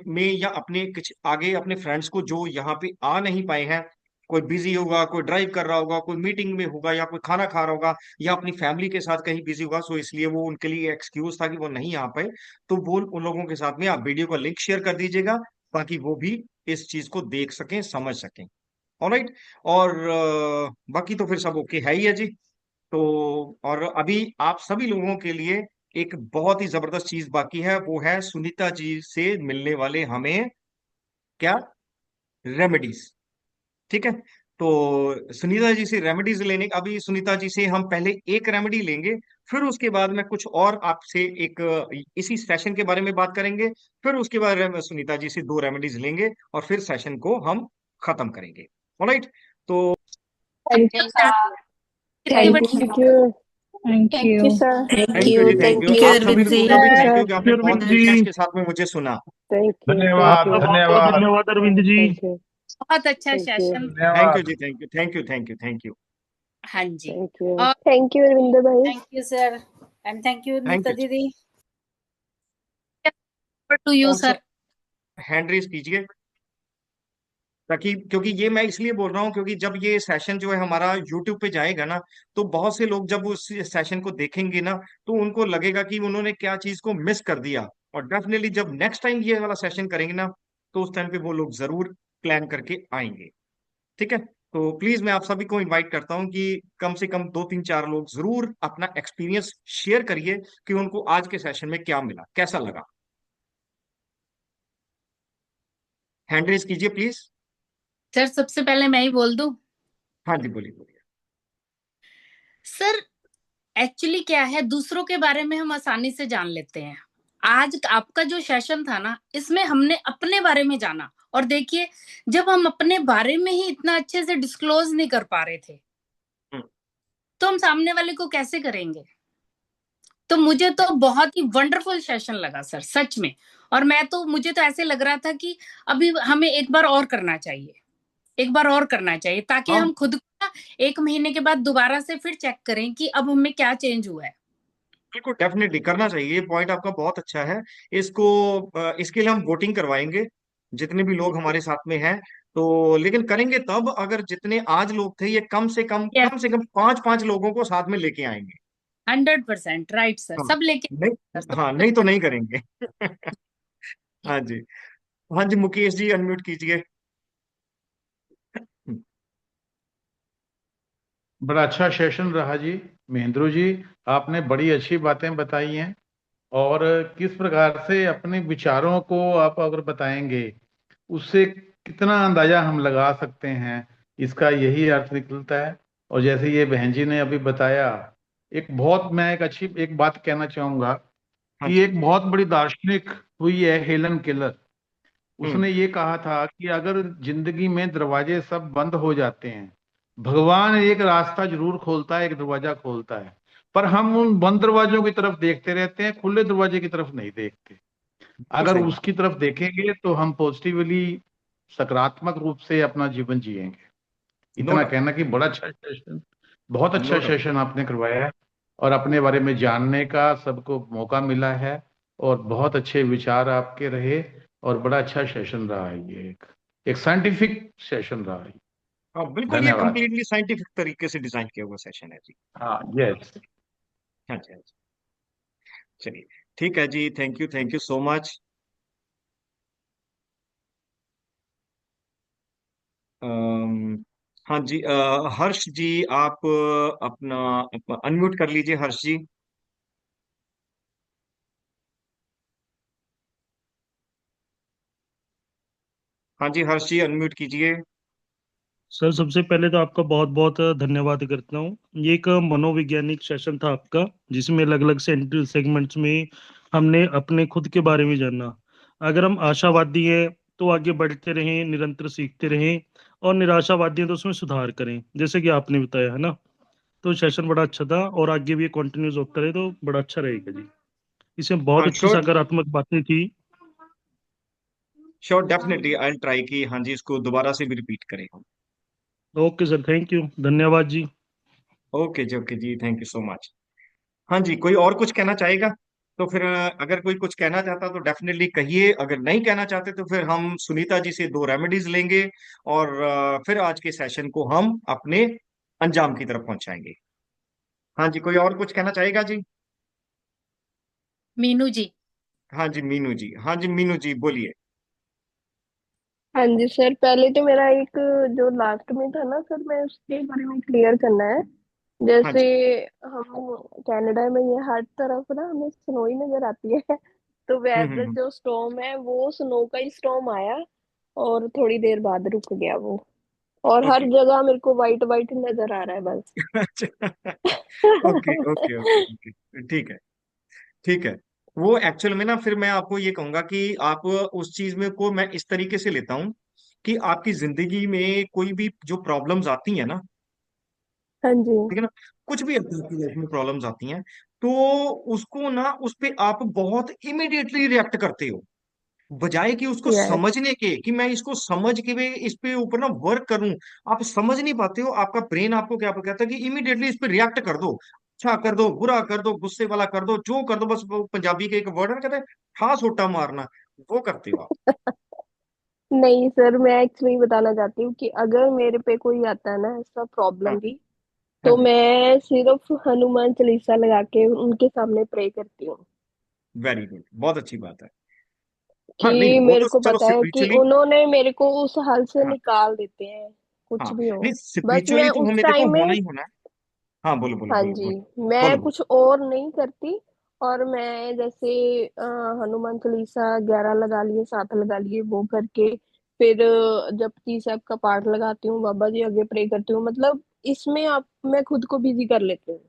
में या अपने कुछ आगे अपने फ्रेंड्स को जो यहाँ पे आ नहीं पाए हैं, कोई बिजी होगा, कोई ड्राइव कर रहा होगा, कोई मीटिंग में होगा, या कोई खाना खा रहा होगा, या अपनी फैमिली के साथ कहीं बिजी होगा, सो इसलिए वो उनके लिए एक्सक्यूज था कि वो नहीं आ पाए। तो वो उन लोगों के साथ में आप वीडियो का लिंक शेयर कर दीजिएगा, ताकि वो भी इस चीज को देख सकें, समझ सकें। ऑलराइट। और बाकी तो फिर सब ओके है ही है जी। तो और अभी आप सभी लोगों के लिए एक बहुत ही जबरदस्त चीज बाकी है, वो है सुनीता जी से मिलने वाले हमें क्या, रेमेडीज। ठीक है। तो सुनीता जी से रेमेडीज लेने, अभी सुनीता जी से हम पहले एक रेमेडी लेंगे, फिर उसके बाद में कुछ और आपसे एक इसी सेशन के बारे में बात करेंगे, फिर उसके बाद सुनीता जी से दो रेमेडीज लेंगे, और फिर सेशन को हम खत्म करेंगे। ऑलराइट। तो thank you Thank you, thank you thank thank you you. Sir thank you जी, थैंक यू। थैंक यू आप सभी अरविंद जी। लोगों का भी बाय थैंक सर यू कि आपने अरविंद बहुत जी, पेशेंस के साथ में मुझे सुना। थैंक यू धन्यवाद आपका बहुत बहुत धन्यवाद धन्यवाद अरविंद जी। थैंक यू बहुत अच्छा thank you session. Thank you धन्यवाद। जी, thank you, thank you, thank you, thank you, हाँ जी। थैंक और थैंक यू अरविंदर भाई thank you sir and thank you thank Neeta you. दीदी। To you also sir. Hand raise कीजिए, ताकि, क्योंकि ये मैं इसलिए बोल रहा हूँ क्योंकि जब ये सेशन जो है हमारा यूट्यूब पे जाएगा ना, तो बहुत से लोग जब उस सेशन को देखेंगे ना, तो उनको लगेगा कि उन्होंने क्या चीज को मिस कर दिया। और डेफिनेटली जब नेक्स्ट टाइम ये वाला सेशन करेंगे ना, तो उस टाइम पे वो लोग जरूर प्लान करके आएंगे। ठीक है। तो प्लीज मैं आप सभी को इनवाइट करता हूँ कि कम से कम दो तीन चार लोग जरूर अपना एक्सपीरियंस शेयर करिए कि उनको आज के सेशन में क्या मिला, कैसा लगा। हैंड रेज कीजिए प्लीज। सर सबसे पहले मैं ही बोल दूं। हाँ जी, बोलिए बोलिए। सर एक्चुअली क्या है, दूसरों के बारे में हम आसानी से जान लेते हैं। आज आपका जो सेशन था ना, इसमें हमने अपने बारे में जाना। और देखिए, जब हम अपने बारे में ही इतना अच्छे से डिस्क्लोज नहीं कर पा रहे थे, हम्म, तो हम सामने वाले को कैसे करेंगे। तो मुझे तो बहुत ही वंडरफुल सेशन लगा सर, सच में। और मुझे तो ऐसे लग रहा था कि अभी हमें एक बार और करना चाहिए, एक बार और करना चाहिए, ताकि हाँ हम खुद को ना 1 महीने के बाद दोबारा से फिर चेक करें कि अब हमें क्या चेंज हुआ है। बिल्कुल, डेफिनेटली करना चाहिए। ये पॉइंट आपका बहुत अच्छा है। इसको इसके लिए हम वोटिंग करवाएंगे, जितने भी लोग हमारे साथ में हैं। तो लेकिन करेंगे तब अगर जितने आज लोग थे, ये यस, कम से कम पांच पांच लोगों को साथ में लेके आएंगे। 100% राइट सर, हाँ, सब लेके नहीं, सर, हाँ, नहीं तो नहीं करेंगे। हाँ जी। हाँ जी, मुकेश जी अनम्यूट कीजिए। बड़ा अच्छा सेशन रहा जी। महेंद्र जी, आपने बड़ी अच्छी बातें बताई हैं, और किस प्रकार से अपने विचारों को आप अगर बताएंगे, उससे कितना अंदाजा हम लगा सकते हैं, इसका यही अर्थ निकलता है। और जैसे ये बहन जी ने अभी बताया, मैं एक अच्छी एक बात कहना चाहूंगा हाँ कि जी। एक बहुत बड़ी दार्शनिक हुई है हेलन केलर। हम्म। उसने ये कहा था कि अगर जिंदगी में दरवाजे सब बंद हो जाते हैं, भगवान एक रास्ता जरूर खोलता है, एक दरवाजा खोलता है, पर हम उन बंद दरवाजों की तरफ देखते रहते हैं, खुले दरवाजे की तरफ नहीं देखते। बिल्कुल अगर सही बात। उसकी तरफ देखेंगे तो हम पॉजिटिवली, सकारात्मक रूप से अपना जीवन जिएंगे। नो इतना डाउट। कहना कि बड़ा अच्छा सेशन, बहुत नो अच्छा डाउट। सेशन आपने करवाया है, और अपने बारे में जानने का सबको मौका मिला है, और बहुत अच्छे विचार आपके रहे, और बड़ा अच्छा सेशन रहा है ये। एक साइंटिफिक सेशन रहा है। हाँ बिल्कुल, ये धन्यवाद। कम्प्लीटली साइंटिफिक तरीके से डिजाइन किया हुआ सेशन है जी। हाँ, यस। हाँ जी, हाँ जी। चलिए, ठीक है जी, थैंक यू सो मच। हाँ जी, हर्ष जी, आप अपना अनम्यूट कर लीजिए, हर्ष जी। हाँ जी, हर्ष जी अनम्यूट कीजिए। सर सबसे पहले तो आपका बहुत बहुत धन्यवाद करता हूँ। ये एक मनोवैज्ञानिक सेशन था आपका, जिसमें अलग अलग सेगमेंट्स में हमने अपने खुद के बारे में जाना। अगर हम आशावादी हैं तो आगे बढ़ते रहें, निरंतर सीखते रहें, और निराशावादी हैं तो उसमें सुधार करें, जैसे कि आपने बताया है ना। तो सेशन बड़ा अच्छा था, और आगे भी ये कंटिन्यूस होता रहे तो बड़ा अच्छा रहेगा जी। इसमें बहुत हाँ अच्छी श्योर, सकारात्मक बातें थी। श्योर, डेफिनेटली आई ट्राई की हाँ जी इसको दोबारा से भी रिपीट करें हम। ओके सर, थैंक यू, धन्यवाद जी। ओके जी, ओके जी, थैंक यू सो मच। हाँ जी, कोई और कुछ कहना चाहेगा। तो फिर अगर कोई कुछ कहना चाहता तो डेफिनेटली कहिए, अगर नहीं कहना चाहते तो फिर हम सुनीता जी से 2 रेमेडीज लेंगे और फिर आज के सेशन को हम अपने अंजाम की तरफ पहुंचाएंगे। हाँ जी, कोई और कुछ कहना चाहेगा जी? मीनू जी। हाँ जी मीनू जी, हाँ जी मीनू जी बोलिए। हाँ जी सर, पहले तो मेरा एक जो लास्ट में था ना सर, मैं उसके बारे में क्लियर करना है। हाँ जैसे जी। हम कनाडा में ये हर तरफ ना हमें स्नो ही नजर आती है तो वेदर हम्म। जो स्टॉर्म है वो स्नो का ही स्टॉर्म आया और थोड़ी देर बाद रुक गया वो। और हर ओके। जगह मेरे को वाइट वाइट नजर आ रहा है बस। अच्छा। ओके ओके ओके ओके, ठीक है। ठीक है। वो एक्चुअल में ना फिर मैं आपको ये कहूंगा कि आप उस चीज में को मैं इस तरीके से लेता हूं कि आपकी जिंदगी में कोई भी जो प्रॉब्लम्स आती है ना, हाँ जी। ठीक है ना, कुछ भी आपकी लाइफ में प्रॉब्लम्स आती हैं, तो उसको ना उस पे आप बहुत इमिडिएटली रिएक्ट करते हो, बजाय कि उसको यस। समझने के कि मैं इसको समझ के भी इस पे ऊपर ना वर्क करूं। आप समझ नहीं पाते हो, आपका ब्रेन आपको क्या कहता है कि इमीडिएटली इस पे रिएक्ट कर दो, अच्छा कर दो, बुरा कर दो, गुस्से वाला कर दो, जो कर दो, बस वो पंजाबी के एक वर्ड है ना, कहते हैं हाँ सोटा मारना, वो करते हो आप। नहीं सर, मैं एक्चुअली बताना चाहती हूँ कि अगर मेरे पे कोई आता है ना ऐसा हाँ। प्रॉब्लम भी, हाँ तो जी। मैं सिर्फ हनुमान चालीसा लगा के उनके सामने प्रे करती हूँ। वेरी गुड, बहुत अच्छी बात है। हाँ नहीं, कि वो मेरे तो को चलो पता है कि स्पिरिचुअली। उन्होंने मेरे को उस हाल से हाँ। निकाल देते हैं, हाँ कुछ भी हो। नहीं, बस मैं स्पिरिचुअली तो उस हमें देखो टाइम होना में, ही होना है। हाँ बोलो बोलो हाँ बोलो जी, बोलो। मैं बोलो बोलो। कुछ और नहीं करती। और मैं जैसे हनुमान चालीसा 11 लगा लिए, 7 लगा लिए, वो करके फिर जपजी साहब का पाठ लगाती हूँ, बाबा जी आगे प्रे करती हूँ। मतलब इसमें आप मैं खुद को बिजी कर लेती हूँ।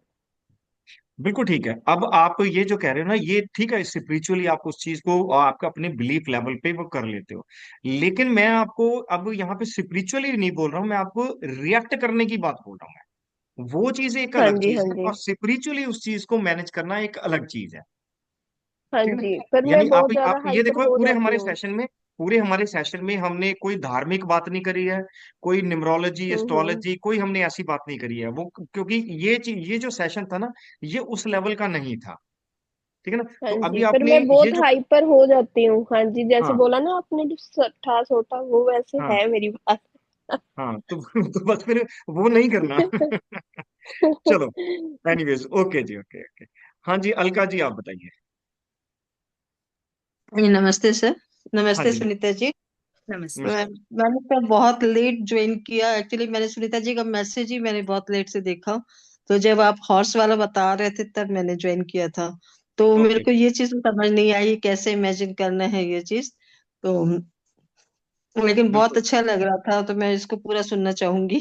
बिल्कुल ठीक है। अब आप ये जो कह रहे हो ना, ये ठीक है, स्पिरिचुअली आप उस चीज को आपका अपने बिलीफ लेवल पे वो कर लेते हो, लेकिन मैं आपको अब यहाँ पे स्पिरिचुअली नहीं बोल रहा हूँ, मैं आपको रिएक्ट करने की बात बोल रहा हूँ। मैं वो चीज एक हाँ अलग जी। चीज हाँ है जी। और स्पिरिचुअली उस चीज को मैनेज करना एक अलग चीज है। हाँ ठीक है जी, ना? पर मैं यानी बहुत ज्यादा आप ये हाइपर देखो, हो पूरे जाती हमारे हूँ। सेशन में, पूरे हमारे सेशन में हमने कोई धार्मिक बात नहीं करी है, कोई न्यूमरोलॉजी हम्म। एस्ट्रोलॉजी कोई हमने ऐसी बात नहीं करी है, वो क्योंकि ये चीज, ये जो सेशन था ना, ये उस लेवल का नहीं था। ठीक है ना? हाँ तो जी, अभी पर आपने मैं ये बहुत जो, हाइपर हो जाती हूँ। हाँ जी, जैसे हाँ बोला ना आपने, जो सट्टा सोटा वो वैसे हाँ है मेरी बात। हाँ, तो बस फिर वो नहीं करना। चलो, एनीवेज, ओके जी, ओके ओके। हाँ जी अलका जी आप बताइए। जी नमस्ते सर। हाँ नमस्ते जी। सुनीता जी। नमस्ते। मैं, नमस्कार। मैंने तो बहुत लेट ज्वाइन किया एक्चुअली। मैंने सुनीता जी का मैसेज ही मैंने बहुत लेट से देखा। तो जब आप हॉर्स वाला बता रहे थे तब मैंने ज्वाइन किया था। तो मेरे ओके। को ये चीज समझ नहीं आई कैसे इमेजिन करना है ये चीज। तो लेकिन बहुत बिल्कुल, अच्छा लग रहा था तो मैं इसको पूरा सुनना चाहूंगी।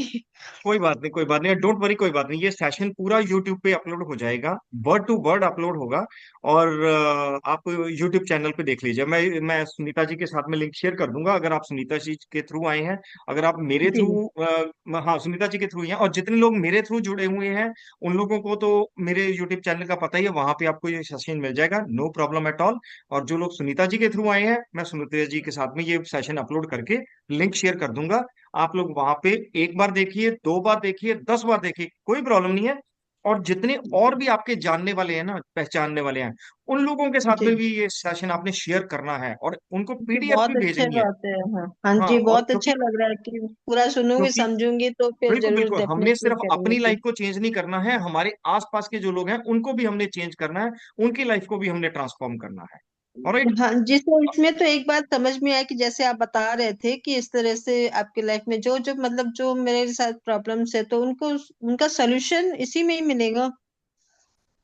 कोई बात नहीं, कोई बात नहीं, डोंट वरी, कोई बात नहीं, ये सेशन पूरा यूट्यूब पे अपलोड हो जाएगा, वर्ड टू वर्ड अपलोड होगा। और आप यूट्यूब चैनल पे देख लीजिए, मैं सुनीता जी के साथ में लिंक शेयर कर दूंगा, अगर आप सुनीता जी के थ्रू आए हैं, अगर आप मेरे जी। थ्रू, हाँ सुनीता जी के थ्रू हैं, और जितने लोग मेरे थ्रू जुड़े हुए हैं उन लोगों को तो मेरे यूट्यूब चैनल का पता ही है, वहां पे आपको ये सेशन मिल जाएगा, नो प्रॉब्लम एट ऑल। और जो लोग सुनीता जी के थ्रू आए हैं, मैं सुनीता जी के साथ में ये सेशन अपलोड करके लिंक शेयर कर दूंगा। आप लोग वहां पे एक बार देखिए, 2 बार देखिए, 10 बार देखिए, कोई प्रॉब्लम नहीं है। और जितने और भी आपके जानने वाले हैं ना, पहचानने वाले हैं, उन लोगों के साथ जी में भी ये सेशन आपने शेयर करना है और उनको जी, पीडीएफ बहुत भी अच्छे भेजनी है। बात है। हाँ हाँ हाँ, जी, और बहुत अच्छा क्योंकि लग रहा है कि पूरा सुनूंगी क्योंकि समझूंगी तो फिर बिल्कुल जरूर बिल्कुल, हमने डेफिनेटली सिर्फ अपनी करूंगी। लाइफ को चेंज नहीं करना है, हमारे आसपास के जो लोग हैं उनको भी हमने चेंज करना है, उनकी लाइफ को भी हमने ट्रांसफॉर्म करना है। ऑलराइट। हाँ जी सर, इसमें तो एक बात समझ में आया कि जैसे आप बता रहे थे कि इस तरह से आपकी लाइफ में जो जो मतलब जो मेरे साथ प्रॉब्लम्स है तो उनको उनका सोल्यूशन इसी में ही मिलेगा।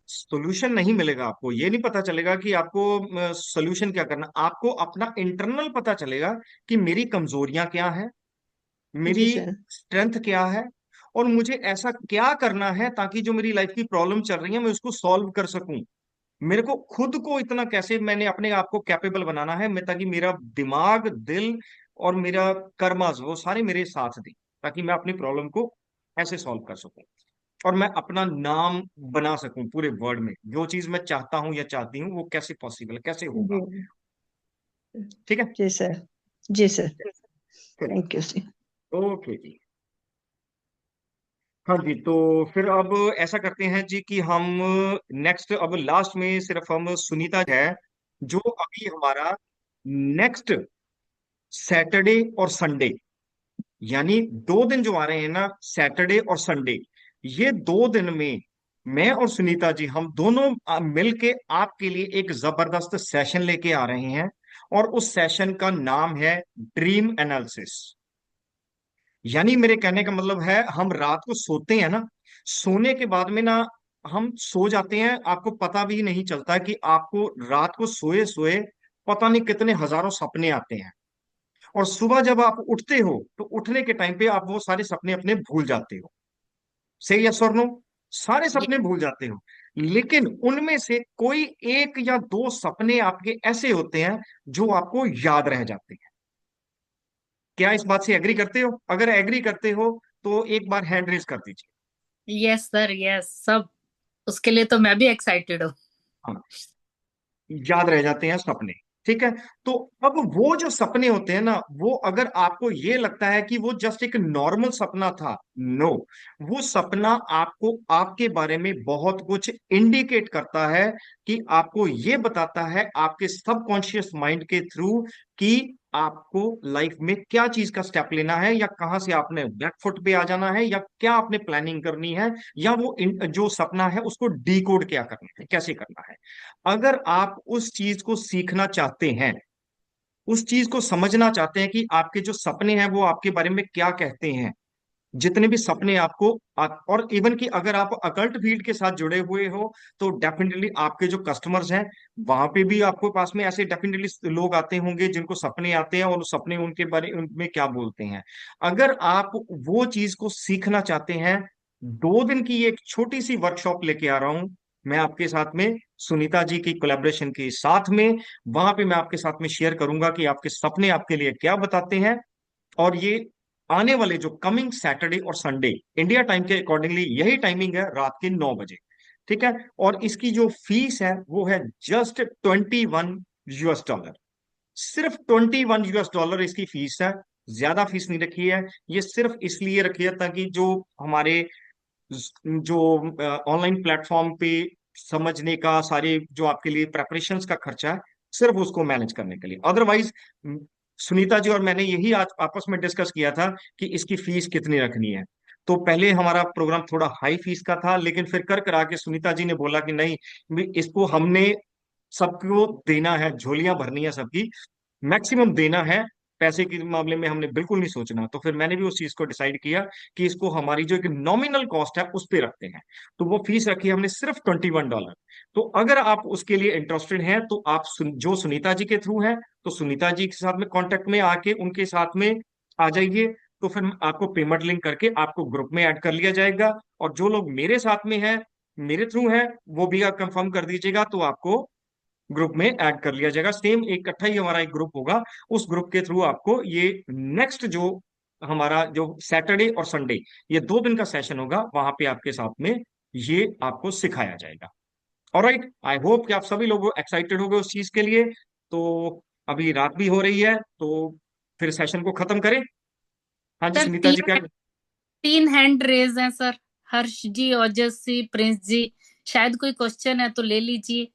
सोल्यूशन नहीं मिलेगा आपको, ये नहीं पता चलेगा कि आपको सोल्यूशन क्या करना, आपको अपना इंटरनल पता चलेगा कि मेरी कमजोरियां क्या है, मेरी जी सर। स्ट्रेंथ क्या है, और मुझे ऐसा क्या करना है ताकि जो मेरी लाइफ की प्रॉब्लम चल रही है मैं उसको सॉल्व कर सकूं। मेरे को खुद को इतना कैसे मैंने अपने आप को कैपेबल बनाना है, मैं ताकि मेरा दिमाग, दिल और मेरा कर्मास वो सारे मेरे साथ दें, ताकि मैं अपनी प्रॉब्लम को ऐसे सॉल्व कर सकूं और मैं अपना नाम बना सकूं पूरे वर्ल्ड में, जो चीज मैं चाहता हूं या चाहती हूँ वो कैसे पॉसिबल, कैसे होगा। जी ठीक है। जी सर। जी सर। चलिए, थैंक यू सर। ओके जी। हाँ जी, तो फिर अब ऐसा करते हैं जी कि हम नेक्स्ट, अब लास्ट में सिर्फ हम सुनीता है जो अभी हमारा नेक्स्ट सैटरडे और संडे, यानी 2 दिन जो आ रहे हैं ना, सैटरडे और संडे, ये 2 दिन में मैं और सुनीता जी हम दोनों मिलके आपके लिए एक जबरदस्त सेशन लेके आ रहे हैं। और उस सेशन का नाम है ड्रीम एनालिसिस। यानी मेरे कहने का मतलब है, हम रात को सोते हैं ना, सोने के बाद में ना हम सो जाते हैं, आपको पता भी नहीं चलता कि आपको रात को सोए सोए पता नहीं कितने हजारों सपने आते हैं। और सुबह जब आप उठते हो तो उठने के टाइम पे आप वो सारे सपने अपने भूल जाते हो। सही, यस और नो? सारे ये सपने भूल जाते हो, लेकिन उनमें से कोई 1 या 2 सपने आपके ऐसे होते हैं जो आपको याद रह जाते हैं। क्या इस बात से एग्री करते हो? अगर एग्री करते हो तो एक बार हैंड रेज कर दीजिए। यस सर, यस, सब उसके लिए तो मैं भी एक्साइटेड हूँ। हाँ, याद रह जाते हैं सपने। ठीक है, तो अब वो जो सपने होते हैं ना, वो अगर आपको ये लगता है कि वो जस्ट एक नॉर्मल सपना था, नो, वो सपना आपको आपके बारे में बहुत कुछ इंडिकेट करता है, कि आपको ये बताता है आपके सबकॉन्शियस माइंड के थ्रू कि आपको लाइफ में क्या चीज का स्टेप लेना है, या कहां से आपने बैकफुट पे आ जाना है, या क्या आपने प्लानिंग करनी है, या वो जो सपना है उसको डीकोड क्या करना है, कैसे करना है। अगर आप उस चीज को सीखना चाहते हैं, उस चीज को समझना चाहते हैं कि आपके जो सपने हैं वो आपके बारे में क्या कहते हैं, जितने भी सपने आपको और इवन कि अगर आप अकल्ट फील्ड के साथ जुड़े हुए हो, तो डेफिनेटली आपके जो कस्टमर्स हैं वहां पे भी आपको पास में ऐसे डेफिनेटली लोग आते होंगे जिनको सपने आते हैं, और वो सपने उनके बारे उनमें क्या बोलते हैं। अगर आप वो चीज को सीखना चाहते हैं, 2 दिन की एक छोटी सी वर्कशॉप लेके आ रहा हूं मैं आपके साथ में, सुनीता जी की कोलैबोरेशन के साथ में। वहां पे मैं आपके साथ में शेयर करूंगा कि आपके सपने आपके लिए क्या बताते हैं। और ये आने वाले जो कमिंग सैटरडे और संडे, इंडिया टाइम के अकॉर्डिंगली यही टाइमिंग है, रात के 9 बजे। ठीक है, और इसकी जो फीस है वो है जस्ट $21। सिर्फ $21 इसकी फीस है, ज्यादा फीस नहीं रखी है। ये सिर्फ इसलिए रखी है ताकि जो हमारे जो ऑनलाइन प्लेटफॉर्म पे समझने का, सारे जो आपके लिए प्रेपरेशंस का खर्चा है, सिर्फ उसको मैनेज करने के लिए। अदरवाइज सुनीता जी और मैंने यही आज आपस में डिस्कस किया था कि इसकी फीस कितनी रखनी है। तो पहले हमारा प्रोग्राम थोड़ा हाई फीस का था, लेकिन फिर कर करा के सुनीता जी ने बोला कि नहीं, इसको हमने सबको देना है, झोलियां भरनी है सबकी, मैक्सिमम देना है। पैसे के मामले में हमने बिल्कुल नहीं सोचना। तो फिर मैंने भी उस चीज को डिसाइड किया कि इसको हमारी जो एक नॉमिनल कॉस्ट है उस पे रखते हैं। तो वो फीस रखी है हमने सिर्फ $21। तो अगर आप उसके लिए इंटरेस्टेड हैं तो आप जो सुनीता जी के थ्रू हैं, तो सुनीता जी के साथ में कांटेक्ट में आके उनके साथ में आ जाइए। तो फिर आपको पेमेंट लिंक करके आपको ग्रुप में ऐड कर लिया जाएगा। और जो लोग मेरे साथ में हैं, मेरे थ्रू हैं, वो भी आप कंफर्म कर दीजिएगा, तो आपको ग्रुप में ऐड कर लिया जाएगा। सेम इकट्ठा ही हमारा एक ग्रुप होगा, उस ग्रुप के थ्रू आपको ये नेक्स्ट जो हमारा जो सैटरडे और संडे, ये 2 दिन का सेशन होगा, वहां पे आपके साथ में ये आपको सिखाया जाएगा। ऑलराइट, आई होप कि आप सभी लोग एक्साइटेड हो गए उस चीज के लिए। तो अभी रात भी हो रही है, तो फिर सेशन को खत्म करें। हाँ जी सर सुनीता जी, क्या? 3 हैंड रेज हैं सर, हर्ष जी, ओजस जी, प्रिंस जी। शायद कोई क्वेश्चन है तो ले लीजिए।